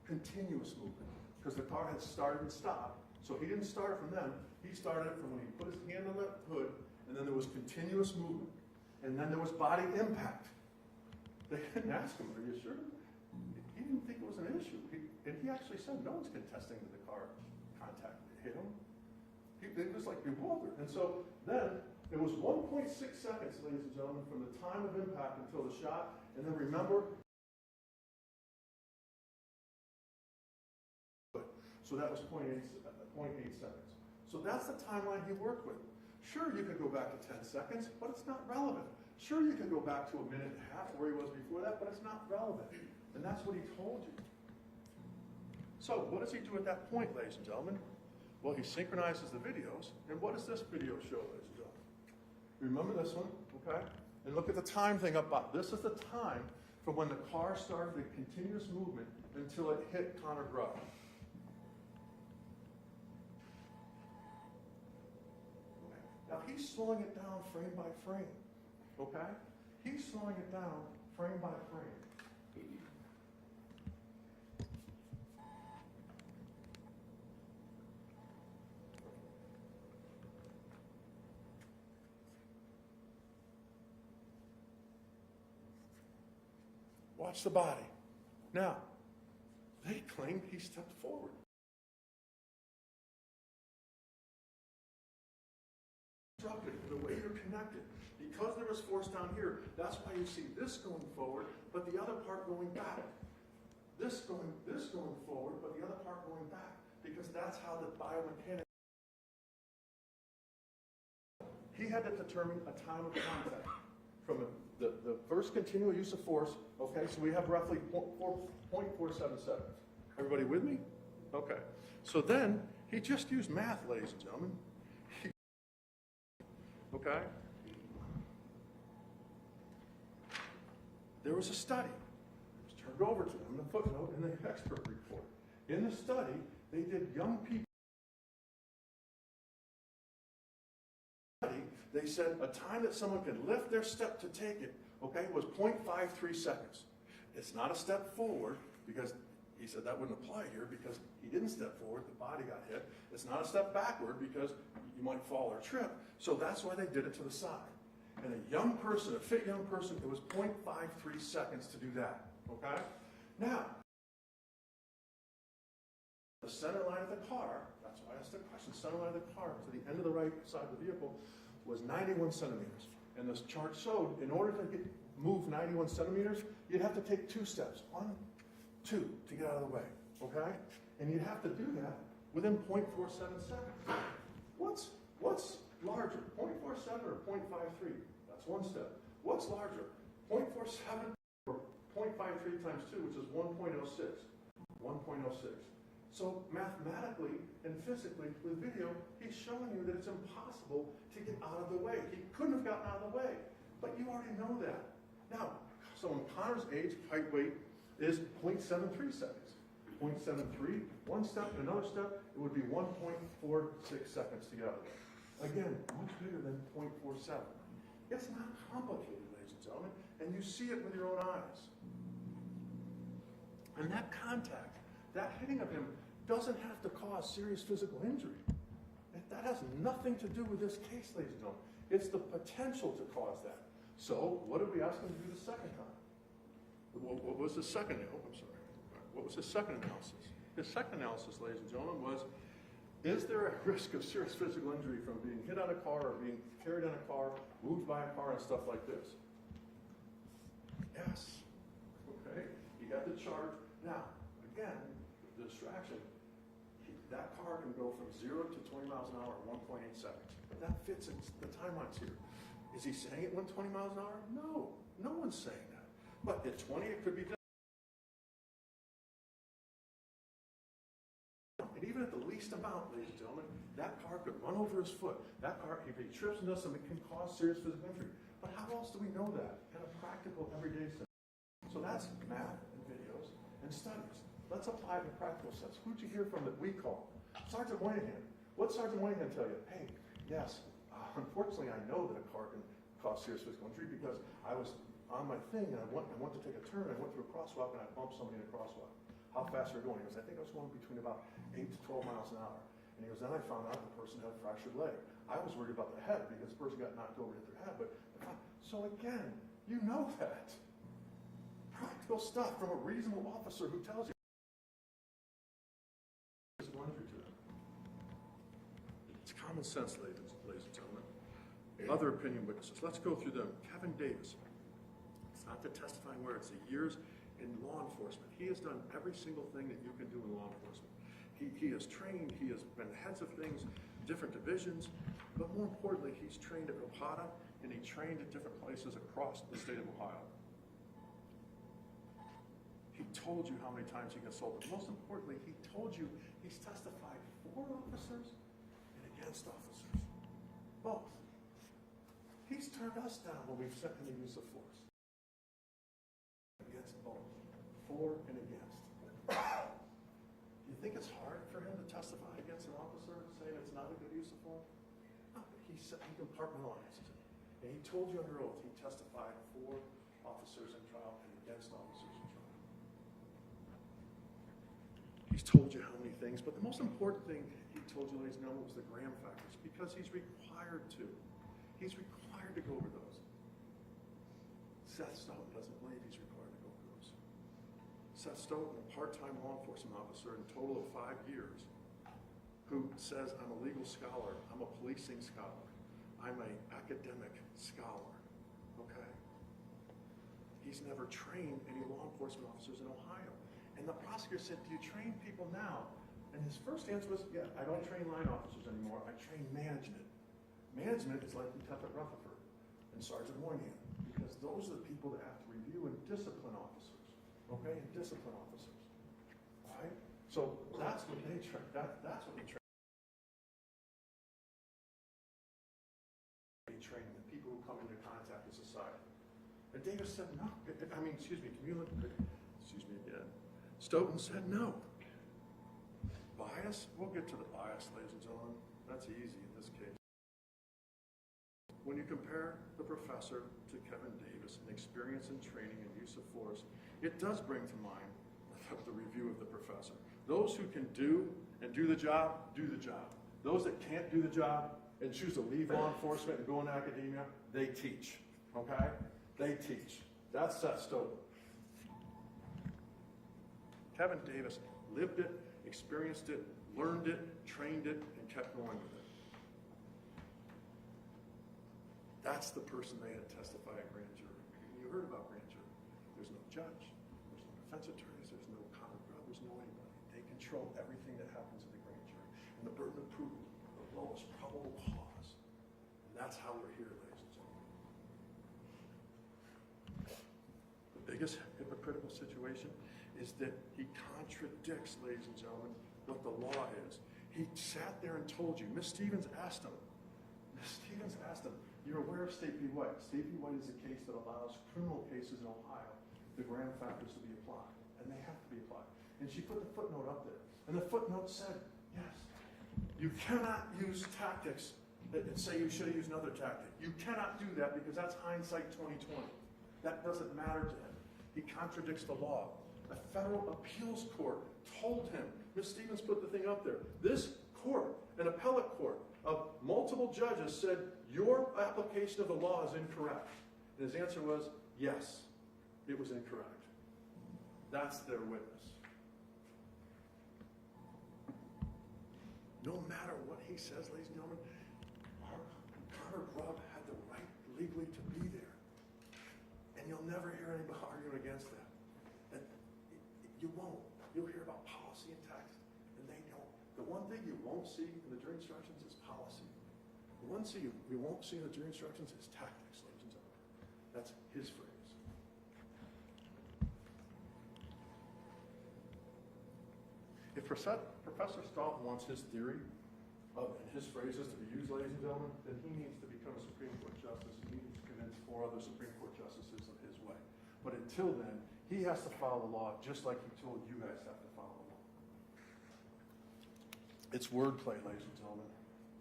Continuous movement. Because the car had started and stopped. So he didn't start it from then. He started it from when he put his hand on the hood, and then there was continuous movement. And then there was body impact. They didn't ask him, are you sure? He didn't think it was an issue. And he actually said, no one's contesting that the car contact hit him. It was like bewildered. And so then it was 1.6 seconds, ladies and gentlemen, from the time of impact until the shot. And then remember, so that was 0.8 seconds. So that's the timeline he worked with. Sure, you could go back to 10 seconds, but it's not relevant. Sure, you could go back to a minute and a half where he was before that, but it's not relevant. And that's what he told you. So what does he do at that point, ladies and gentlemen? Well, he synchronizes the videos. And what does this video show, ladies and gentlemen? Remember this one, okay? And look at the time thing up top. This is the time from when the car started the continuous movement until it hit Connor Grubb. Now, he's slowing it down frame by frame, okay? He's slowing it down frame by frame. Watch the body. Now, they claim he stepped forward. The way you're connected. Because there was force down here, that's why you see this going forward, but the other part going back. This going forward, but the other part going back. Because that's how the biomechanics. He had to determine a time of contact from the first continual use of force. Okay, so we have roughly 0.47 seconds. Everybody with me? Okay. So then he just used math, ladies and gentlemen. Okay? There was a study. It was turned over to them in a footnote in the expert report. In the study, they did young people. They said a time that someone could lift their step to take it, okay, was 0.53 seconds. It's not a step forward, because he said that wouldn't apply here because he didn't step forward, the body got hit. It's not a step backward because you might fall or trip. So that's why they did it to the side. And a young person, a fit young person, it was 0.53 seconds to do that, okay? Now, the center line of the car, that's why I asked the question, center line of the car to the end of the right side of the vehicle was 91 centimeters. And this chart showed in order to move 91 centimeters, you'd have to take 2 steps. 1, 2 to get out of the way, okay? And you'd have to do that within 0.47 seconds. What's larger, 0.47 or 0.53? That's one step. What's larger, 0.47 or 0.53 times 2, which is 1.06? 1.06. So mathematically and physically, with video, he's showing you that it's impossible to get out of the way. He couldn't have gotten out of the way, but you already know that. Now, so in Connor's age, height, weight is 0.73 seconds. 0.73, one step, another step, it would be 1.46 seconds to get out of the way. Again, much bigger than 0.47. It's not complicated, ladies and gentlemen, and you see it with your own eyes. And that contact, that hitting of him, doesn't have to cause serious physical injury. That has nothing to do with this case, ladies and gentlemen. It's the potential to cause that. So, what did we ask him to do the second time? What was his second? I'm sorry. What was his second analysis? His second analysis, ladies and gentlemen, was: is there a risk of serious physical injury from being hit on a car or being carried on a car, moved by a car, and stuff like this? Yes. Okay. He had the chart. Now, again, the distraction. That car can go from 0 to 20 miles an hour in 1.8 seconds. But that fits in the timelines here. Is he saying it went 20 miles an hour? No. No one's saying that. But at 20, it could be different. And even at the least amount, ladies and gentlemen, that car could run over his foot. That car, if he trips and does something, it can cause serious physical injury. But how else do we know that in a practical, everyday sense? So that's math and videos and studies. Let's apply it in a practical sense. Who'd you hear from that we call? Sergeant Moynihan. What'd Sergeant Moynihan tell you? Hey, yes, unfortunately I know that a car can cause serious physical injury because I was on my thing and I went to take a turn. I went through a crosswalk and I bumped somebody in a crosswalk. How fast are you going? He goes, I think I was going between about 8 to 12 miles an hour. And he goes, then I found out the person had a fractured leg. I was worried about the head because the person got knocked over, hit their head. But so again, you know that. Practical stuff from a reasonable officer who tells you physical injury to them. It's common sense, ladies and gentlemen. Other opinion witnesses. Let's go through them. Kevin Davis. It's not the testifying where it's the years in law enforcement. He has done every single thing that you can do in law enforcement. He has trained, he has been heads of things, different divisions, but more importantly, he's trained at Ropata and he trained at different places across the state of Ohio. He told you how many times he consulted. Most importantly, he told you he's testified for officers and against officers. Both. He's turned us down when we've sent him the use of force. Against both. For and against. You think it's hard for him to testify against an officer saying it's not a good use of force? No, but he compartmentalized it. And he told you under oath he testified for officers in trial and against officers in trial. He's told you how many things, but the most important thing he told you, ladies and gentlemen, was the Graham factors, because he's required to. He's required to go over those. Seth Stoughton doesn't believe he's required to go over those. Seth Stoughton, a part-time law enforcement officer in a total of 5 years, who says, I'm a legal scholar, I'm a policing scholar, I'm an academic scholar, okay? He's never trained any law enforcement officers in Ohio. And the prosecutor said, do you train people now? And his first answer was, yeah, I don't train line officers anymore, I train management. Management is like Lieutenant Rutherford and Sergeant Moynihan, because those are the people that have to review and discipline officers, okay, and discipline officers, all right? So that's what they train, that's what they train. They train the people who come into contact with society. And Davis said no, Stoughton said no. Bias, we'll get to the bias, ladies and gentlemen, that's easy in this case. When you compare the professor to Kevin Davis in experience in training and use of force, it does bring to mind the review of the professor. Those who can do the job, do the job. Those that can't do the job and choose to leave law enforcement and go into academia, they teach, okay? They teach. That's Seth Stoughton. Kevin Davis lived it, experienced it, learned it, trained it, and kept going with it. That's the person they had testify at grand jury. You heard about grand jury. There's no judge, there's no defense attorneys, there's no common ground, there's no anybody. They control everything that happens at the grand jury. And the burden of proof, the lowest probable cause. And that's how we're here, ladies and gentlemen. The biggest hypocritical situation is that he contradicts, ladies and gentlemen, what the law is. He sat there and told you. Ms. Stevens asked him, you're aware of State v. White. State v. White is a case that allows criminal cases in Ohio, the Graham factors to be applied, and they have to be applied. And she put the footnote up there. And the footnote said, yes, you cannot use tactics that say you should have used another tactic. You cannot do that because that's hindsight 2020. That doesn't matter to him. He contradicts the law. A federal appeals court told him, Ms. Stevens put the thing up there, this court, an appellate court of multiple judges said, your application of the law is incorrect. And his answer was, yes, it was incorrect. That's their witness. No matter what he says, ladies and gentlemen, Connor Grubb had the right legally to be there. And you'll never hear anybody arguing against that. You won't. You'll hear about policy and tactics, and they don't. The one thing you won't see in the jury instructions is policy. The one thing you won't see in the jury instructions is tactics, ladies and gentlemen. That's his phrase. If Professor Stoughton wants his theory and his phrases to be used, ladies and gentlemen, then he needs to become a Supreme Court justice, and he needs to convince his 4 other Supreme Court justices of his way. But until then, he has to follow the law just like he told you guys have to follow the law. It's wordplay, ladies and gentlemen.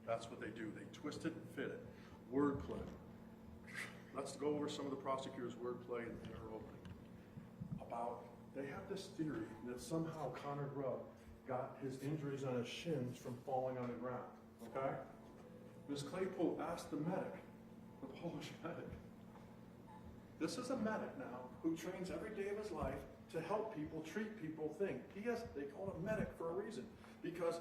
That's what they do. They twist it and fit it. Wordplay. Let's go over some of the prosecutor's wordplay in their opening. They have this theory that somehow Connor Grubb got his injuries on his shins from falling on the ground, okay? Ms. Claypool asked the medic, the Polish medic. This is a medic now who trains every day of his life to help people, treat people, think. They call him a medic for a reason, because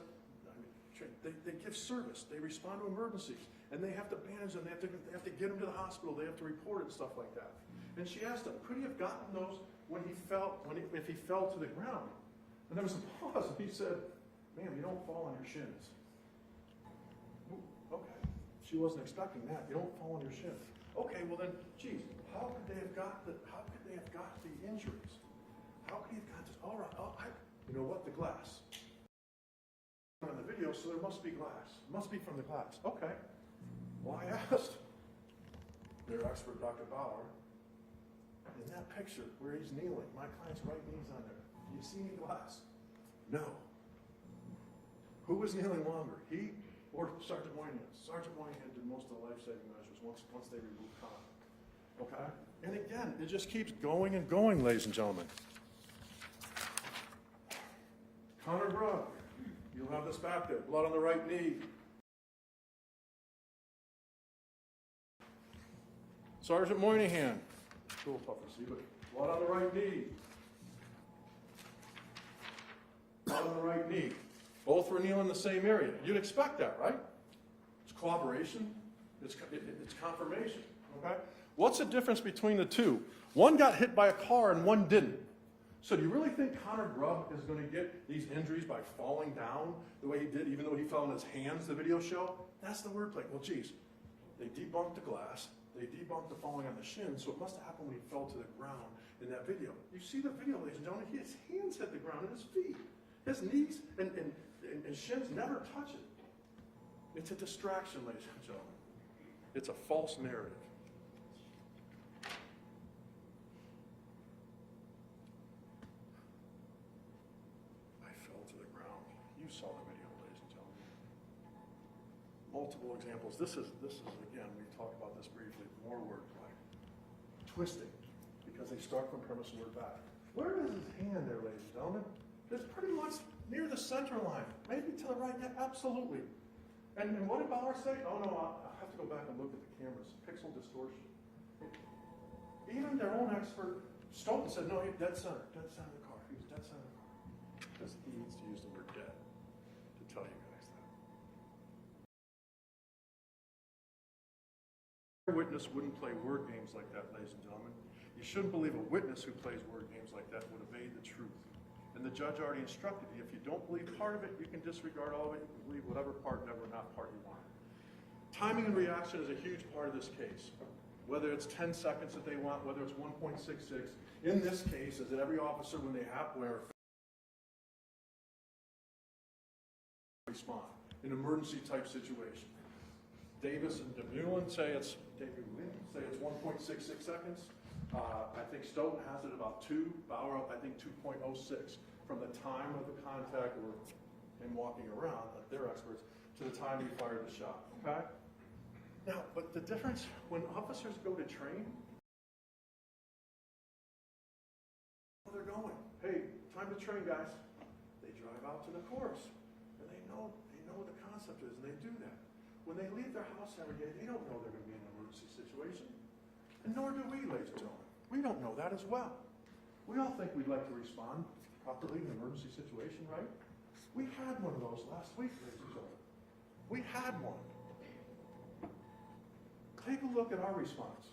they give service, they respond to emergencies, and they have to bandage them, they have to get him to the hospital, they have to report it and stuff like that. And she asked him, could he have gotten those if he fell to the ground? And there was a pause, and he said, ma'am, you don't fall on your shins. Ooh, okay, she wasn't expecting that. You don't fall on your shins. Okay, well then, geez, how could they have got the injuries? How could he have got this? All right, you know what? The glass. On the video, so there must be glass. Must be from the glass. Okay. Well, I asked their expert, Dr. Bauer, in that picture where he's kneeling, my client's right knee's on there. Do you see any glass? No. Who was kneeling longer? He or Sergeant Moynihan? Sergeant Moynihan did most of the life-saving measures once they removed Connor. Okay? And again, it just keeps going and going, ladies and gentlemen. Connor Grubb, you'll have this back there, blood on the right knee. Sergeant Moynihan, cool puffy, but blood on the right knee. Blood on the right knee. Both were kneeling in the same area. You'd expect that, right? It's corroboration. It's confirmation. Okay? What's the difference between the two? One got hit by a car and one didn't. So do you really think Connor Grubb is going to get these injuries by falling down the way he did, even though he fell on his hands, the video show? That's the wordplay. Well, geez, they debunked the glass. They debunked the falling on the shin, so it must have happened when he fell to the ground in that video. You see the video, ladies and gentlemen, his hands hit the ground and his feet. His knees and shins never touch it. It's a distraction, ladies and gentlemen. It's a false narrative. I fell to the ground. You saw the video, ladies and gentlemen. Multiple examples. This is again, we talked about this briefly, more wordplay. Twisting, because they start from premise and word back. Where is his hand there, ladies and gentlemen? It's pretty much near the center line, maybe to the right, yeah, absolutely. And what did Bauer say? Oh no, I'll have to go back and look at the cameras. Pixel distortion. Even their own expert, Stoughton, said, no, he's dead center of the car. He was dead center of the car. Because he needs to use the word dead to tell you guys that. A witness wouldn't play word games like that, ladies and gentlemen. You shouldn't believe a witness who plays word games like that would evade the truth. And the judge already instructed you, if you don't believe part of it, you can disregard all of it. You can believe whatever part, never not part you want. Timing and reaction is a huge part of this case. Whether it's 10 seconds that they want, whether it's 1.66. In this case, is that every officer, when they have respond in an emergency type situation. Davis and DeMullen say it's 1.66 seconds. I think Stoughton has it about 2, Bauer I think 2.06 from the time of the contact or him walking around, they're experts, to the time he fired the shot, okay? Now, but the difference, when officers go to train, they're going, hey, time to train, guys. They drive out to the course, and they know what the concept is, and they do that. When they leave their house every day, they don't know they're going to be in an emergency situation. And nor do we, ladies and gentlemen. We don't know that as well. We all think we'd like to respond properly in an emergency situation, right? We had one of those last week, ladies and gentlemen. We had one. Take a look at our response.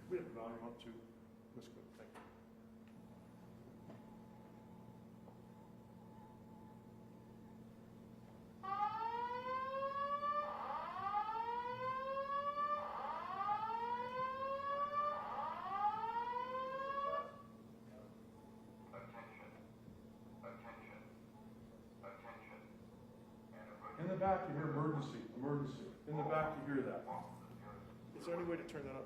We have the volume up to Ms. Cook. Thank you. back you hear emergency, emergency. In the back you hear that. Is there any way to turn that up?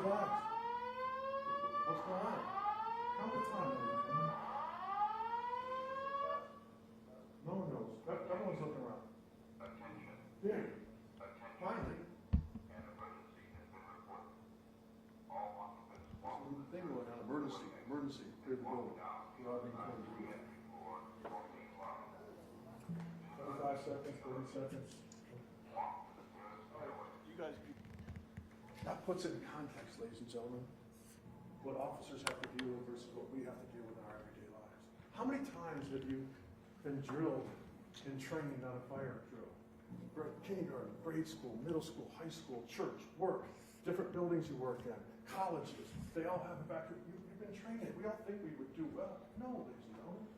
Relax. What's going on? Count the time, ladies and gentlemen. No one knows. Everyone's looking around. There. Finally. Thing going on. Emergency. Emergency. Clear the building. We're all being told to do that. 25 seconds, 30 seconds. You guys. That puts it in context, ladies and gentlemen, what officers have to deal with versus what we have to deal with in our everyday lives. How many times have you been drilled in training on a fire drill? Kindergarten, grade school, middle school, high school, church, work, different buildings you work in, colleges, they all have a background. You've been trained. We all think we would do well. No, ladies and gentlemen.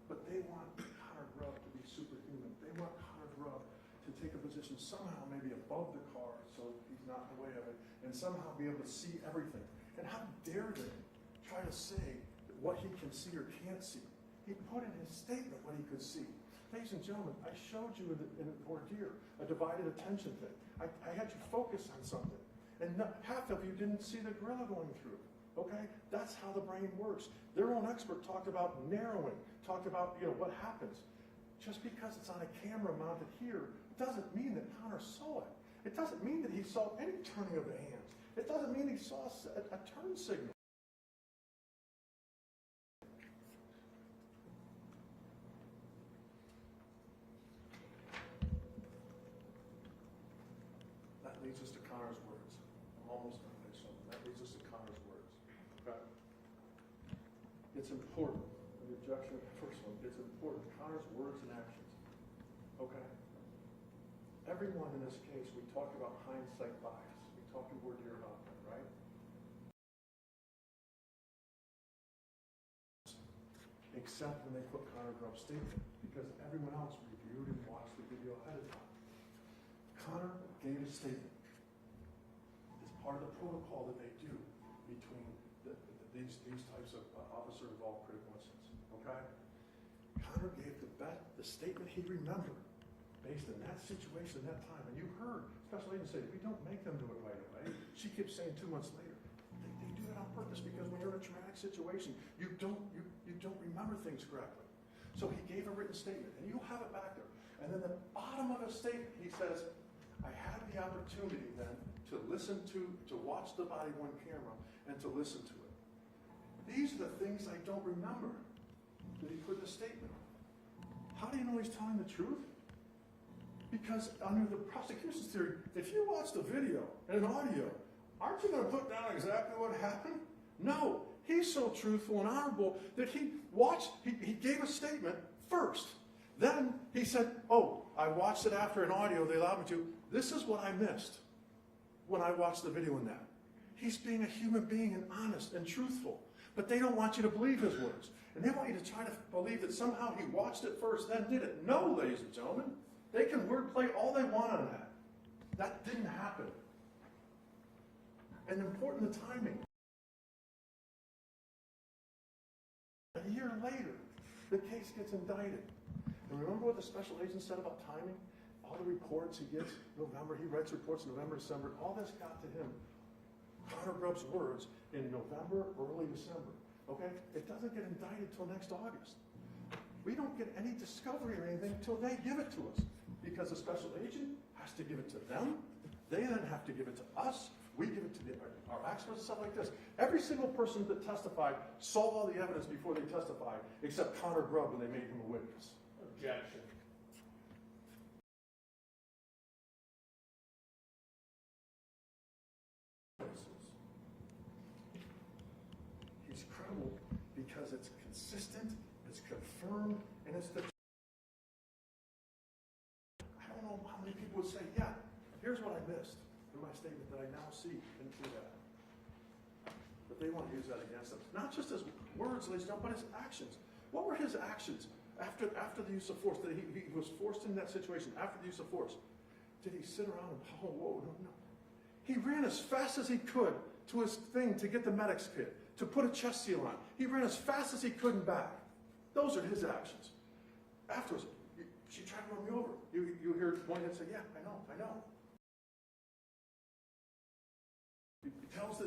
But they want Connor Grubb to be superhuman. They want Connor Grubb to take a position somehow maybe above the car so he's not in the way of it, and somehow be able to see everything. And how dare they try to say what he can see or can't see? He put in his statement what he could see. Ladies and gentlemen, I showed you in an ordeal, a divided attention thing. I had you focus on something. And half of you didn't see the gorilla going through. Okay? That's how the brain works. Their own expert talked about narrowing, talked about what happens. Just because it's on a camera mounted here doesn't mean that Connor saw it. It doesn't mean that he saw any turning of the hands. It doesn't mean he saw a turn signal. That leads us to Connor's words. I'm almost done, ladies and gentlemen. That leads us to Connor's words. Okay? It's important. The objection, first one, it's important. Connor's words and actions. Okay? Everyone in this case, we talk about hindsight bias. We talk in word here about that, right? Except when they put Connor Grubb's statement, because everyone else reviewed and watched the video ahead of time. Connor gave a statement. It's part of the protocol that they do between these types of officer-involved critical incidents. Okay? Connor gave the statement he remembered based on that situation, that time. And you heard Special Agent say, we don't make them do it right away. She keeps saying 2 months later. They do it on purpose because when you're in a traumatic situation, you don't remember things correctly. So he gave a written statement, and you have it back there. And then the bottom of his statement, he says, I had the opportunity then to watch the body-worn camera and to listen to it. These are the things I don't remember that he put in the statement. How do you know he's telling the truth? Because under the prosecution's theory, if you watch the video and an audio, aren't you going to put down exactly what happened? No. He's so truthful and honorable that he gave a statement first. Then he said, oh, I watched it after an audio they allowed me to. This is what I missed when I watched the video in that. He's being a human being and honest and truthful. But they don't want you to believe his words. And they want you to try to believe that somehow he watched it first, then did it. No, ladies and gentlemen. They can wordplay all they want on that. That didn't happen. And important, the timing. A year later, the case gets indicted. And remember what the special agent said about timing? All the reports he gets, November, he writes reports in November, December, all this got to him. Connor Grubb's words in November, early December. Okay? It doesn't get indicted till next August. We don't get any discovery or anything till they give it to us. Because the special agent has to give it to them. They then have to give it to us. We give it to our experts and stuff like this. Every single person that testified saw all the evidence before they testified, except Connor Grubb when they made him a witness. Objection. He's credible because it's consistent, it's confirmed, and it's the how many people would say, yeah, here's what I missed in my statement that I now see and see that. But they want to use that against him. Not just his words, ladies and gentlemen, but his actions. What were his actions after the use of force? That he was forced in that situation after the use of force. Did he sit around and, oh, whoa, no. He ran as fast as he could to his thing to get the medic's kit, to put a chest seal on. He ran as fast as he could and back. Those are his actions. Afterwards, she tried to run me over. You hear one that say, yeah, I know. It tells the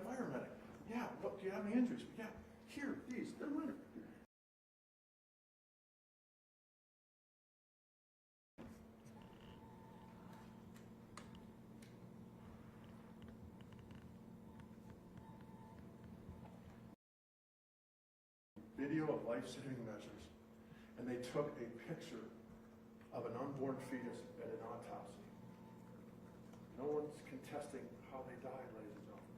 fire medic, yeah, look, do you have any injuries? Yeah, here, these, they're minor. Video of life-saving measures, and they took a picture of an unborn fetus at an autopsy. No one's contesting how they died, ladies and gentlemen.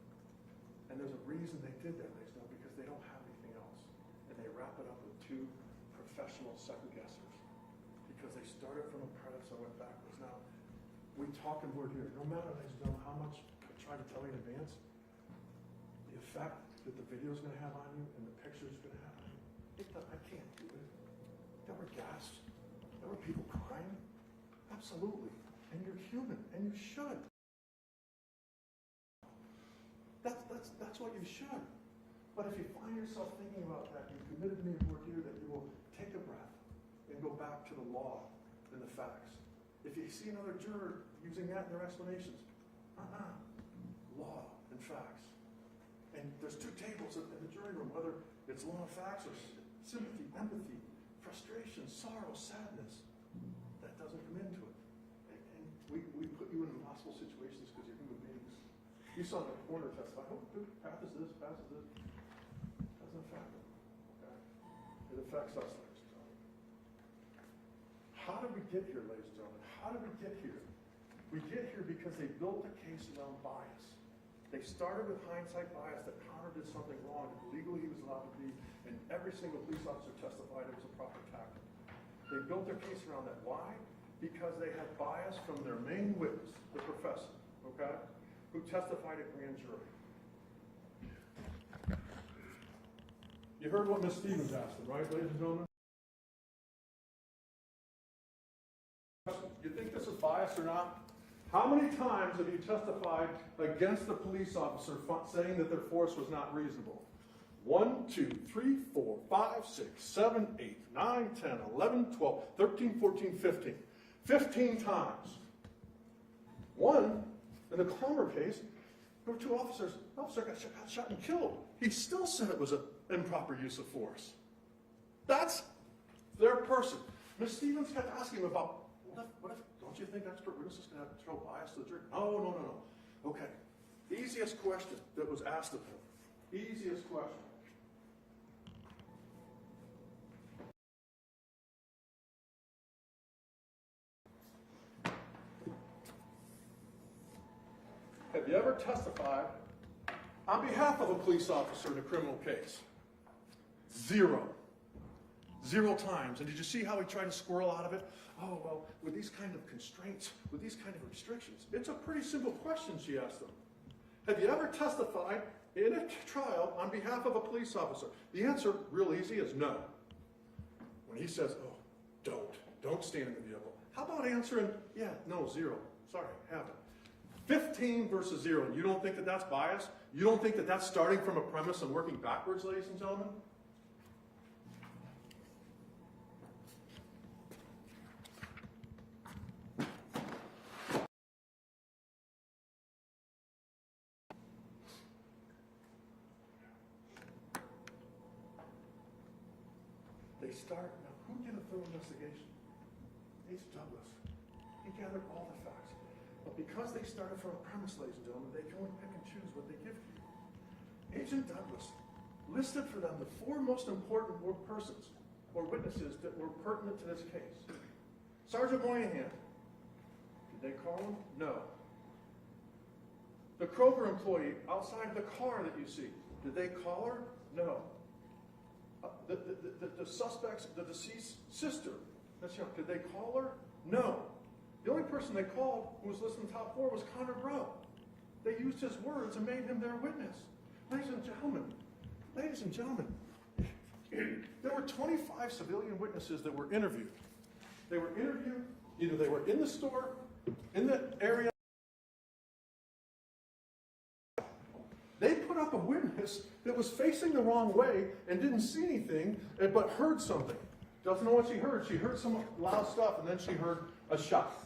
And there's a reason they did that, ladies and gentlemen, because they don't have anything else. And they wrap it up with two professional second guessers. Because they started from a premise and went backwards. Now, we talk and word here. No matter, ladies and gentlemen, how much I try to tell you in advance, the effect that the video is going to have on you and the picture is going to have on you, I can't do it. There were gasps. There were people crying. Absolutely. And you're human, and you should. That's what you should. But if you find yourself thinking about that, you committed to me a word here that you will take a breath and go back to the law and the facts. If you see another juror using that in their explanations, law and facts. And there's two tables in the jury room, whether it's law and facts or sympathy, empathy, frustration, sorrow, sadness. That doesn't come into it. And we put you in impossible situations because you're human beings. You saw in the corner testify, oh, path is this. Doesn't affect them. Okay? It affects us, ladies and gentlemen. How did we get here, ladies and gentlemen? How did we get here? We get here because they built the case around bias. They started with hindsight bias that Connor did something wrong that legally he was allowed to be, and every single police officer testified it was a proper tactic. They built their case around that. Why? Because they had bias from their main witness, the professor, okay, who testified at grand jury. You heard what Ms. Stevens asked them, right, ladies and gentlemen? You think this is bias or not? How many times have you testified against a police officer saying that their force was not reasonable? 1, 2, 3, 4, 5, 6, 7, 8, 9, 10, 11, 12, 13, 14, 15. 15 times. One, in the Clomer case, there were two officers. The officer got shot and killed. He still said it was an improper use of force. That's their person. Ms. Stevens kept asking him about, what if don't you think expert witnesses can throw bias to the jury? No. Okay. Easiest question that was asked of him. Easiest question. Have you ever testified on behalf of a police officer in a criminal case? 0. 0 times. And did you see how he tried to squirrel out of it? Oh, well, with these kind of constraints, with these kind of restrictions. It's a pretty simple question she asked them. Have you ever testified in a trial on behalf of a police officer? The answer, real easy, is no. When he says, oh, don't stand in the vehicle. How about answering, yeah, no, 0. Sorry, haven't. 15 versus 0. You don't think that that's bias? You don't think that that's starting from a premise and working backwards, ladies and gentlemen? They start, now who did a thorough investigation? Agent Douglas. He gathered all the facts. But because they started from a premise, ladies and gentlemen, they can only pick and choose what they give to you. Agent Douglas listed for them the 4 most important persons or witnesses that were pertinent to this case. Sergeant Moynihan. Did they call him? No. The Kroger employee outside the car that you see. Did they call her? No. The suspect's, the deceased sister, did they call her? No. The only person they called who was listed in the top 4 was Connor Grubb. They used his words and made him their witness. Ladies and gentlemen, there were 25 civilian witnesses that were interviewed. They were interviewed, either they were in the store, in the area. They put up a witness that was facing the wrong way and didn't see anything, but heard something. Doesn't know what she heard. She heard some loud stuff, and then she heard a shot.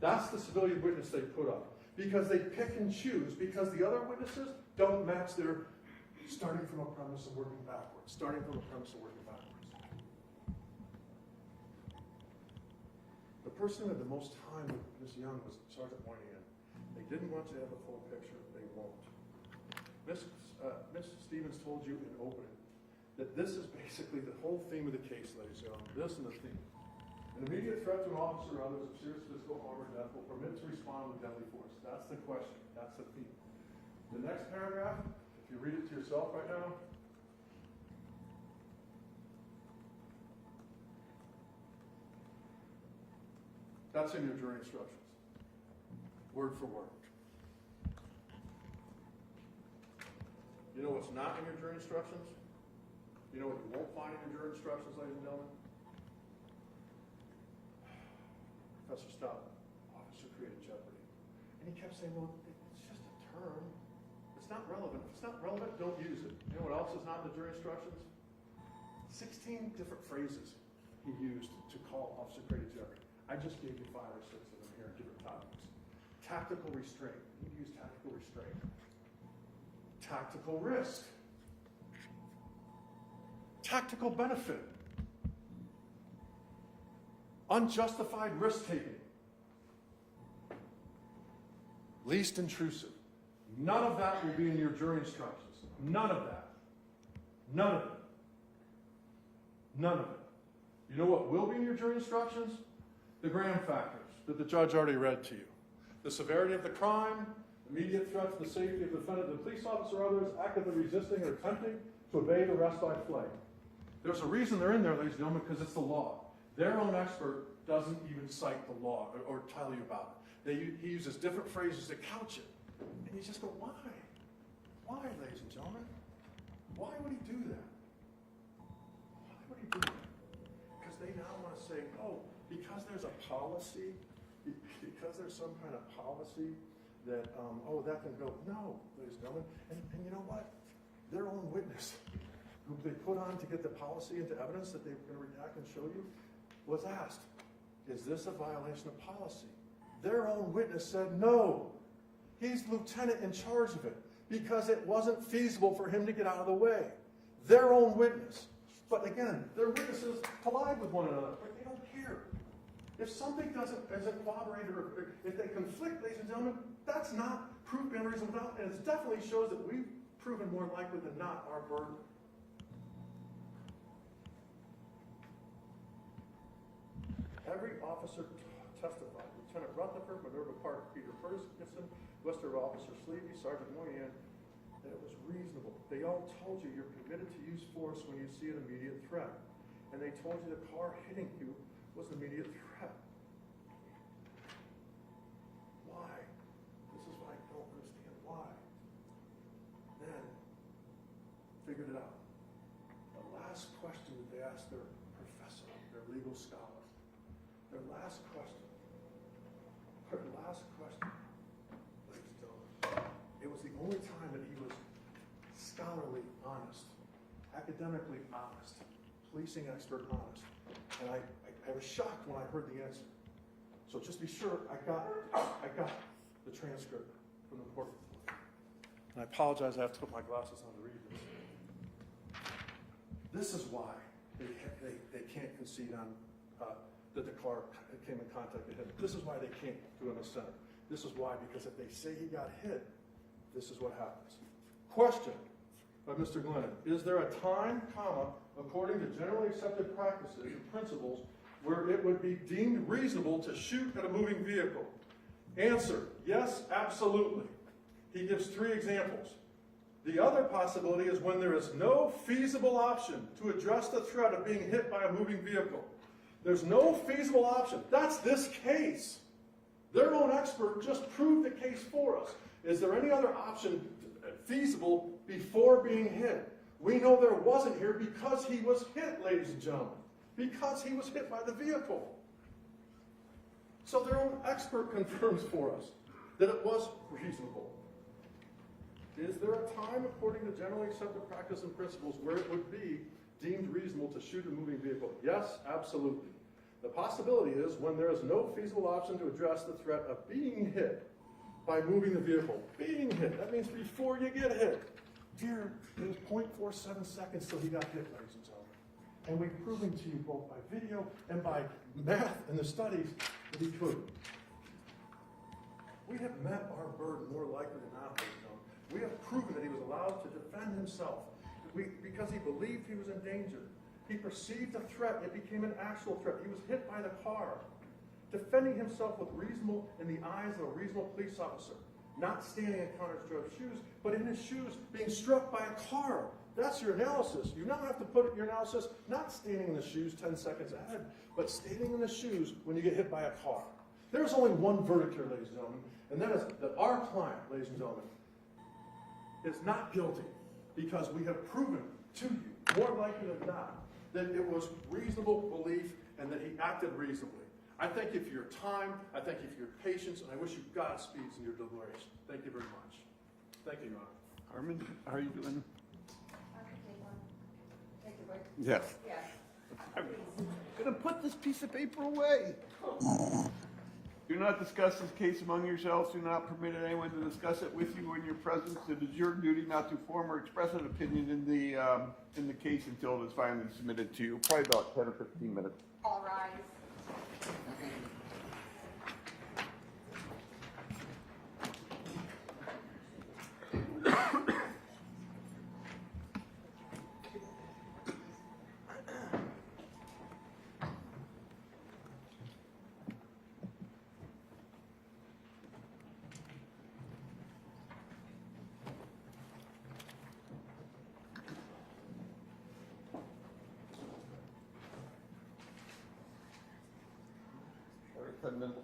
That's the civilian witness they put up. Because they pick and choose, because the other witnesses don't match their starting from a premise and working backwards. Starting from a premise and working backwards. The person who had the most time with Ms. Young was Sergeant Moynihan. They didn't want you to have the full picture. They won't. Ms. Stevens told you in opening that this is basically the whole theme of the case, ladies and gentlemen. This and the theme. An immediate threat to an officer or others of serious physical harm or death will permit to respond with deadly force. That's the question. That's the theme. The next paragraph, if you read it to yourself right now, that's in your jury instructions. Word for word. You know what's not in your jury instructions? You know what you won't find in your jury instructions, ladies and gentlemen? Professor Stout, officer created jeopardy. And he kept saying, well, it's just a term. It's not relevant. If it's not relevant, don't use it. You know what else is not in the jury instructions? 16 different phrases he used to call officer created jeopardy. I just gave you 5 or 6 of them here in different topics. Tactical restraint. He used tactical restraint. Tactical risk. Tactical benefit. Unjustified risk-taking. Least intrusive. None of that will be in your jury instructions. None of that. None of it. None of it. You know what will be in your jury instructions? The Graham factors that the judge already read to you. The severity of the crime, immediate threat to the safety of the defendant, the police officer or others actively resisting or attempting to evade arrest by flight. There's a reason they're in there, ladies and gentlemen, because it's the law. Their own expert doesn't even cite the law or tell you about it. He uses different phrases to couch it. And you just go, why? Why, ladies and gentlemen? Why would he do that? Why would he do that? Because they now want to say, oh, because there's a policy, because there's some kind of policy that, oh, that can go. No, ladies and gentlemen. And you know what? Their own witness, who they put on to get the policy into evidence that they were going to redact and show you, was asked, is this a violation of policy? Their own witness said no. He's lieutenant in charge of it because it wasn't feasible for him to get out of the way. Their own witness. But again, their witnesses collide with one another, but they don't care. If something isn't corroborated or if they conflict, ladies and gentlemen, that's not proof beyond reasonable doubt, and it definitely shows that we've proven more likely than not our burden. Every officer testified. Lieutenant Rutherford, Minerva Park, Peter Ferguson, Western Officer Sleevey, Sergeant Moynihan, that it was reasonable. They all told you you're permitted to use force when you see an immediate threat. And they told you the car hitting you was an immediate threat. Why? This is what I don't understand. Why? Then, figured it out. The last question that they asked their professor, their legal scholar, their last question, ladies and gentlemen, it was the only time that he was scholarly honest, academically honest, policing expert honest. And I was shocked when I heard the answer. So just be sure, I got the transcript from the court report. And I apologize, I have to put my glasses on to read this. This is why they can't concede on that the car came in contact with him. This is why they can't do it in the center. This is why, because if they say he got hit, this is what happens. Question by Mr. Glennon. Is there a time, according to generally accepted practices and principles, where it would be deemed reasonable to shoot at a moving vehicle? Answer, yes, absolutely. He gives 3 examples. The other possibility is when there is no feasible option to address the threat of being hit by a moving vehicle. There's no feasible option. That's this case. Their own expert just proved the case for us. Is there any other option feasible before being hit? We know there wasn't here because he was hit, ladies and gentlemen. Because he was hit by the vehicle. So their own expert confirms for us that it was reasonable. Is there a time, according to generally accepted practice and principles, where it would be deemed reasonable to shoot a moving vehicle? Yes, absolutely. The possibility is when there is no feasible option to address the threat of being hit by moving the vehicle. Being hit, that means before you get hit. Dear, it was 0.47 seconds till he got hit, ladies and gentlemen. And we've proven to you both by video and by math and the studies that he couldn't. We have met our burden more likely than not, ladies and gentlemen. We have proven that he was allowed to defend himself because he believed he was in danger. He perceived a threat. It became an actual threat. He was hit by the car. Defending himself with reasonable, in the eyes of a reasonable police officer. Not standing in Connor's shoes, but in his shoes, being struck by a car. That's your analysis. You now have to put your analysis not standing in the shoes 10 seconds ahead, but standing in the shoes when you get hit by a car. There's only one verdict here, ladies and gentlemen, and that is that our client, ladies and gentlemen, is not guilty because we have proven to you, more likely than not, that it was reasonable belief and that he acted reasonably. I thank you for your time, I thank you for your patience, and I wish you Godspeeds in your deliberation. Thank you very much. Thank you, Your Honor. Carmen, how are you doing? I can take one. Take a break? Yes. Yes. I'm gonna put this piece of paper away. Do not discuss this case among yourselves. Do not permit anyone to discuss it with you in your presence. It is your duty not to form or express an opinion in the case until it is finally submitted to you. Probably about 10 or 15 minutes. All rise. All right, 10 minutes.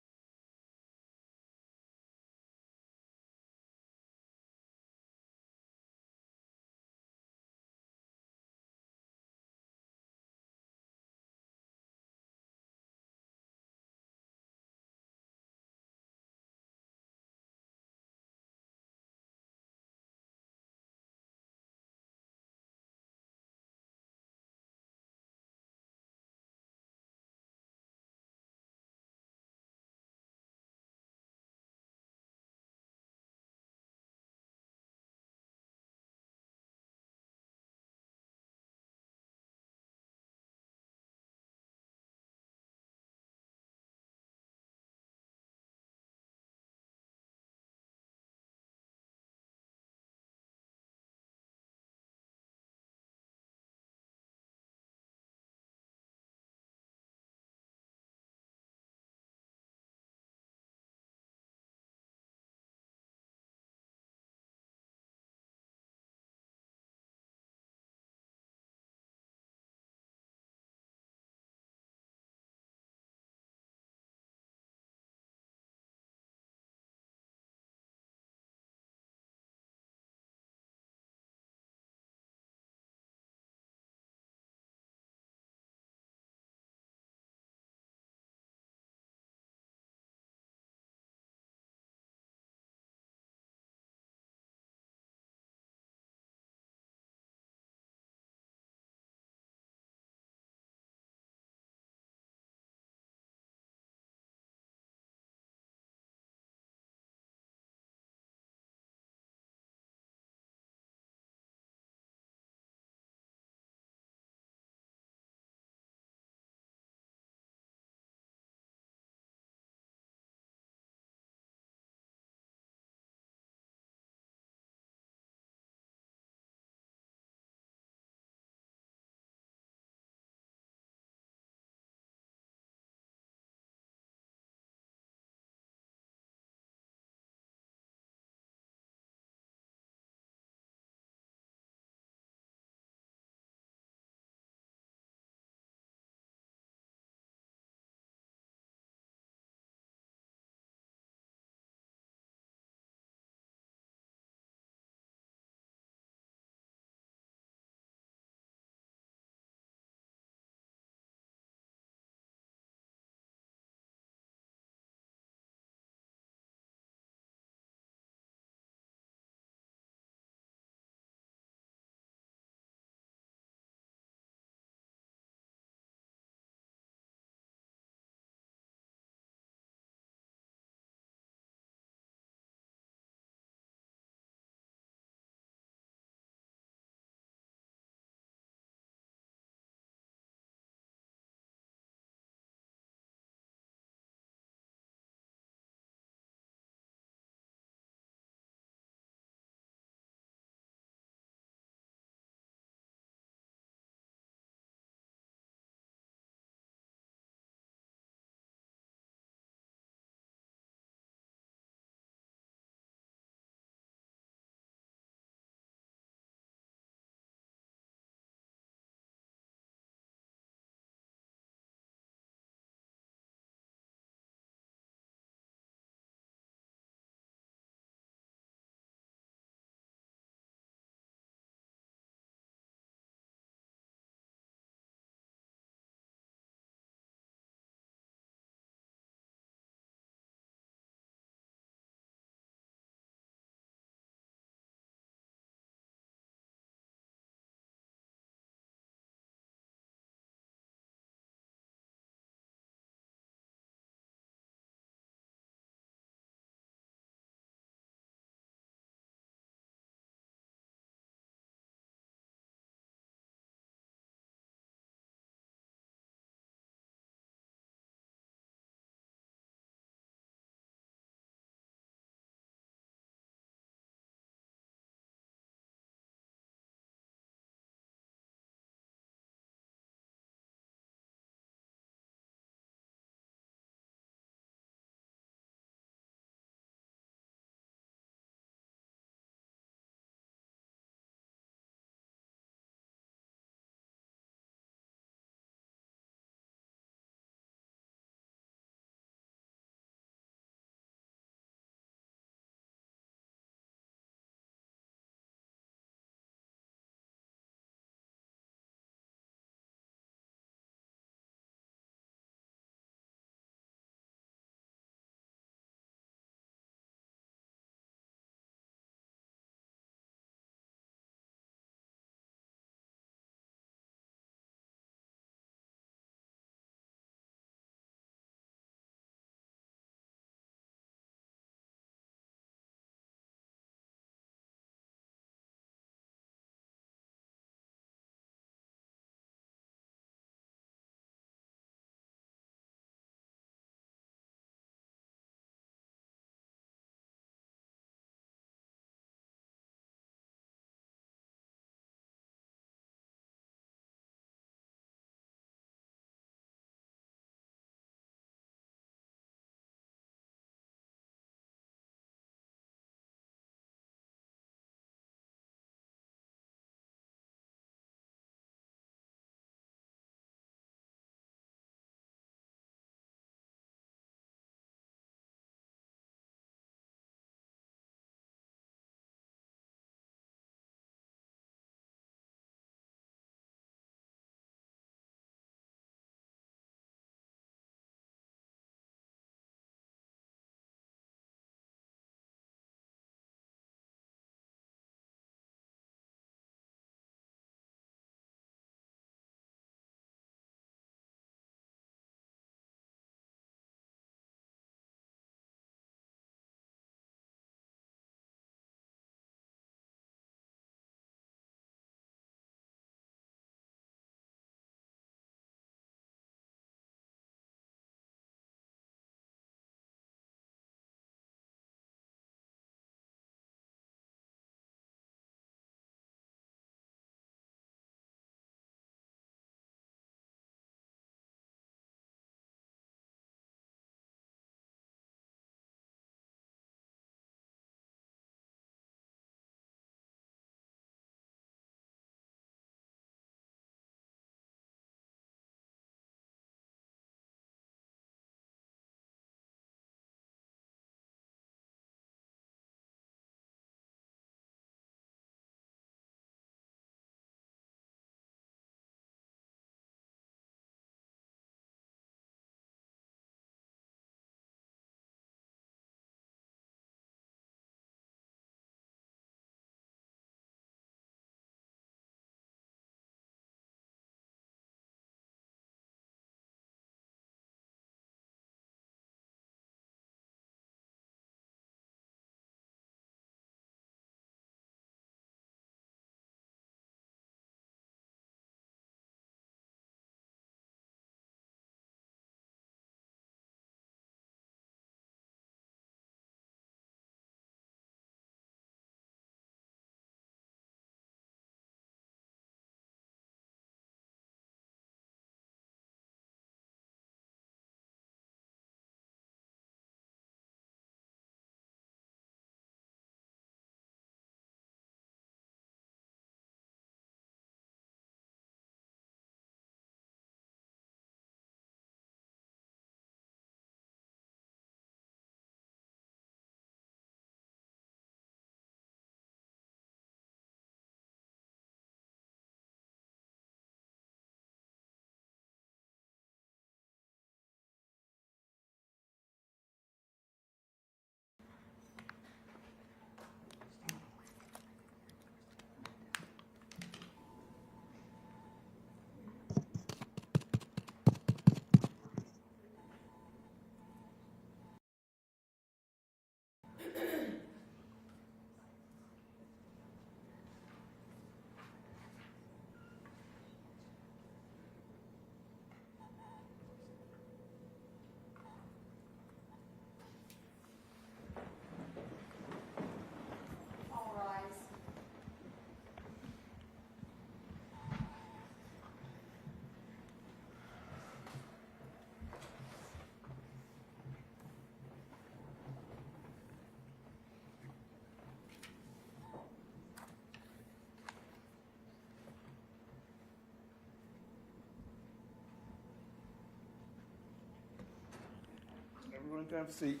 Everyone can have a seat.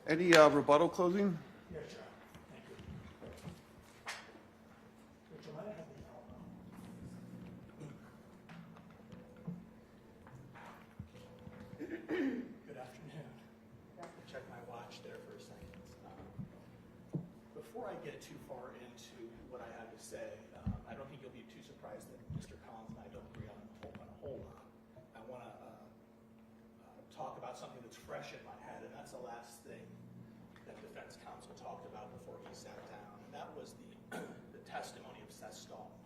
Any rebuttal closing? Yes, sir. Thank you. Would you mind having the elbow? Good afternoon. Check my watch there for a second. Before I get too far into what I have to say, I don't think you'll be too surprised that Mr. Collins and I don't agree on a whole lot. I want to talk about something that's fresh in my head, and that's the last thing that defense counsel talked about before he sat down, and that was the testimony of Seth Staunton,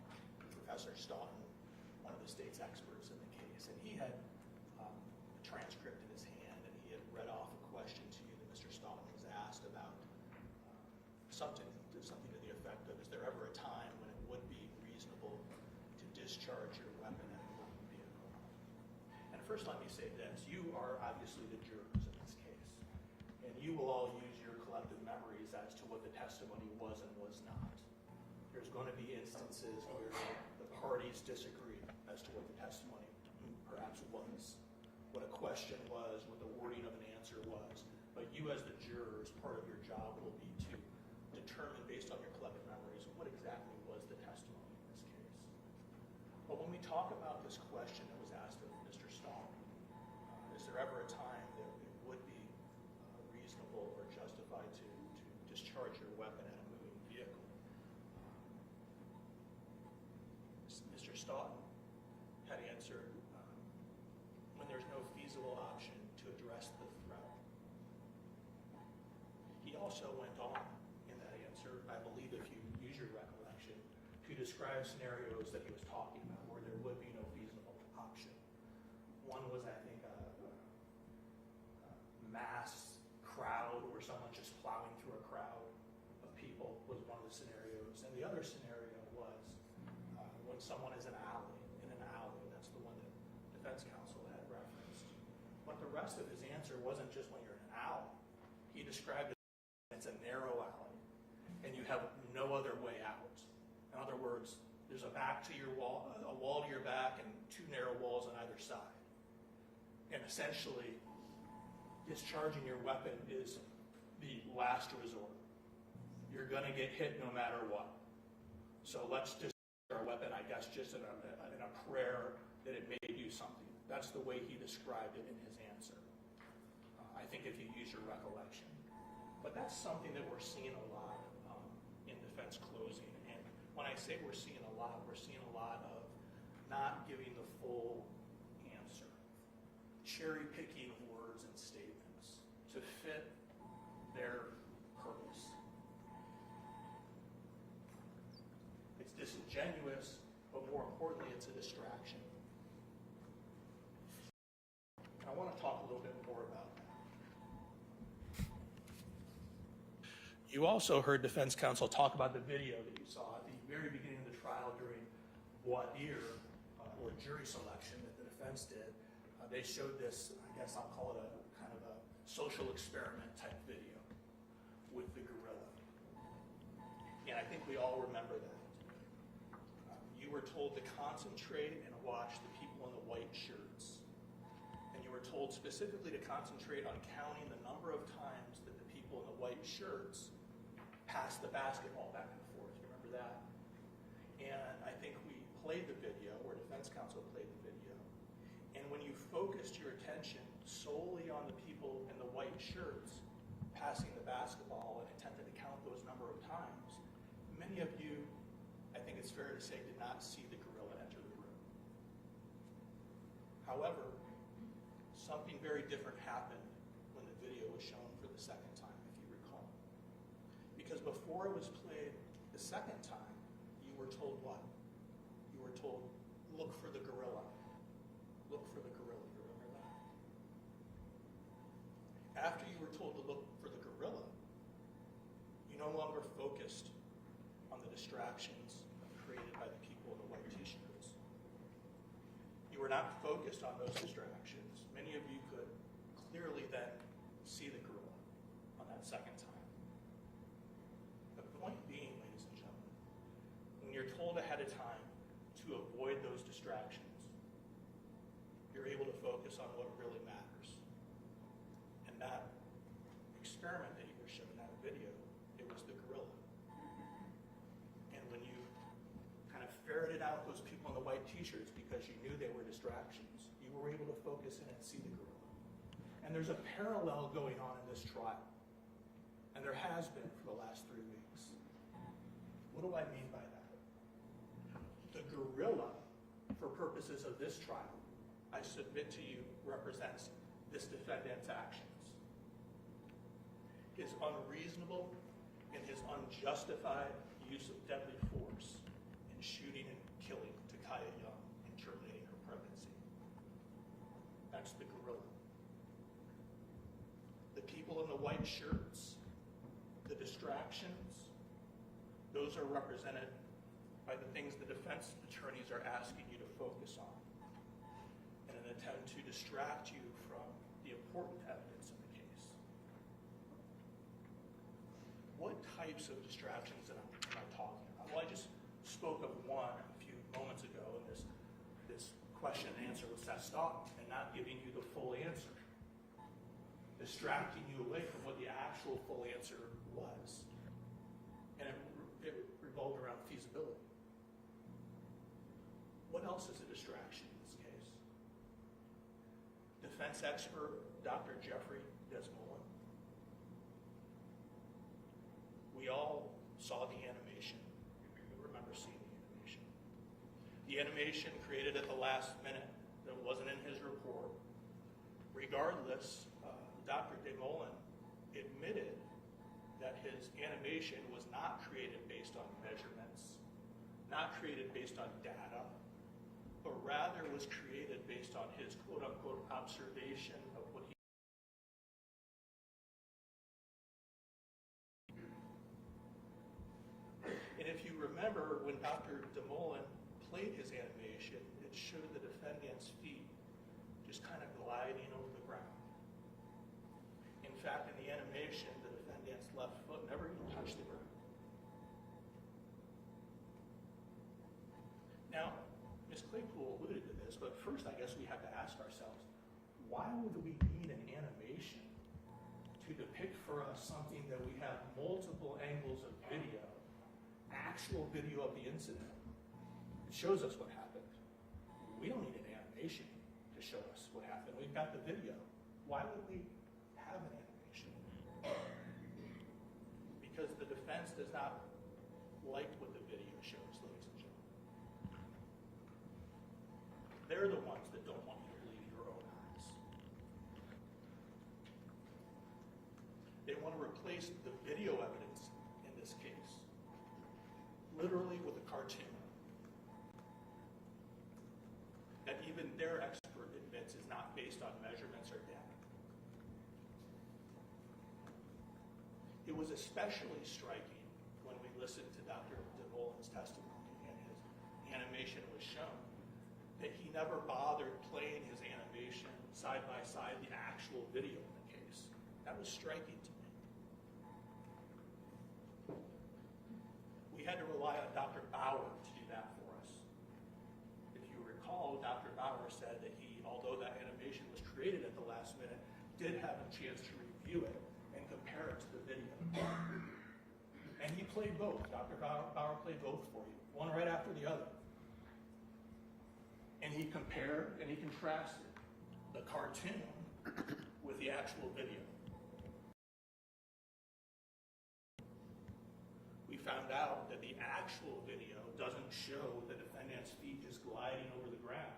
Professor Staunton, one of the state's experts in the case, and he had a transcript in his hand, and he had read off a question to you that Mr. Staunton was asked about something to the effect of, is there ever a time when it would be reasonable to discharge your weapon at a moving vehicle? And first let me say this, you are obviously the jurors in this case, and you will all use your collective memories as to what the testimony was and was not. There's going to be instances where the parties disagree as to what the testimony perhaps was, what a question was, what the wording of an answer was, but you as the jurors, part of your job will be to determine based on your collective memories what exactly was the testimony in this case. But when we talk about this question that was asked of Mr. Staunton, is there ever a time that it would be reasonable or justified to discharge your weapon at a moving vehicle? Mr. Staunton had answered when there's no feasible option to address the threat. He also went on in that answer, I believe if you use your recollection, to describe scenarios that he was talking about where there would be no feasible option. One was, I think, a mass crowd where someone's just plowing through a crowd of people was one of the scenarios. And the other scenario was when someone is in an alley, that's the one that defense counsel had referenced. But the rest of his answer wasn't just when you're in an alley. He described it as it's a narrow alley, and you have no other way out. In other words, there's a wall to your back, and two narrow walls on either side. And essentially, discharging your weapon is the last resort. You're going to get hit no matter what. So let's discharge our weapon, I guess, just in a prayer that it may do something. That's the way he described it in his answer. I think if you use your recollection. But that's something that we're seeing a lot in defense closing. And when I say we're seeing a lot of not giving the full answer, cherry picking words and statements to fit their purpose. It's disingenuous, but more importantly, it's a distraction. And I want to talk a little bit more about that. You also heard defense counsel talk about the video that you saw at the very beginning of the trial during voir dire or jury selection that the defense did. They showed this, I guess I'll call it a kind of a social experiment type video with the gorilla. And I think we all remember that. You were told to concentrate and watch the people in the white shirts. And you were told specifically to concentrate on counting the number of times that the people in the white shirts passed the basketball back and forth. You remember that? And I think we played the video, or defense counsel played the video. And when you focused your attention solely on the people in the white shirts passing the basketball and attempted to count those number of times, many of you, I think it's fair to say, did not see the gorilla enter the room. However, something very different happened when the video was shown for the second time, if you recall. Because before it was played the second time, you were told what? You were told, look for the gorilla. Look for the gorilla. You remember that? After you were told to look for the gorilla, you no longer focused on the distractions created by the people in the white t-shirts. You were not focused on those distractions. Many of you could clearly then see the gorilla on that second time. The point being, ladies and gentlemen, when you're told ahead of time to avoid those distractions, t-shirts because you knew they were distractions. You were able to focus in and see the gorilla. And there's a parallel going on in this trial. And there has been for the last 3 weeks. What do I mean by that? The gorilla, for purposes of this trial, I submit to you, represents this defendant's actions. His unreasonable and his unjustified use of deadly force in shooting and killing Takaya Young and terminating her pregnancy. That's the gorilla. The people in the white shirts, the distractions, those are represented by the things the defense attorneys are asking you to focus on in an attempt to distract you from the important evidence in the case. What types of distractions am I talking about? Well, I just spoke of one a few moments ago in this question and answer with Seth Stockton and not giving you the full answer. Distracting you away from what the actual full answer was. And it revolved around feasibility. What else is a distraction in this case? Defense expert Dr. Jeffrey Desmolin. We all saw the animation. You remember seeing the animation. The animation created at the last minute that wasn't in his report. Regardless, Dr. Desmolin admitted that his animation was not created based on measurements, not created based on data, but rather was created based on his quote-unquote observation of what he And if you remember, when Dr. Desmolin played his animation, it showed the defendant's feet just kind of gliding over the ground. In fact, in the animation, the defendant's left foot never even touched the ground. Now, Ms. Claypool alluded to this, but first I guess we have to ask ourselves, why would we need an animation to depict for us something that we have multiple angles of video, actual video of the incident? It shows us what happened. We don't need an animation to show us what happened. We've got the video. Why would we have an animation? Because the defense does not like what the video shows, ladies and gentlemen. They're the ones that don't want you to believe your own eyes. They want to replace the video evidence in this case, literally with a cartoon that even their expert admits is not based on measurements or data. It was especially striking when we listened to Dr. Desmolin's testimony and his animation was shown that he never bothered playing his animation side by side the actual video in the case. That was striking to me. We had to rely on Dr. Bauer to do that for us. If you recall, Dr. Bauer said that he, although that animation was created at the last minute, did have a chance to review it and compare it to the video. And he played both. Dr. Bauer played both for you, one right after the other. And he compared and he contrasted the cartoon with the actual video. We found out that the actual video doesn't show the defendant's feet just gliding over the ground.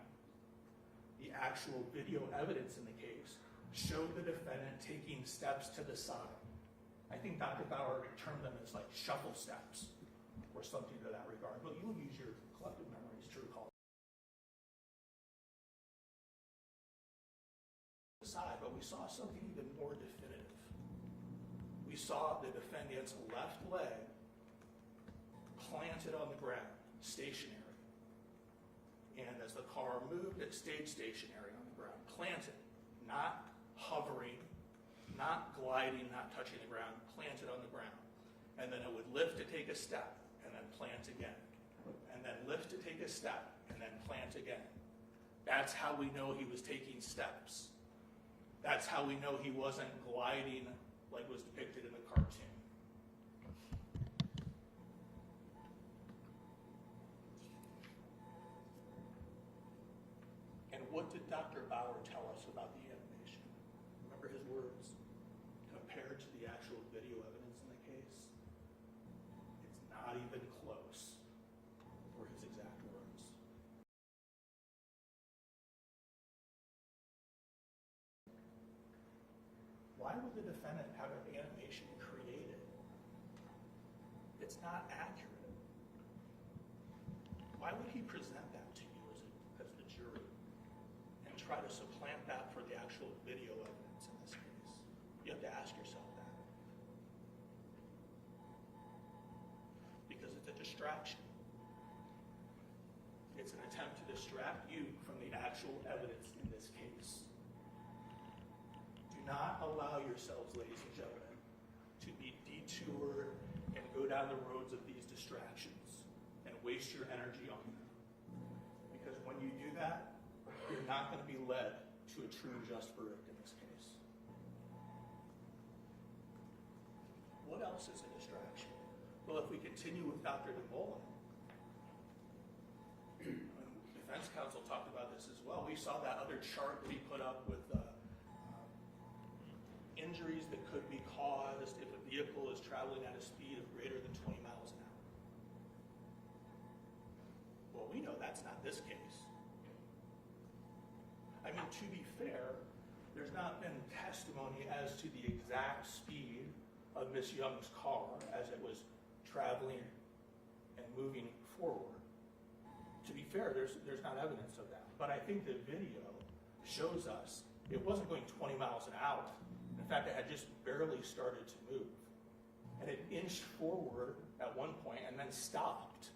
The actual video evidence in the case showed the defendant taking steps to the side. I think Dr. Bauer termed them as like shuffle steps or something to that regard, but you'll use your collective memories to recall. Side, but we saw something even more definitive. We saw the defendant's left leg planted on the ground, stationary. And as the car moved, it stayed stationary on the ground, planted, not hovering, not gliding, not touching the ground, planted on the ground. And then it would lift to take a step, and then plant again. And then lift to take a step, and then plant again. That's how we know he was taking steps. That's how we know he wasn't gliding like was depicted in the cartoon. what did Dr. Bauer tell us about the animation? Remember his words? Compared to the actual video evidence in the case, it's not even close, were his exact words. Why would the defendant have an animation created? It's not accurate. Why would he present that to you as the jury and try to supplant that for the actual video evidence in this case? You have to ask yourself that. Because it's a distraction. It's an attempt to distract you from the actual evidence in this case. Do not allow yourselves, ladies and gentlemen, to be detoured and go down the roads of these distractions and waste your energy on them. Because when you do that, you're not going to be led to a true just verdict in this case. What else is a distraction? Well, if we continue with Dr. DeMolin, defense counsel talked about this as well. We saw that other chart that he put up with injuries that could be caused if a vehicle is traveling at a speed of greater than 20 miles an hour. Well, we know that's not this case. I mean, to be fair, there's not been testimony as to the exact speed of Miss Young's car as it was traveling and moving forward. To be fair, there's not evidence of that. But I think the video shows us it wasn't going 20 miles an hour. In fact, it had just barely started to move. And it inched forward at one point and then stopped,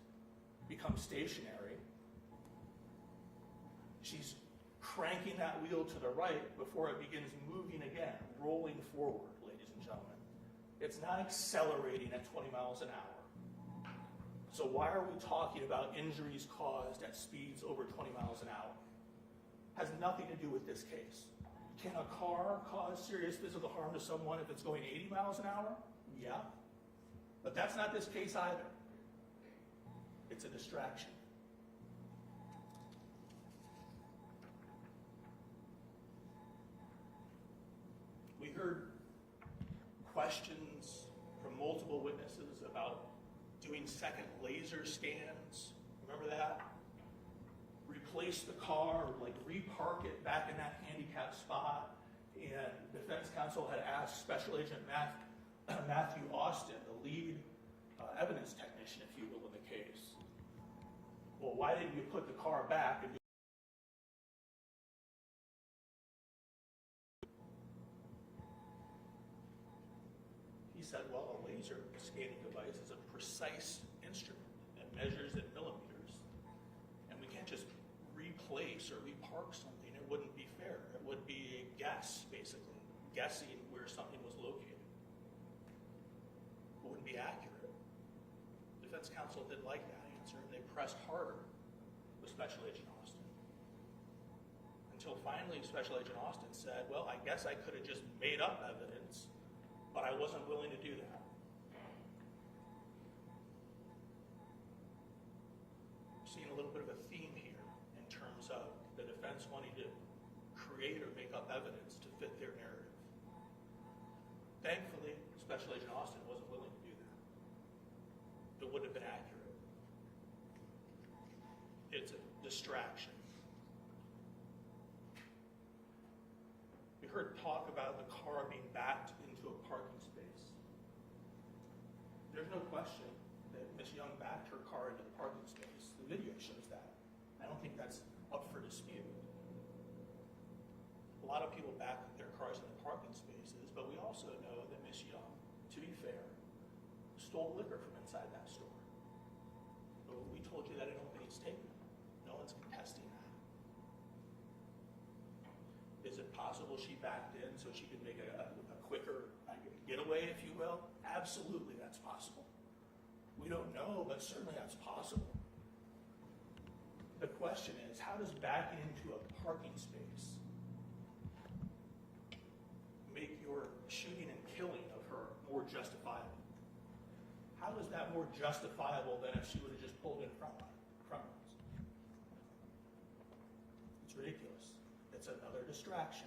become stationary. She's cranking that wheel to the right before it begins moving again, rolling forward, ladies and gentlemen. It's not accelerating at 20 miles an hour. So why are we talking about injuries caused at speeds over 20 miles an hour? Has nothing to do with this case. Can a car cause serious physical harm to someone if it's going 80 miles an hour? Yeah. But that's not this case either. It's a distraction. We heard questions from multiple witnesses about doing second laser scans. Remember that? Replace the car, like repark it back in that handicapped spot. And defense counsel had asked Special Agent Matthew Austin, the lead evidence technician, if you will, in the case. Well, why didn't you put the car back and do He said, well, a laser scanning device is a precise instrument that measures in millimeters. And we can't just replace or repark something. It wouldn't be fair. It would be a guess, basically, guessing where something was located. It wouldn't be accurate. Defense counsel didn't like that answer, and they pressed harder with Special Agent Austin. Until finally Special Agent Austin said, well, I guess I could have just made up evidence, but I wasn't willing to do that. We're seeing a little bit of a theme here in terms of the defense wanting to create or make up evidence to fit their narrative. Thankfully, Special Agent Austin wasn't willing to do that. It wouldn't have been accurate. It's a distraction. We heard talk about the car being backed into a parking space. There's no question that Ms. Young backed her car into the parking space. The video shows that. I don't think that's up for dispute. A lot of people back their cars into parking spaces, but we also know that Ms. Young, to be fair, stole liquor from inside that store. But we told you that in opening statement. No one's contesting that. Is it possible she backed in so she could make a quicker getaway, if you will? Absolutely, that's possible. We don't know, but certainly that's possible. The question is, how does backing into a parking space make your shooting and killing of her more justifiable? How is that more justifiable than if she would have just pulled in front of us? It's ridiculous. It's another distraction.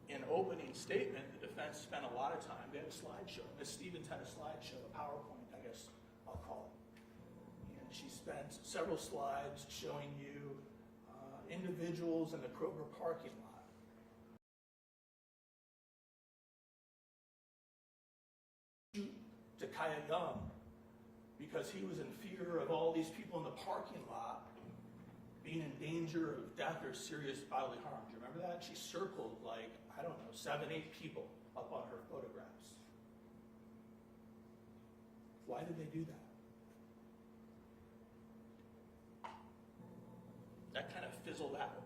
In opening statement, the defense spent a lot of time. They had a slideshow. Ms. Stevens had a slideshow, a PowerPoint, I guess I'll call it. And she spent several slides showing you individuals in the Kroger parking lot. To Kaya Young, because he was in fear of all these people in the parking lot being in danger of death or serious bodily harm. Do you remember that? She circled like, I don't know, 7, 8 people up on her photographs. Why did they do that? That kind of fizzled out.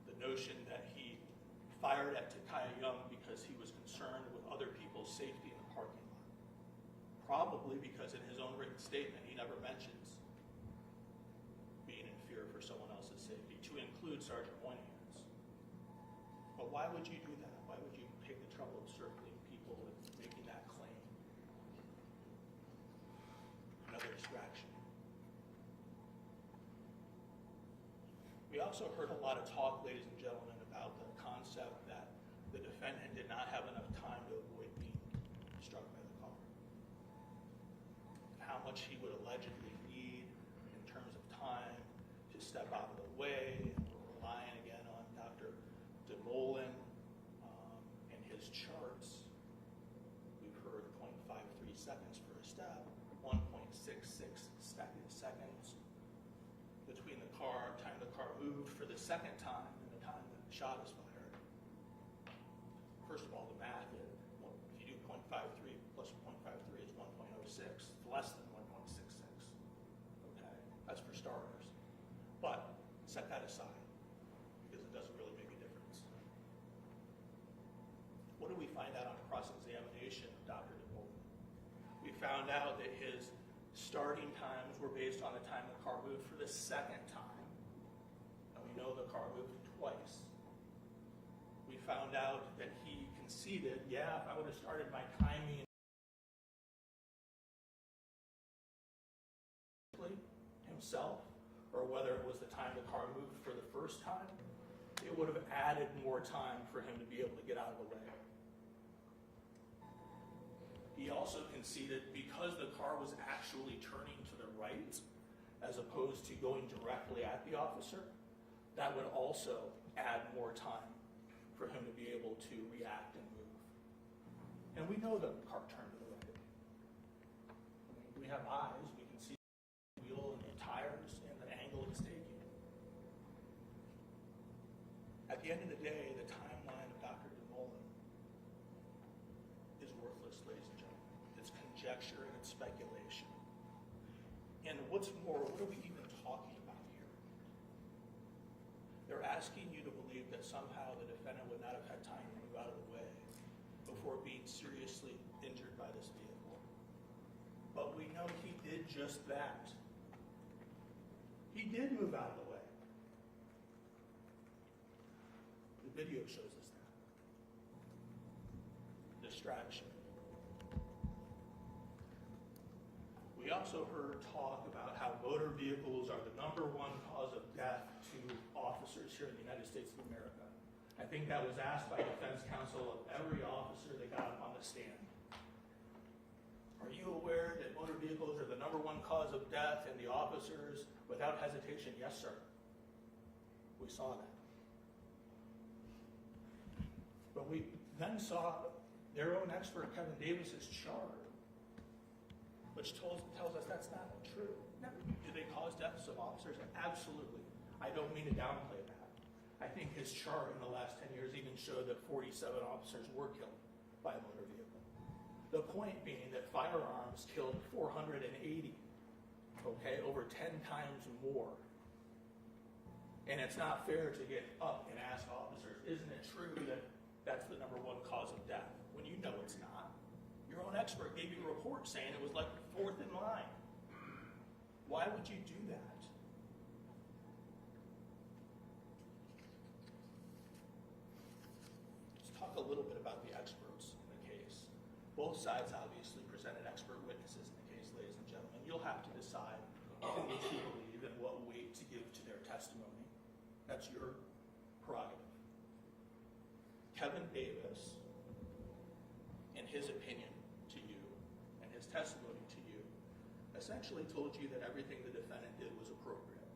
The notion that he fired at Takaya Young because he was concerned with other people's safety in the parking lot. Probably because in his own written statement, he never mentions being in fear for someone else's safety, to include Sergeant Moynihan's. But why would you do that? Why would you take the trouble of circling people and making that claim? Another distraction. We also heard a lot of talk, ladies and gentlemen, about the concept that the defendant did not have enough time to avoid being struck by the car. How much he would allegedly need in terms of time to step out of the way. We're relying again on Dr. DeMolin and his charts. We've heard 0.53 seconds for a step, 1.66 seconds between the time the car moved for the second time and the time that the shot is fired. First of all, the math is, well, if you do 0.53 plus 0.53 is 1.06. It's less than 1.66. Okay, that's for starters. But set that aside because it doesn't really make a difference. What did we find out on cross-examination of Dr. DeMolin? We found out that his starting times were based on the time the car moved for the second time. And we know the car moved twice. We found out that he conceded, yeah, if I would have started my timing himself, or whether it was the time the car moved for the first time, it would have added more time for him to be able to get out of the way. He also conceded because the car was actually turning to the right as opposed to going directly at the officer, that would also add more time for him to be able to react and move. And we know the car turned to the right. I mean, we have eyes, we can see the wheel and the tires and the angle it's taking. At the end of the day, the timeline of Dr. DeMolin is worthless, ladies and gentlemen. It's conjecture and it's speculation. And what's more, what are we even talking about here? They're asking you to believe that somehow the defendant would not have had time to move out of the way before being seriously injured by this vehicle. But we know he did just that. He did move out of the way. The video shows us that. Distraction. We also heard talk about how motor vehicles are the #1 cause of death to officers here in the United States of America. I think that was asked by defense counsel of every officer that got up on the stand. Are you aware that motor vehicles are the #1 cause of death and the officers, without hesitation, yes sir. We saw that. But we then saw their own expert, Kevin Davis's chart, which tells us that's not true. No. Do they cause deaths of officers? Absolutely. I don't mean to downplay that. I think his chart in the last 10 years even showed that 47 officers were killed by a motor vehicle. The point being that firearms killed 480, okay, over 10 times more. And it's not fair to get up and ask officers, isn't it true that that's the #1 cause of death? When you know it's not. Your own expert gave you a report saying it was like 4th in line. Why would you do that? Let's talk a little bit about the experts in the case. Both sides obviously presented expert witnesses in the you'll have to decide who to believe and what weight to give to their testimony. That's your prerogative. Kevin Davis, in his opinion to you and his testimony to you, essentially told you that everything the defendant did was appropriate.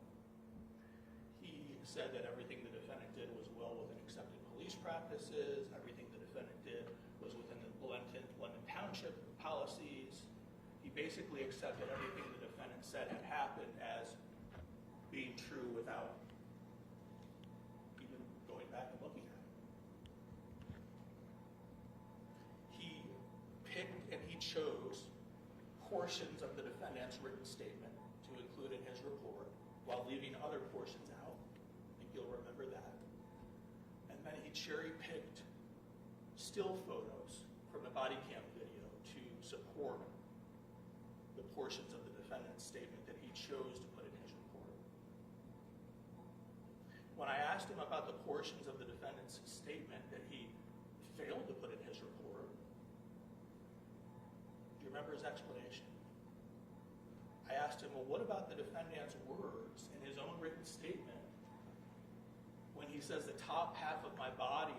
He said that everything the defendant did was well within accepted police practices, everything the defendant did was within the London Township policies. He basically accepted everything the defendant said had happened as being true without even going back and looking at it. He picked and he chose portions of the defendant's written statement to include in his report while leaving other portions out. I think you'll remember that. And then he cherry-picked still photos from the body cam video to support the portions of the defendant's statement that he chose to put in his report. When I asked him about the portions of the defendant's statement that he failed to put in his report, do you remember his explanation? I asked him, well, what about the defendant's words in his own written statement when he says the top half of my body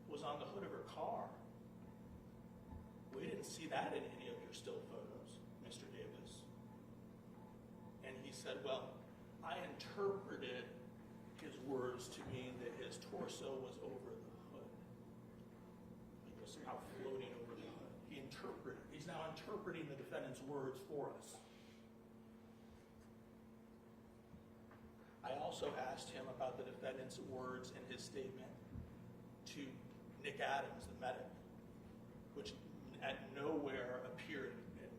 was on the hood of her car? We didn't see that in any of your still photos, Mr. Davis. And he said, well, I interpreted his words to mean that his torso was over the hood. He was somehow floating over the hood. He's now interpreting the defendant's words for us. I also asked him about the defendant's words in his statement to Nick Adams, the medic, which at nowhere appeared in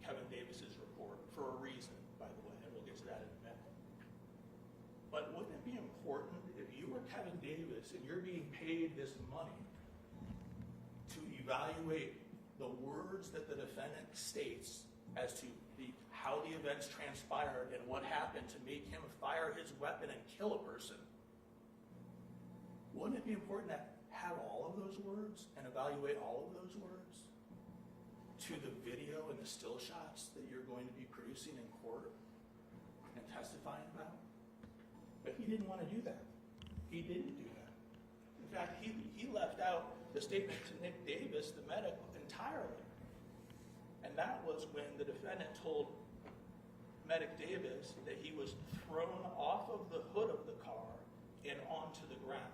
Kevin Davis's report for a reason, by the way, and we'll get to that in a minute. But wouldn't it be important if you were Kevin Davis and you're being paid this money to evaluate the words that the defendant states as to how the events transpired and what happened to make him fire his weapon and kill a person? Wouldn't it be important to have all of those words and evaluate all of those words to the video and the still shots that you're going to be producing in court and testifying about? But he didn't want to do that. He didn't do that. In fact, he left out the statement to Nick Davis, the medic, entirely. And that was when the defendant told Medic Davis that he was thrown off of the hood of the car and onto the ground.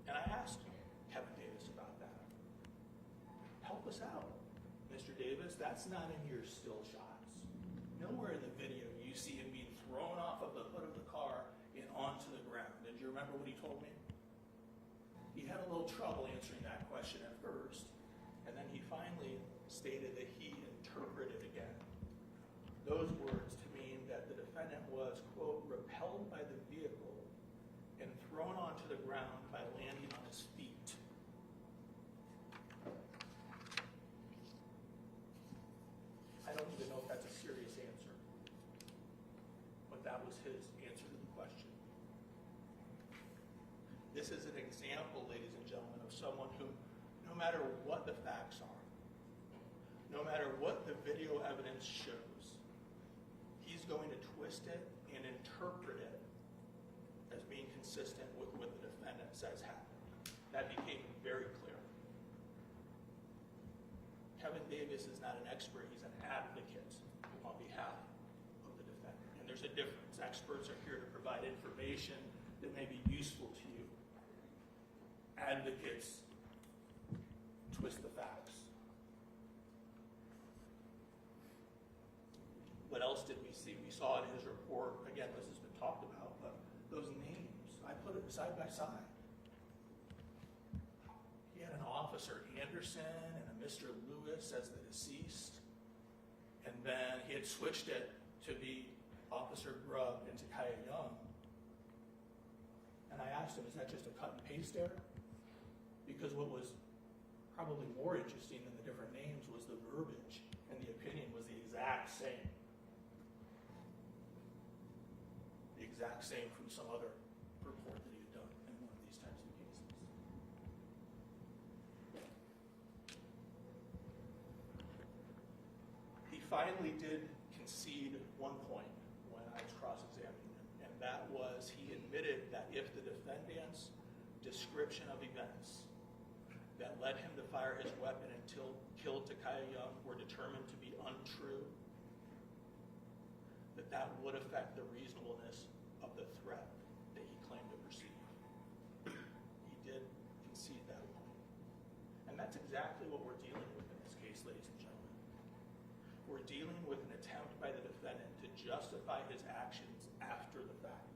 And I asked Kevin Davis about that. Help us out, Mr. Davis. That's not in your still shots. Nowhere in the video you see him being thrown off of the hood of the car and onto the ground. And do you remember what he told me? He had a little trouble answering that question at first, and then he finally stated that he interpreted again those words to mean that the defendant was, quote, repelled by the vehicle and thrown onto the ground by landing on his feet. I don't even know if that's a serious answer, but that was his answer to the question. This is an example, ladies and gentlemen, of someone who, no matter what the facts are, no matter what the video evidence shows, he's going to twist it and interpret it as being consistent with what the defendant says happened. That became very clear. Kevin Davis is not an expert, he's an advocate on behalf of the defendant. And there's a difference. Experts are here to provide information that may be useful to you. Advocates twist the facts. What else did we see? We saw in his report, again, this has been talked about, but those names, I put it side by side. He had an Officer Anderson and a Mr. Lewis as the deceased, and then he had switched it to be Officer Grubb and Takaya Young. And I asked him, is that just a cut and paste error? Because what was probably more interesting than the different names was the verbiage, and the opinion was the exact same. The exact same from some other report that he had done in one of these types of cases. finally did concede at one point when I was cross-examining him, and that was he admitted that if the defendant's description of events that led him to fire his weapon until killed Takaya Young were determined to be untrue, that would affect the reasonableness of the threat that he claimed to perceive. He did concede that point. And that's exactly what we're dealing with in this case, ladies and gentlemen. We're dealing with an attempt by the defendant to justify his actions after the fact.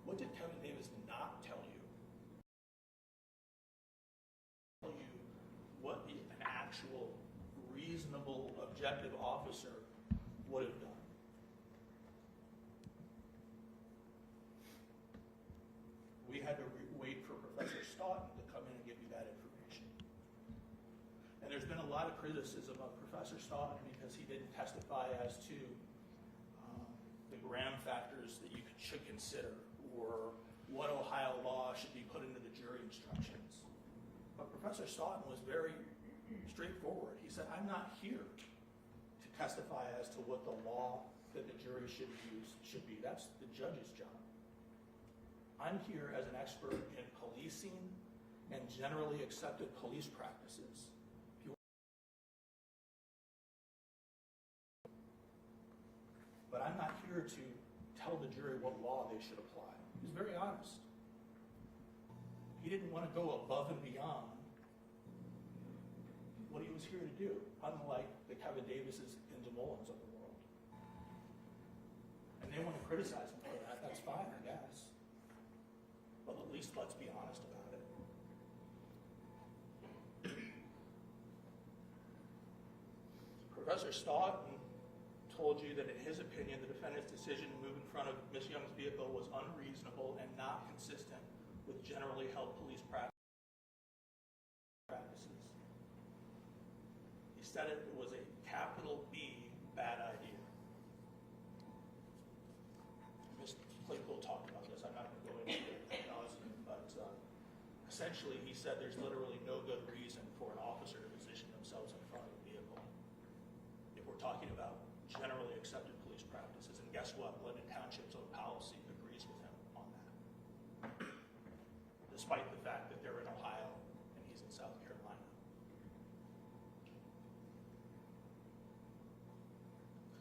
What did Kevin Davis not tell you? Tell you what an actual reasonable, objective officer would have done. We had to wait for Professor Stoughton to come in and give you that information. And there's been a lot of criticism of Professor Stoughton because he didn't testify as to the Graham factors that you should consider, or what Ohio law should be put into the jury instructions. But Professor Stoughton was very straightforward. He said, I'm not here to testify as to what the law that the jury should use should be. That's the judge's job. I'm here as an expert in policing and generally accepted police practices. But I'm not here to tell the jury what law they should apply. He was very honest. He didn't want to go above and beyond what he was here to do, unlike the Kevin Davises and DeMullins of the world. And they want to criticize him for that. That's fine, I guess. But at least let's be honest about it. Professor Stoughton told you that in his opinion, the defendant's decision to move in front of Ms. Young's vehicle was unreasonable and not consistent with generally held police practices. He said it was a capital B bad idea. Ms. Claypool talked about this. I'm not going to go into it, but essentially he said there's literally no good reason for an officer to position themselves in front of a vehicle. If we're talking about generally accepted police practices, and guess what? London Township's own policy agrees with him on that, despite the fact that they're in Ohio and he's in South Carolina.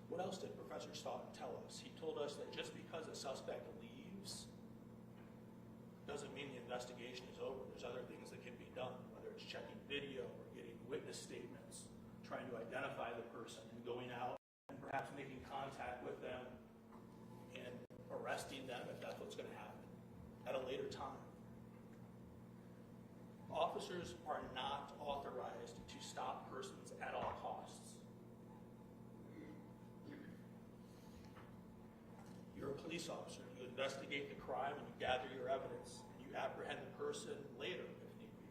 What else did Professor Stoughton tell us? He told us that just because a suspect leaves doesn't mean the investigation is over. There's other things that can be done, whether it's checking video or getting witness statements, trying to identify the person and going out and perhaps making contact with them and arresting them if that's what's going to happen at a later time. Officers are not authorized to stop persons at all costs. You're a police officer. You investigate the crime and you gather your evidence and you apprehend the person later if need be.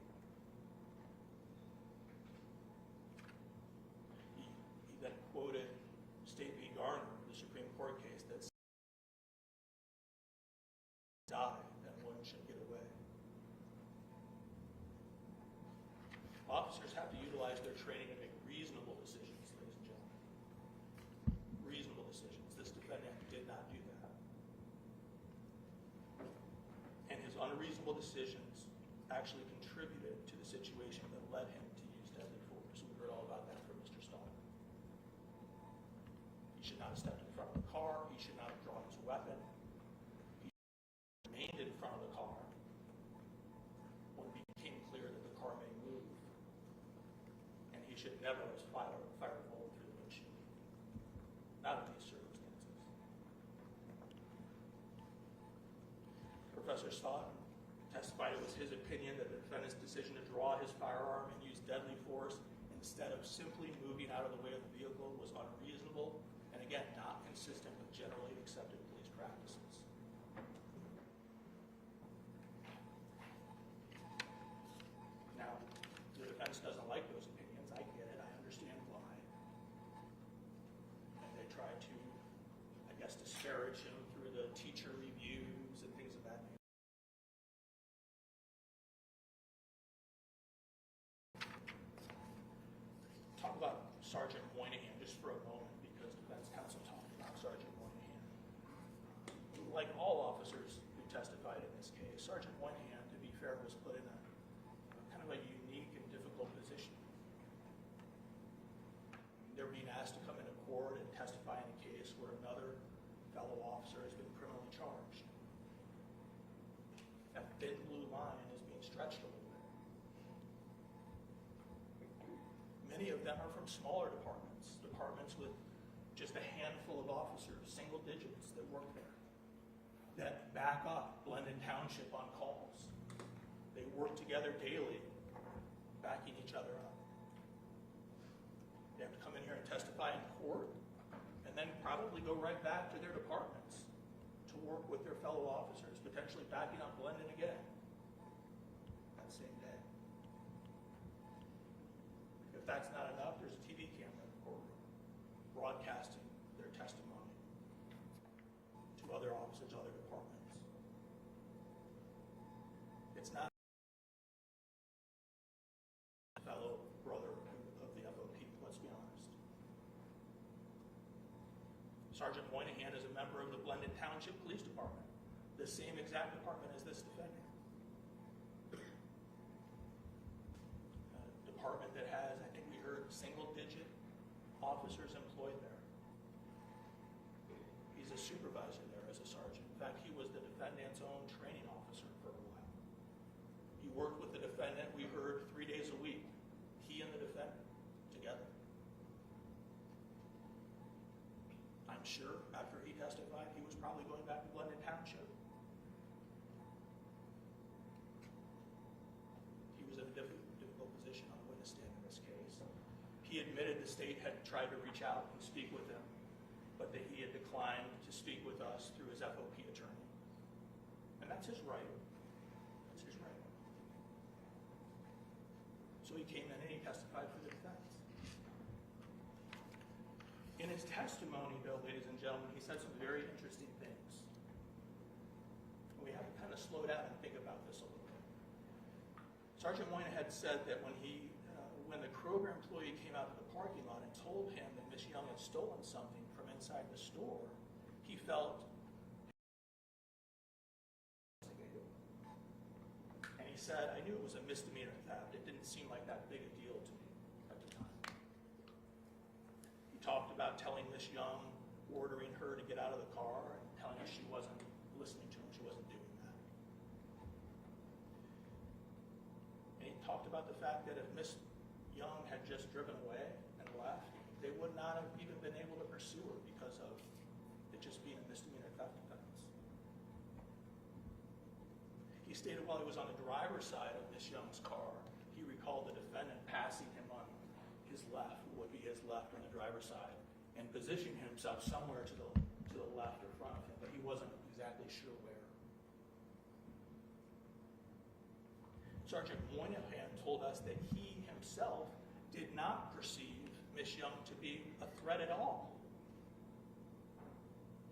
He then quoted State v. Garner, the Supreme Court case that die and one should get away. Officers have to utilize their training to make reasonable decisions, ladies and gentlemen. Reasonable decisions. This defendant did not do that. And his unreasonable decisions actually contributed to the situation that led him to use deadly force. We heard all about that from Mr. Stoughton. He should not have stepped in front of the car. He should not have drawn his weapon. He remained in front of the car when it became clear that the car may move. And he should never have fired a bullet through the windshield. Not in these circumstances. Professor Stoughton testified it was his opinion that the defendant's decision to draw his firearm and use deadly force instead of simply moving out of the way of the vehicle was unreasonable and, again, not consistent with generally accepted police practices. Now, the defense doesn't like those opinions. I get it. I understand why. And they try to, I guess, disparage him through the teacher reviews and things of that nature. like all officers who testified in this case, Sergeant Moynihan, to be fair, was put in a kind of a unique and difficult position. They're being asked to come into court and testify in a case where another fellow officer has been criminally charged. That thin blue line is being stretched a little bit. Many of them are from smaller departments, departments with just a handful of officers, single digits that work there, that back up Blendon Township on calls. They work together daily, backing each other up. They have to come in here and testify in court, and then probably go right back to their departments to work with their fellow officers, potentially backing up Blendon again that same day. If that's not enough, there's a TV camera in the courtroom broadcasting their testimony to other officers, other departments. It's not a fellow brother of the FOP, let's be honest. Sergeant Moynihan is a member of the Blendon Township Police Department, the same exact department as this defendant. A department that has, I think we heard, single-digit officers employed there. He's a supervisor there as a sergeant. In fact, he was the defendant's own training officer for a while. He worked with the defendant, we heard, 3 days a week. He and the defendant together. I'm sure after he testified, he was probably going back to Blendon Township. He was in a difficult position on the witness stand in this case. He admitted the state had tried to reach out and speak with him, but that he had declined to speak with us through his FOP attorney. And that's his right. That's his right. So he came in and he testified for the defense. In his testimony, though, ladies and gentlemen, he said some very interesting things. We have to kind of slow down and think about this a little bit. Sergeant Moynihan had said that when the Kroger employee came out to the parking lot and told him that Miss Young had stolen something from inside the store, he felt, and he said, I knew it was a misdemeanor theft. It didn't seem like that big a deal to me at the time. He talked about telling Miss Young, ordering her to get out of the car and telling her she wasn't listening to him, she wasn't doing that. And he talked about the fact that if Miss Young had just driven away and left, they would not have even been able to pursue her because of it just being a misdemeanor theft offense. He stated while he was on the driver's side of Miss Young's car, he recalled the defendant passing him on his left, what would be his left on the driver's side, and positioning himself somewhere to the left or front of him, but he wasn't exactly sure where. Sergeant Moynihan told us that he himself did not perceive Miss Young to be a threat at all.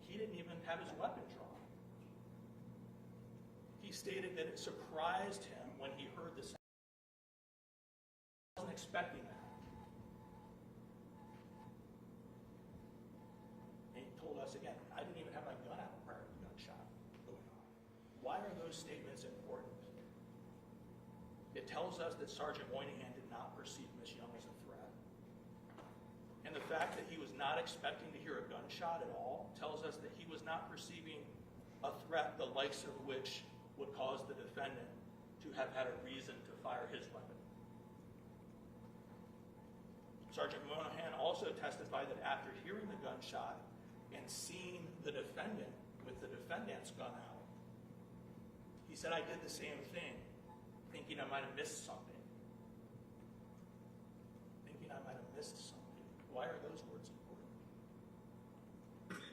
He didn't even have his weapon drawn. He stated that it surprised him when he heard the sound. He wasn't expecting that. And he told us again, I didn't even have my gun out prior to the gunshot going off. Why are those statements important? It tells us that Sergeant Moynihan did not perceive Miss Young as a threat. And the fact that he was not expecting to hear a gunshot at all tells us that he was not perceiving a threat the likes of which would cause the defendant to have had a reason to fire his weapon. Sergeant Moynihan also testified that after hearing the gunshot and seeing the defendant with the defendant's gun out, he said, I did the same thing, thinking I might have missed something. Thinking I might have missed something. Why are those words important?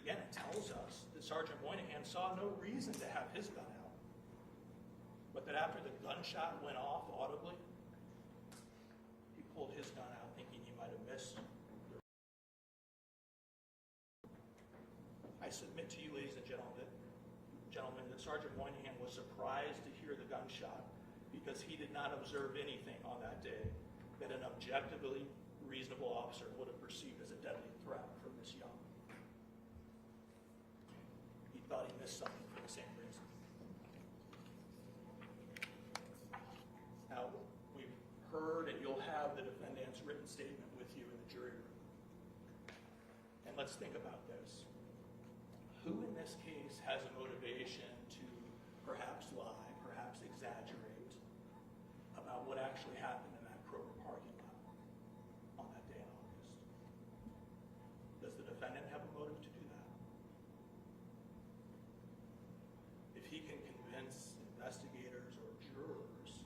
Again, it tells us that Sergeant Moynihan saw no reason to have his gun out, but that after the gunshot went off audibly, he pulled his gun out thinking he might have missed. I submit to you, ladies and gentlemen, that Sergeant Moynihan was surprised to hear the gunshot because he did not observe anything on that day that an objectively reasonable officer would have perceived as a deadly threat from Miss Young. He thought he missed something let's think about this. Who in this case has a motivation to perhaps lie, perhaps exaggerate about what actually happened in that Kroger parking lot on that day in August? Does the defendant have a motive to do that? If he can convince investigators or jurors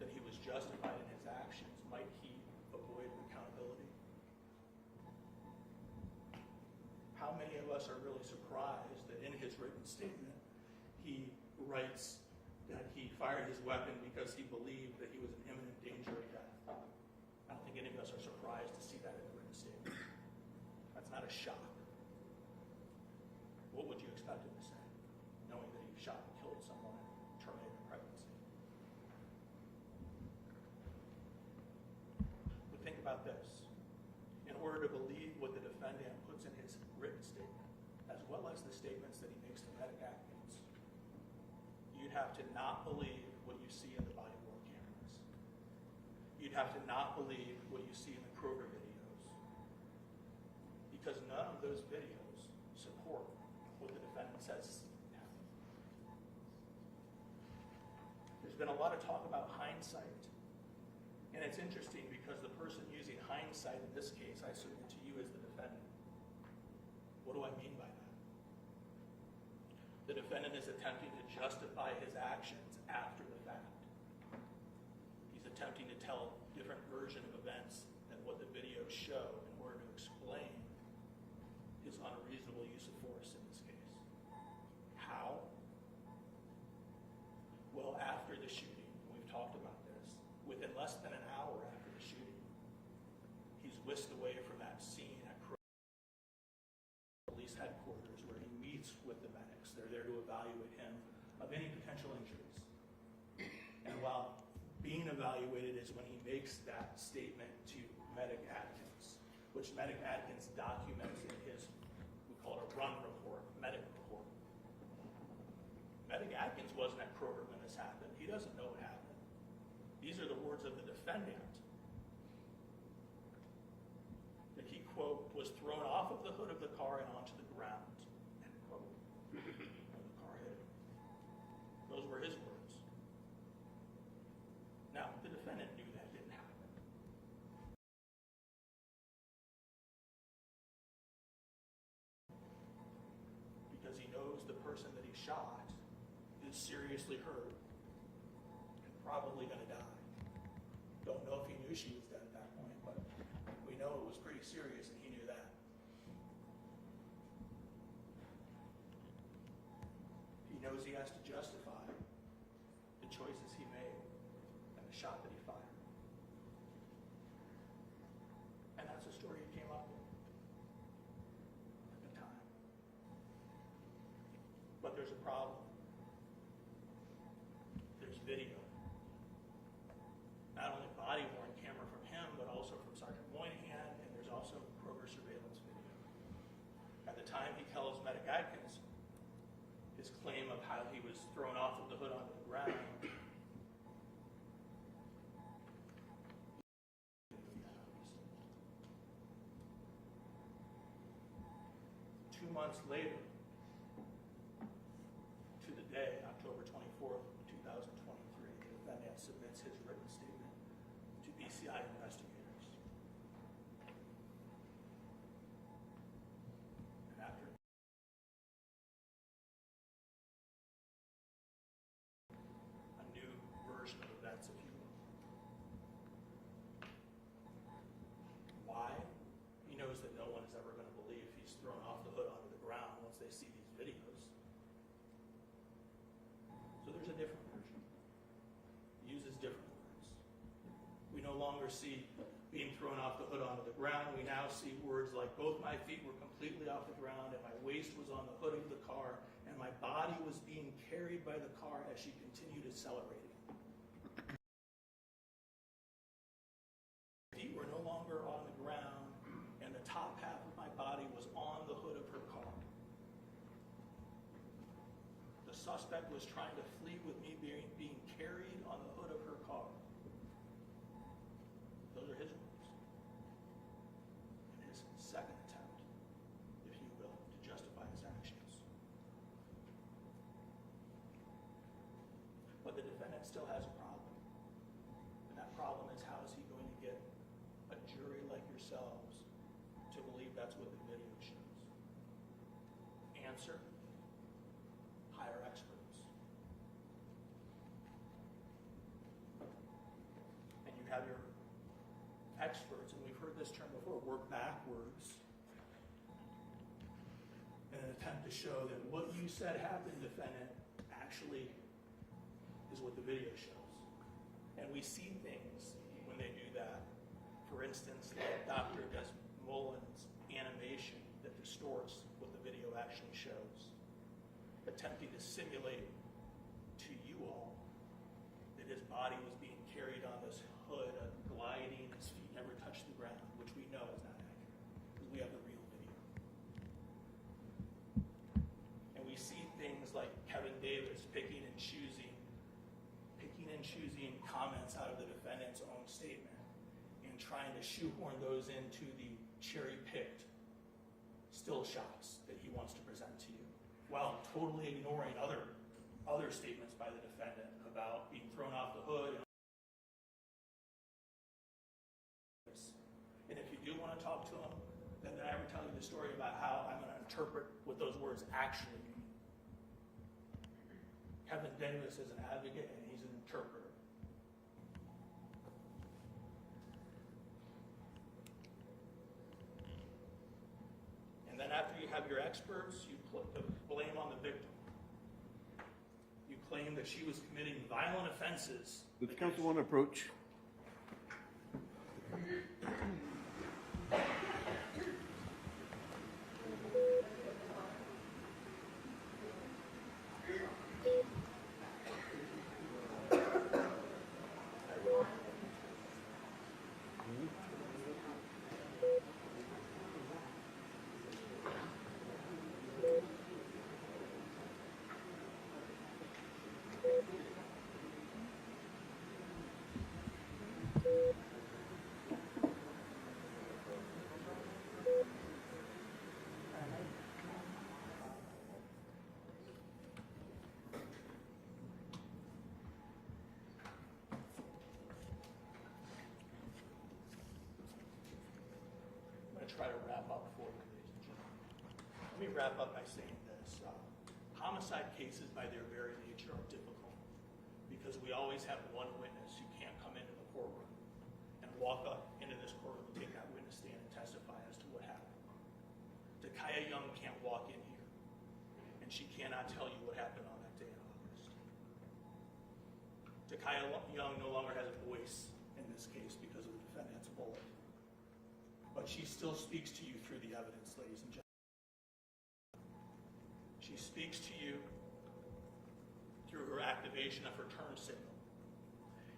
that he was justified in his actions, might he avoid accountability? How many of us are really surprised that in his written statement he writes that he fired his weapon because he believed that he was in imminent danger of death? I don't think any of us are surprised to see that in the written statement. That's not a shock. What would you expect him to say, knowing that he shot and killed someone and terminated a pregnancy? But think about this. In order to believe what the defendant puts in his written statement, as well as the statements that he makes to medic Atkins, you'd have to not believe what you see in the body-worn cameras. You'd have to not believe what you see in the Kroger videos, because none of those videos support what the defendant says happened. There's been a lot of talk about hindsight, and it's interesting because the person using hindsight in this case, I submit to you as the defendant. What do I mean by that? The defendant is attempting to justify his actions after the fact. He's attempting to tell a different version of events than what the videos show in order to explain his unreasonable use of force in this case. How? Well, after the shooting, we've talked about this, within less than an hour after the shooting, he's whisked away from that scene at police headquarters where he meets with the medics. They're there to evaluate him of any potential injuries. And while being evaluated is when he makes that statement to medic Atkins, which medic Atkins documents in his, we call it a run report, medic report. Medic Atkins wasn't at Kroger when this happened. He doesn't know what happened. These are the words of the defendant. That he, quote, was thrown off of the hood of the car and onto the ground, end quote. When the car hit him. Those were his words. Now, the defendant knew that didn't happen. Because he knows the person that he shot is seriously hurt and probably going to die. Don't know if he knew she was dead at that point, but we know it was pretty serious and he knew that. He knows he has to justify the choices he made and the shot that he fired. And that's the story he came up with at the time. But there's a problem. There's video. Not only body-worn camera from him, but also from Sergeant Moynihan, and there's also Kroger surveillance video. At the time he tells medic Atkins his claim of how he was thrown off of the hood onto the ground, 2 months later, to the day, October 24th, 2023, the defendant submits his written statement to BCI investigators. And after a new version of events, if you will. Why? He knows that no one is ever going to believe he's thrown off the hood onto the ground once they see these videos. So there's a different version. He uses different words. We no longer see being thrown off the hood onto the ground. We now see words like, both my feet were completely off the ground and my waist was on the hood of the car and my body was being carried by the car as she continued accelerating. Feet were no longer on the ground and the top half of my body was on the hood of her car. The suspect was trying to flee with me being carried on the hood of her car. Those are his words. In his second attempt the defendant still has a problem. And that problem is, how is he going to get a jury like yourselves to believe that's what the video shows? Answer: hire experts. And you have your experts, and we've heard this term before, work backwards in an attempt to show that what you said happened, defendant, actually is what the video shows. And we see things when they do that. For instance, like Dr. Desmoulin's animation that distorts what the video actually shows, attempting to simulate to you all that his body was being carried on this hood, gliding, his feet never touched the ground, which we know is not accurate, because we have the real video. And we see things like Kevin Davis picking and choosing comments out of the defendant's own statement and trying to shoehorn those into the cherry-picked still shots that he wants to present to you, while totally ignoring other statements by the defendant about being thrown off the hood. And if you do want to talk to him, then I ever tell you the story about how I'm going to interpret what those words actually mean. Kevin Davis is an advocate and he's an interpreter. And then after you have your experts, you put the blame on the victim. You claim that she was committing violent offenses. Does counsel want to approach? Try to wrap up for you, ladies and gentlemen. Let me wrap up by saying this. Homicide cases, by their very nature, are difficult because we always have one witness who can't come into the courtroom and walk up into this courtroom and take that witness stand and testify as to what happened. Takaya Young can't walk in here, and she cannot tell you what happened on that day in August. Takaya Young no longer has a voice in this case because of the defendant's bullet. But she still speaks to you through the evidence, ladies and gentlemen. She speaks to you through her activation of her turn signal.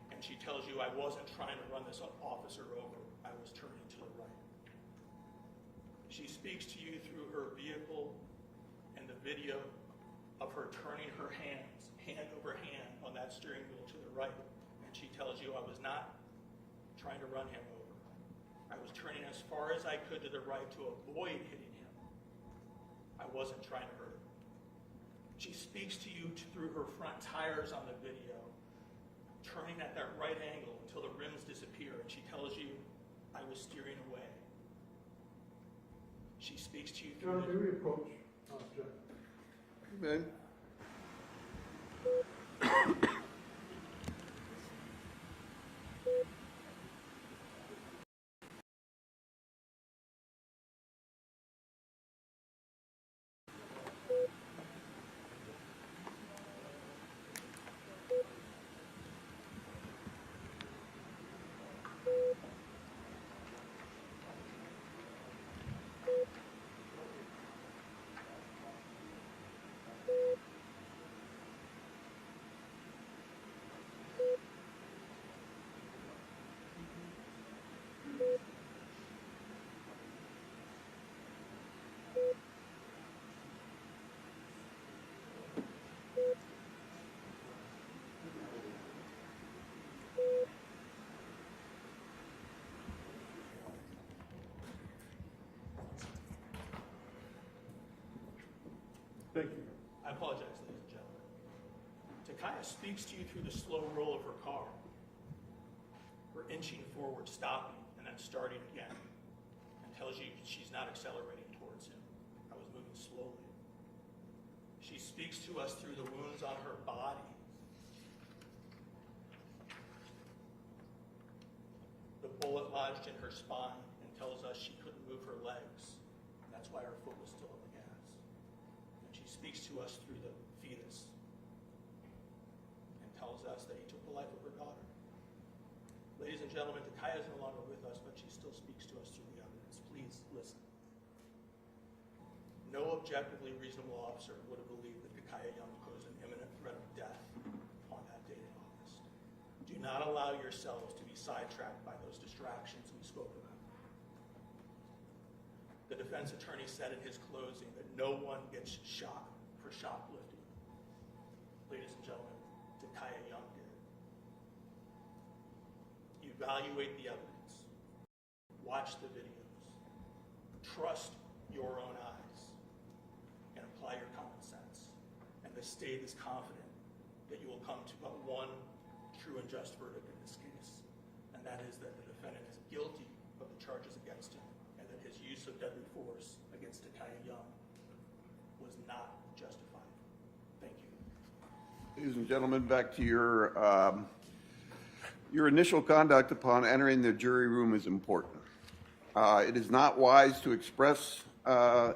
And she tells you, I wasn't trying to run this officer over. I was turning to the right. She speaks to you through her vehicle and the video of her turning her hands, hand over hand, on that steering wheel to the right. And she tells you, I was not trying to run him over. I was turning as far as I could to the right to avoid hitting him. I wasn't trying to hurt him. She speaks to you through her front tires on the video, turning at that right angle until the rims disappear, and she tells you, I was steering away. She speaks to you through... John, may we approach? Jack. Ben? Thank you. I apologize, ladies and gentlemen. To Takaya speaks to you through the slow roll of her car, her inching forward, stopping, and then starting again, and tells you she's not accelerating towards him. I was moving slowly. She speaks to us through the wounds on her body. The bullet lodged in her spine and tells us she couldn't move her legs. That's why her foot was still on the gas. And she speaks to us through the fetus and tells us that he took the life of her daughter. Ladies and gentlemen, Takaya is no longer with us, but she still speaks to us through the evidence. Please listen. No objectively reasonable officer would have believed that Takaya Young posed an imminent threat of death on that date in August. Do not allow yourselves to be sidetracked by those distractions we spoke about. The defense attorney said in his closing that no one gets shot for shoplifting. Ladies and gentlemen, Takaya Young did. Evaluate the evidence. Watch the videos. Trust your own eyes. And apply your common sense. And the state is confident that you will come to but one true and just verdict in this case. And that is that the defendant is guilty of the charges against him, and that his use of deadly force against Takaya Young was not justified. Thank you. Ladies and gentlemen, back to your initial conduct upon entering the jury room is important. It is not wise to express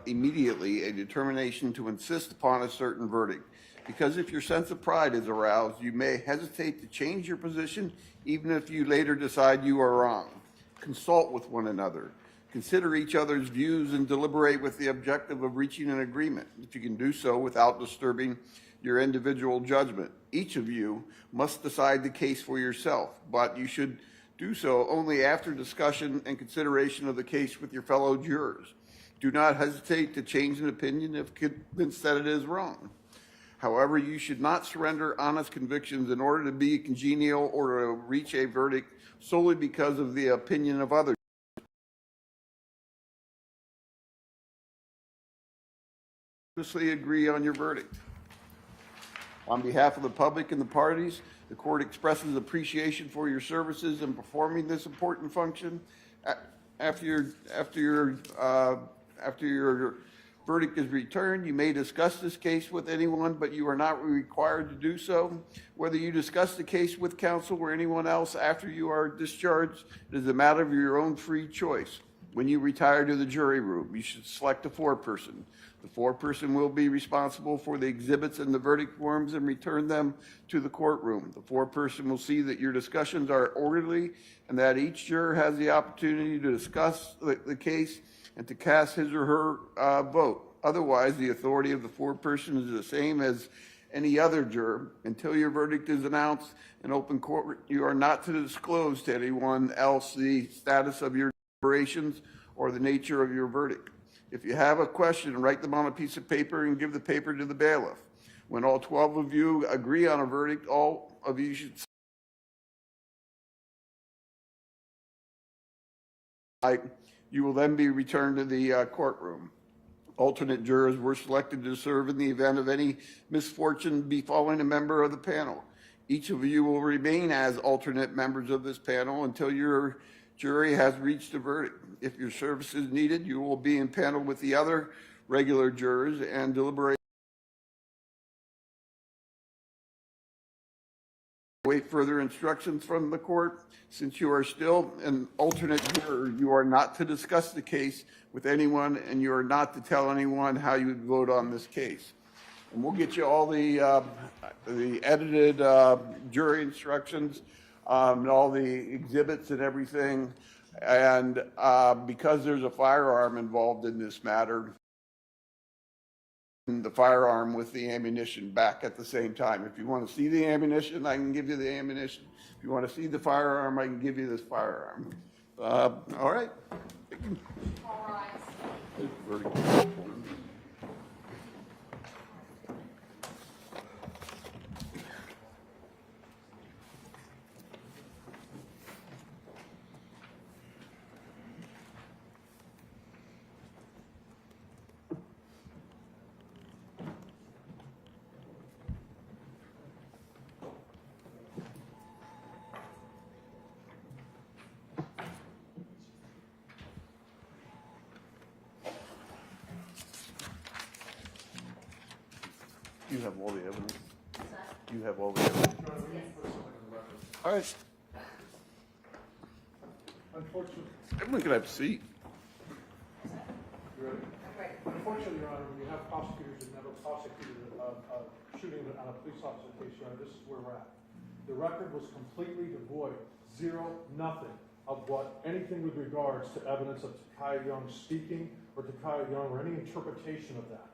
immediately a determination to insist upon a certain verdict, because if your sense of pride is aroused, you may hesitate to change your position even if you later decide you are wrong. Consult with one another. Consider each other's views and deliberate with the objective of reaching an agreement, if you can do so without disturbing your individual judgment. Each of you must decide the case for yourself, but you should do so only after discussion and consideration of the case with your fellow jurors. Do not hesitate to change an opinion if convinced that it is wrong. However, you should not surrender honest convictions in order to be congenial or to reach a verdict solely because of the opinion of others. Honestly agree on your verdict. On behalf of the public and the parties, the court expresses appreciation for your services in performing this important function. After your verdict is returned, you may discuss this case with anyone, but you are not required to do so. Whether you discuss the case with counsel or anyone else after you are discharged, it is a matter of your own free choice. When you retire to the jury room, you should select a foreperson. The foreperson will be responsible for the exhibits and the verdict forms and return them to the courtroom. The foreperson will see that your discussions are orderly and that each juror has the opportunity to discuss the case and to cast his or her vote. Otherwise, the authority of the foreperson is the same as any other juror. Until your verdict is announced in open court, you are not to disclose to anyone else the status of your deliberations or the nature of your verdict. If you have a question, write them on a piece of paper and give the paper to the bailiff. When all 12 of you agree on a verdict, all of you should you will then be returned to the courtroom. Alternate jurors were selected to serve in the event of any misfortune befalling a member of the panel. Each of you will remain as alternate members of this panel until your jury has reached a verdict. If your service is needed, you will be in panel with the other regular jurors and deliberate. Wait further instructions from the court. Since you are still an alternate juror, you are not to discuss the case with anyone, and you are not to tell anyone how you would vote on this case. And we'll get you all the edited jury instructions and all the exhibits and everything. And because there's a firearm involved in this matter, the firearm with the ammunition back at the same time. If you want to see the ammunition, I can give you the ammunition. If you want to see the firearm, I can give you this firearm. All right. All rise. You have all the evidence? You have all the evidence? Your Honor, we need to put something on the record. All right, Unfortunately, everyone can have a seat. you ready? Unfortunately, Your Honor, when you have prosecutors that never prosecuted a shooting on a police officer case, Your Honor, this is where we're at. The record was completely devoid, zero, nothing of what anything with regards to evidence of Takaya Young speaking or Takaya Young or any interpretation of that.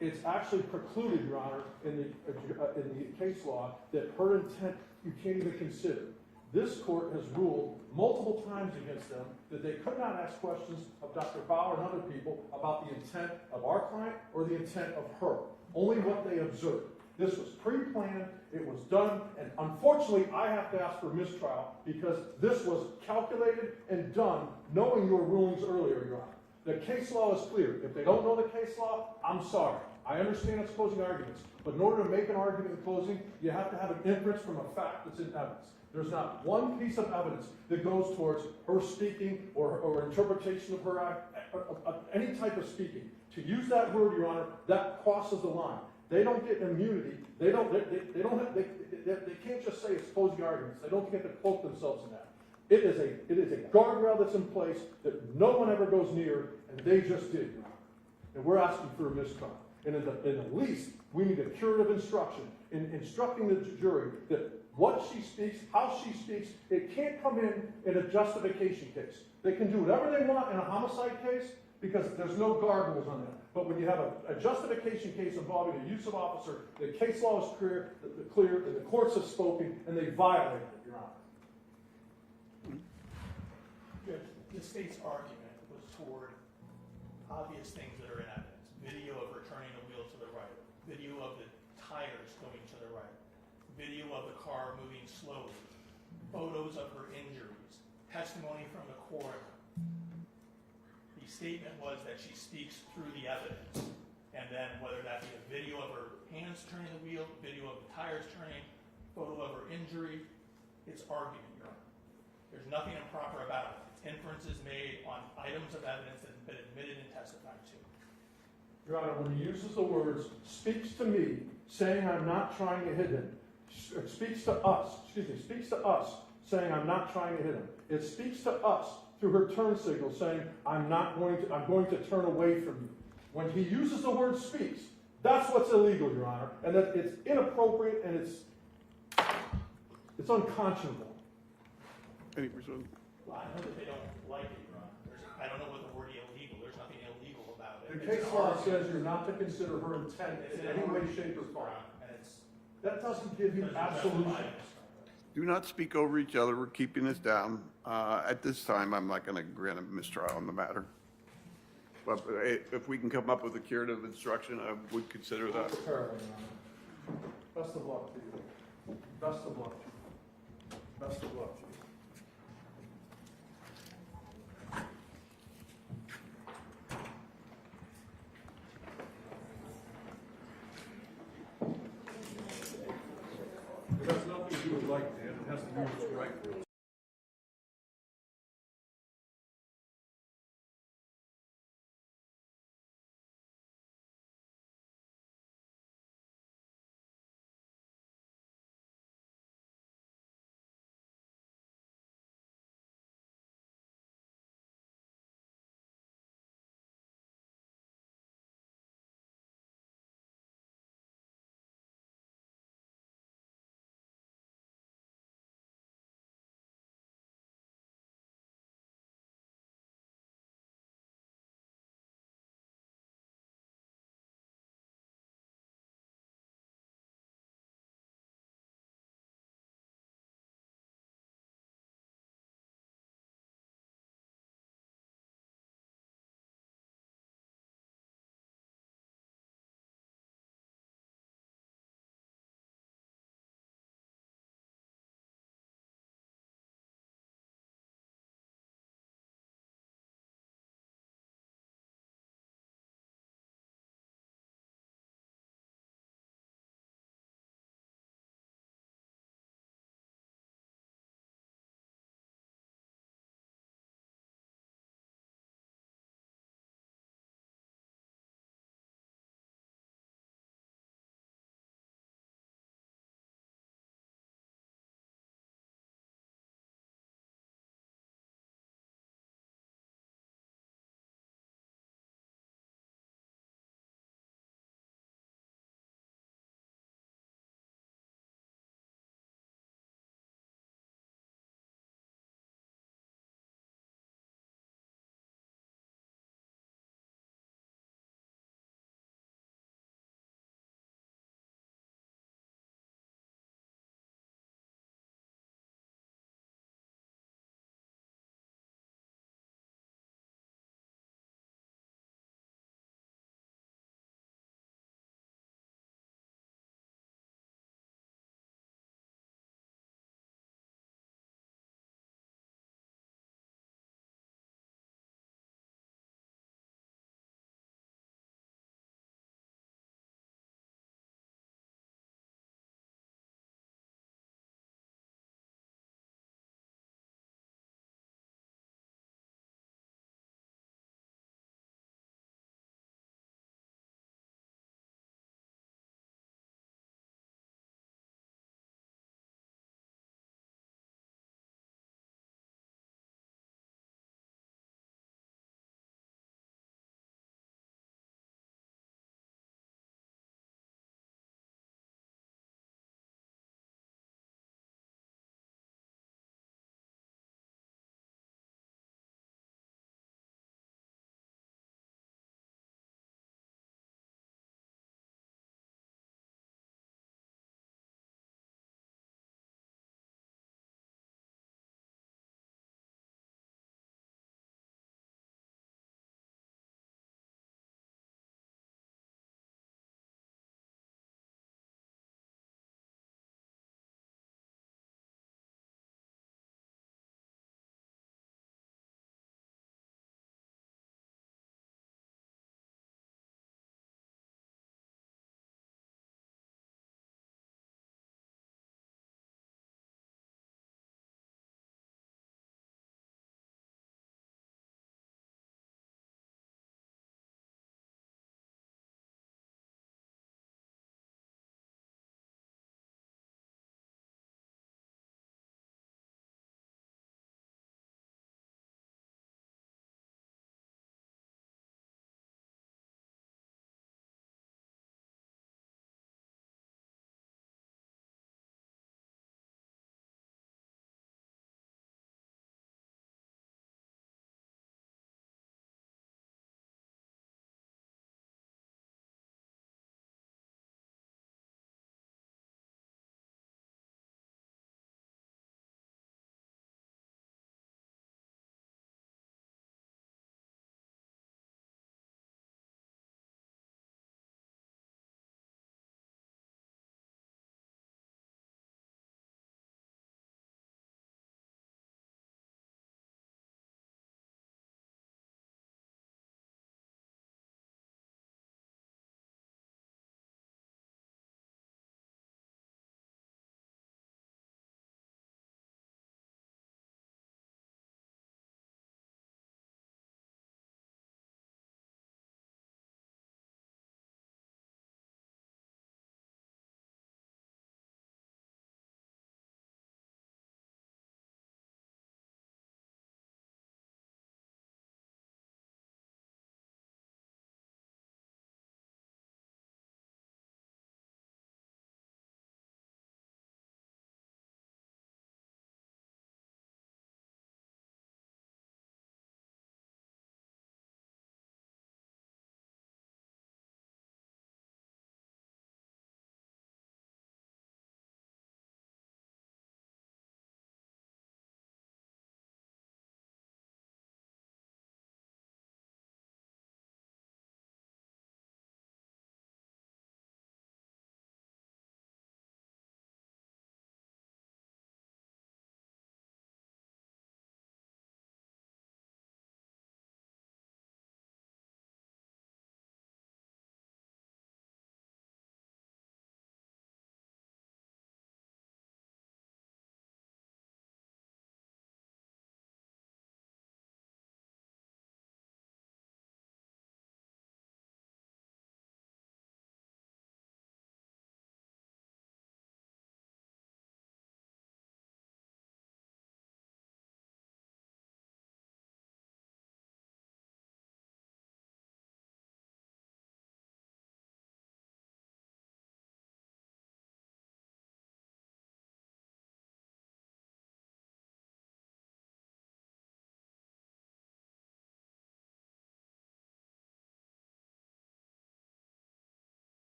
It's actually precluded, Your Honor, in the case law that her intent you can't even consider. This court has ruled multiple times against them that they could not ask questions of Dr. Bauer and other people about the intent of our client or the intent of her, only what they observed. This was pre-planned, it was done, and unfortunately, I have to ask for mistrial because this was calculated and done knowing your rulings earlier, Your Honor. The case law is clear. If they don't know the case law, I'm sorry. I understand it's closing arguments, but in order to make an argument in closing, you have to have an inference from a fact that's in evidence. There's not one piece of evidence that goes towards her speaking or interpretation of her act, any type of speaking. To use that word, Your Honor, that crosses the line. They don't get immunity. They can't just say it's closing arguments. They don't get to cloak themselves in that. It is a guardrail that's in place that no one ever goes near, and they just did, Your Honor. And we're asking for a mistrial. And in the least, we need a curative instruction in instructing the jury that what she speaks, how she speaks, it can't come in a justification case. They can do whatever they want in a homicide case because there's no guardrails on that. But when you have a justification case involving the use of officer, the case law is clear, and the courts have spoken, and they violated it, Your Honor. The state's argument was toward obvious things that are in evidence. Video of her turning the wheel to the right. Video of the tires going to the right. Video of the car moving slowly. Photos of her injuries. Testimony from the coroner. The statement was that she speaks through the evidence. And then whether that be a video of her hands turning the wheel, video of the tires turning, photo of her injury, it's argument, Your Honor. There's nothing improper about it. It's inferences made on items of evidence that have been admitted and testified to. Your Honor, when he uses the words, speaks to me, saying I'm not trying to hit him, speaks to us, saying I'm not trying to hit him. It speaks to us through her turn signal saying I'm going to turn away from you. When he uses the word speaks, that's what's illegal, Your Honor, and that it's inappropriate and it's unconscionable. Any pursuit? Well, I know that they don't like it, Your Honor. I don't know what the word illegal. There's nothing illegal about it. The case law says you're not to consider her intent in any way, shape, or form. That doesn't give you absolution. Do not speak over each other. We're keeping this down. At this time, I'm not going to grant a mistrial on the matter. But if we can come up with a curative instruction, I would consider that. Terrible, Your Honor. Best of luck to you. Best of luck to you. Best of luck to you. It has nothing to do with like, Dan. It has to do with right rules.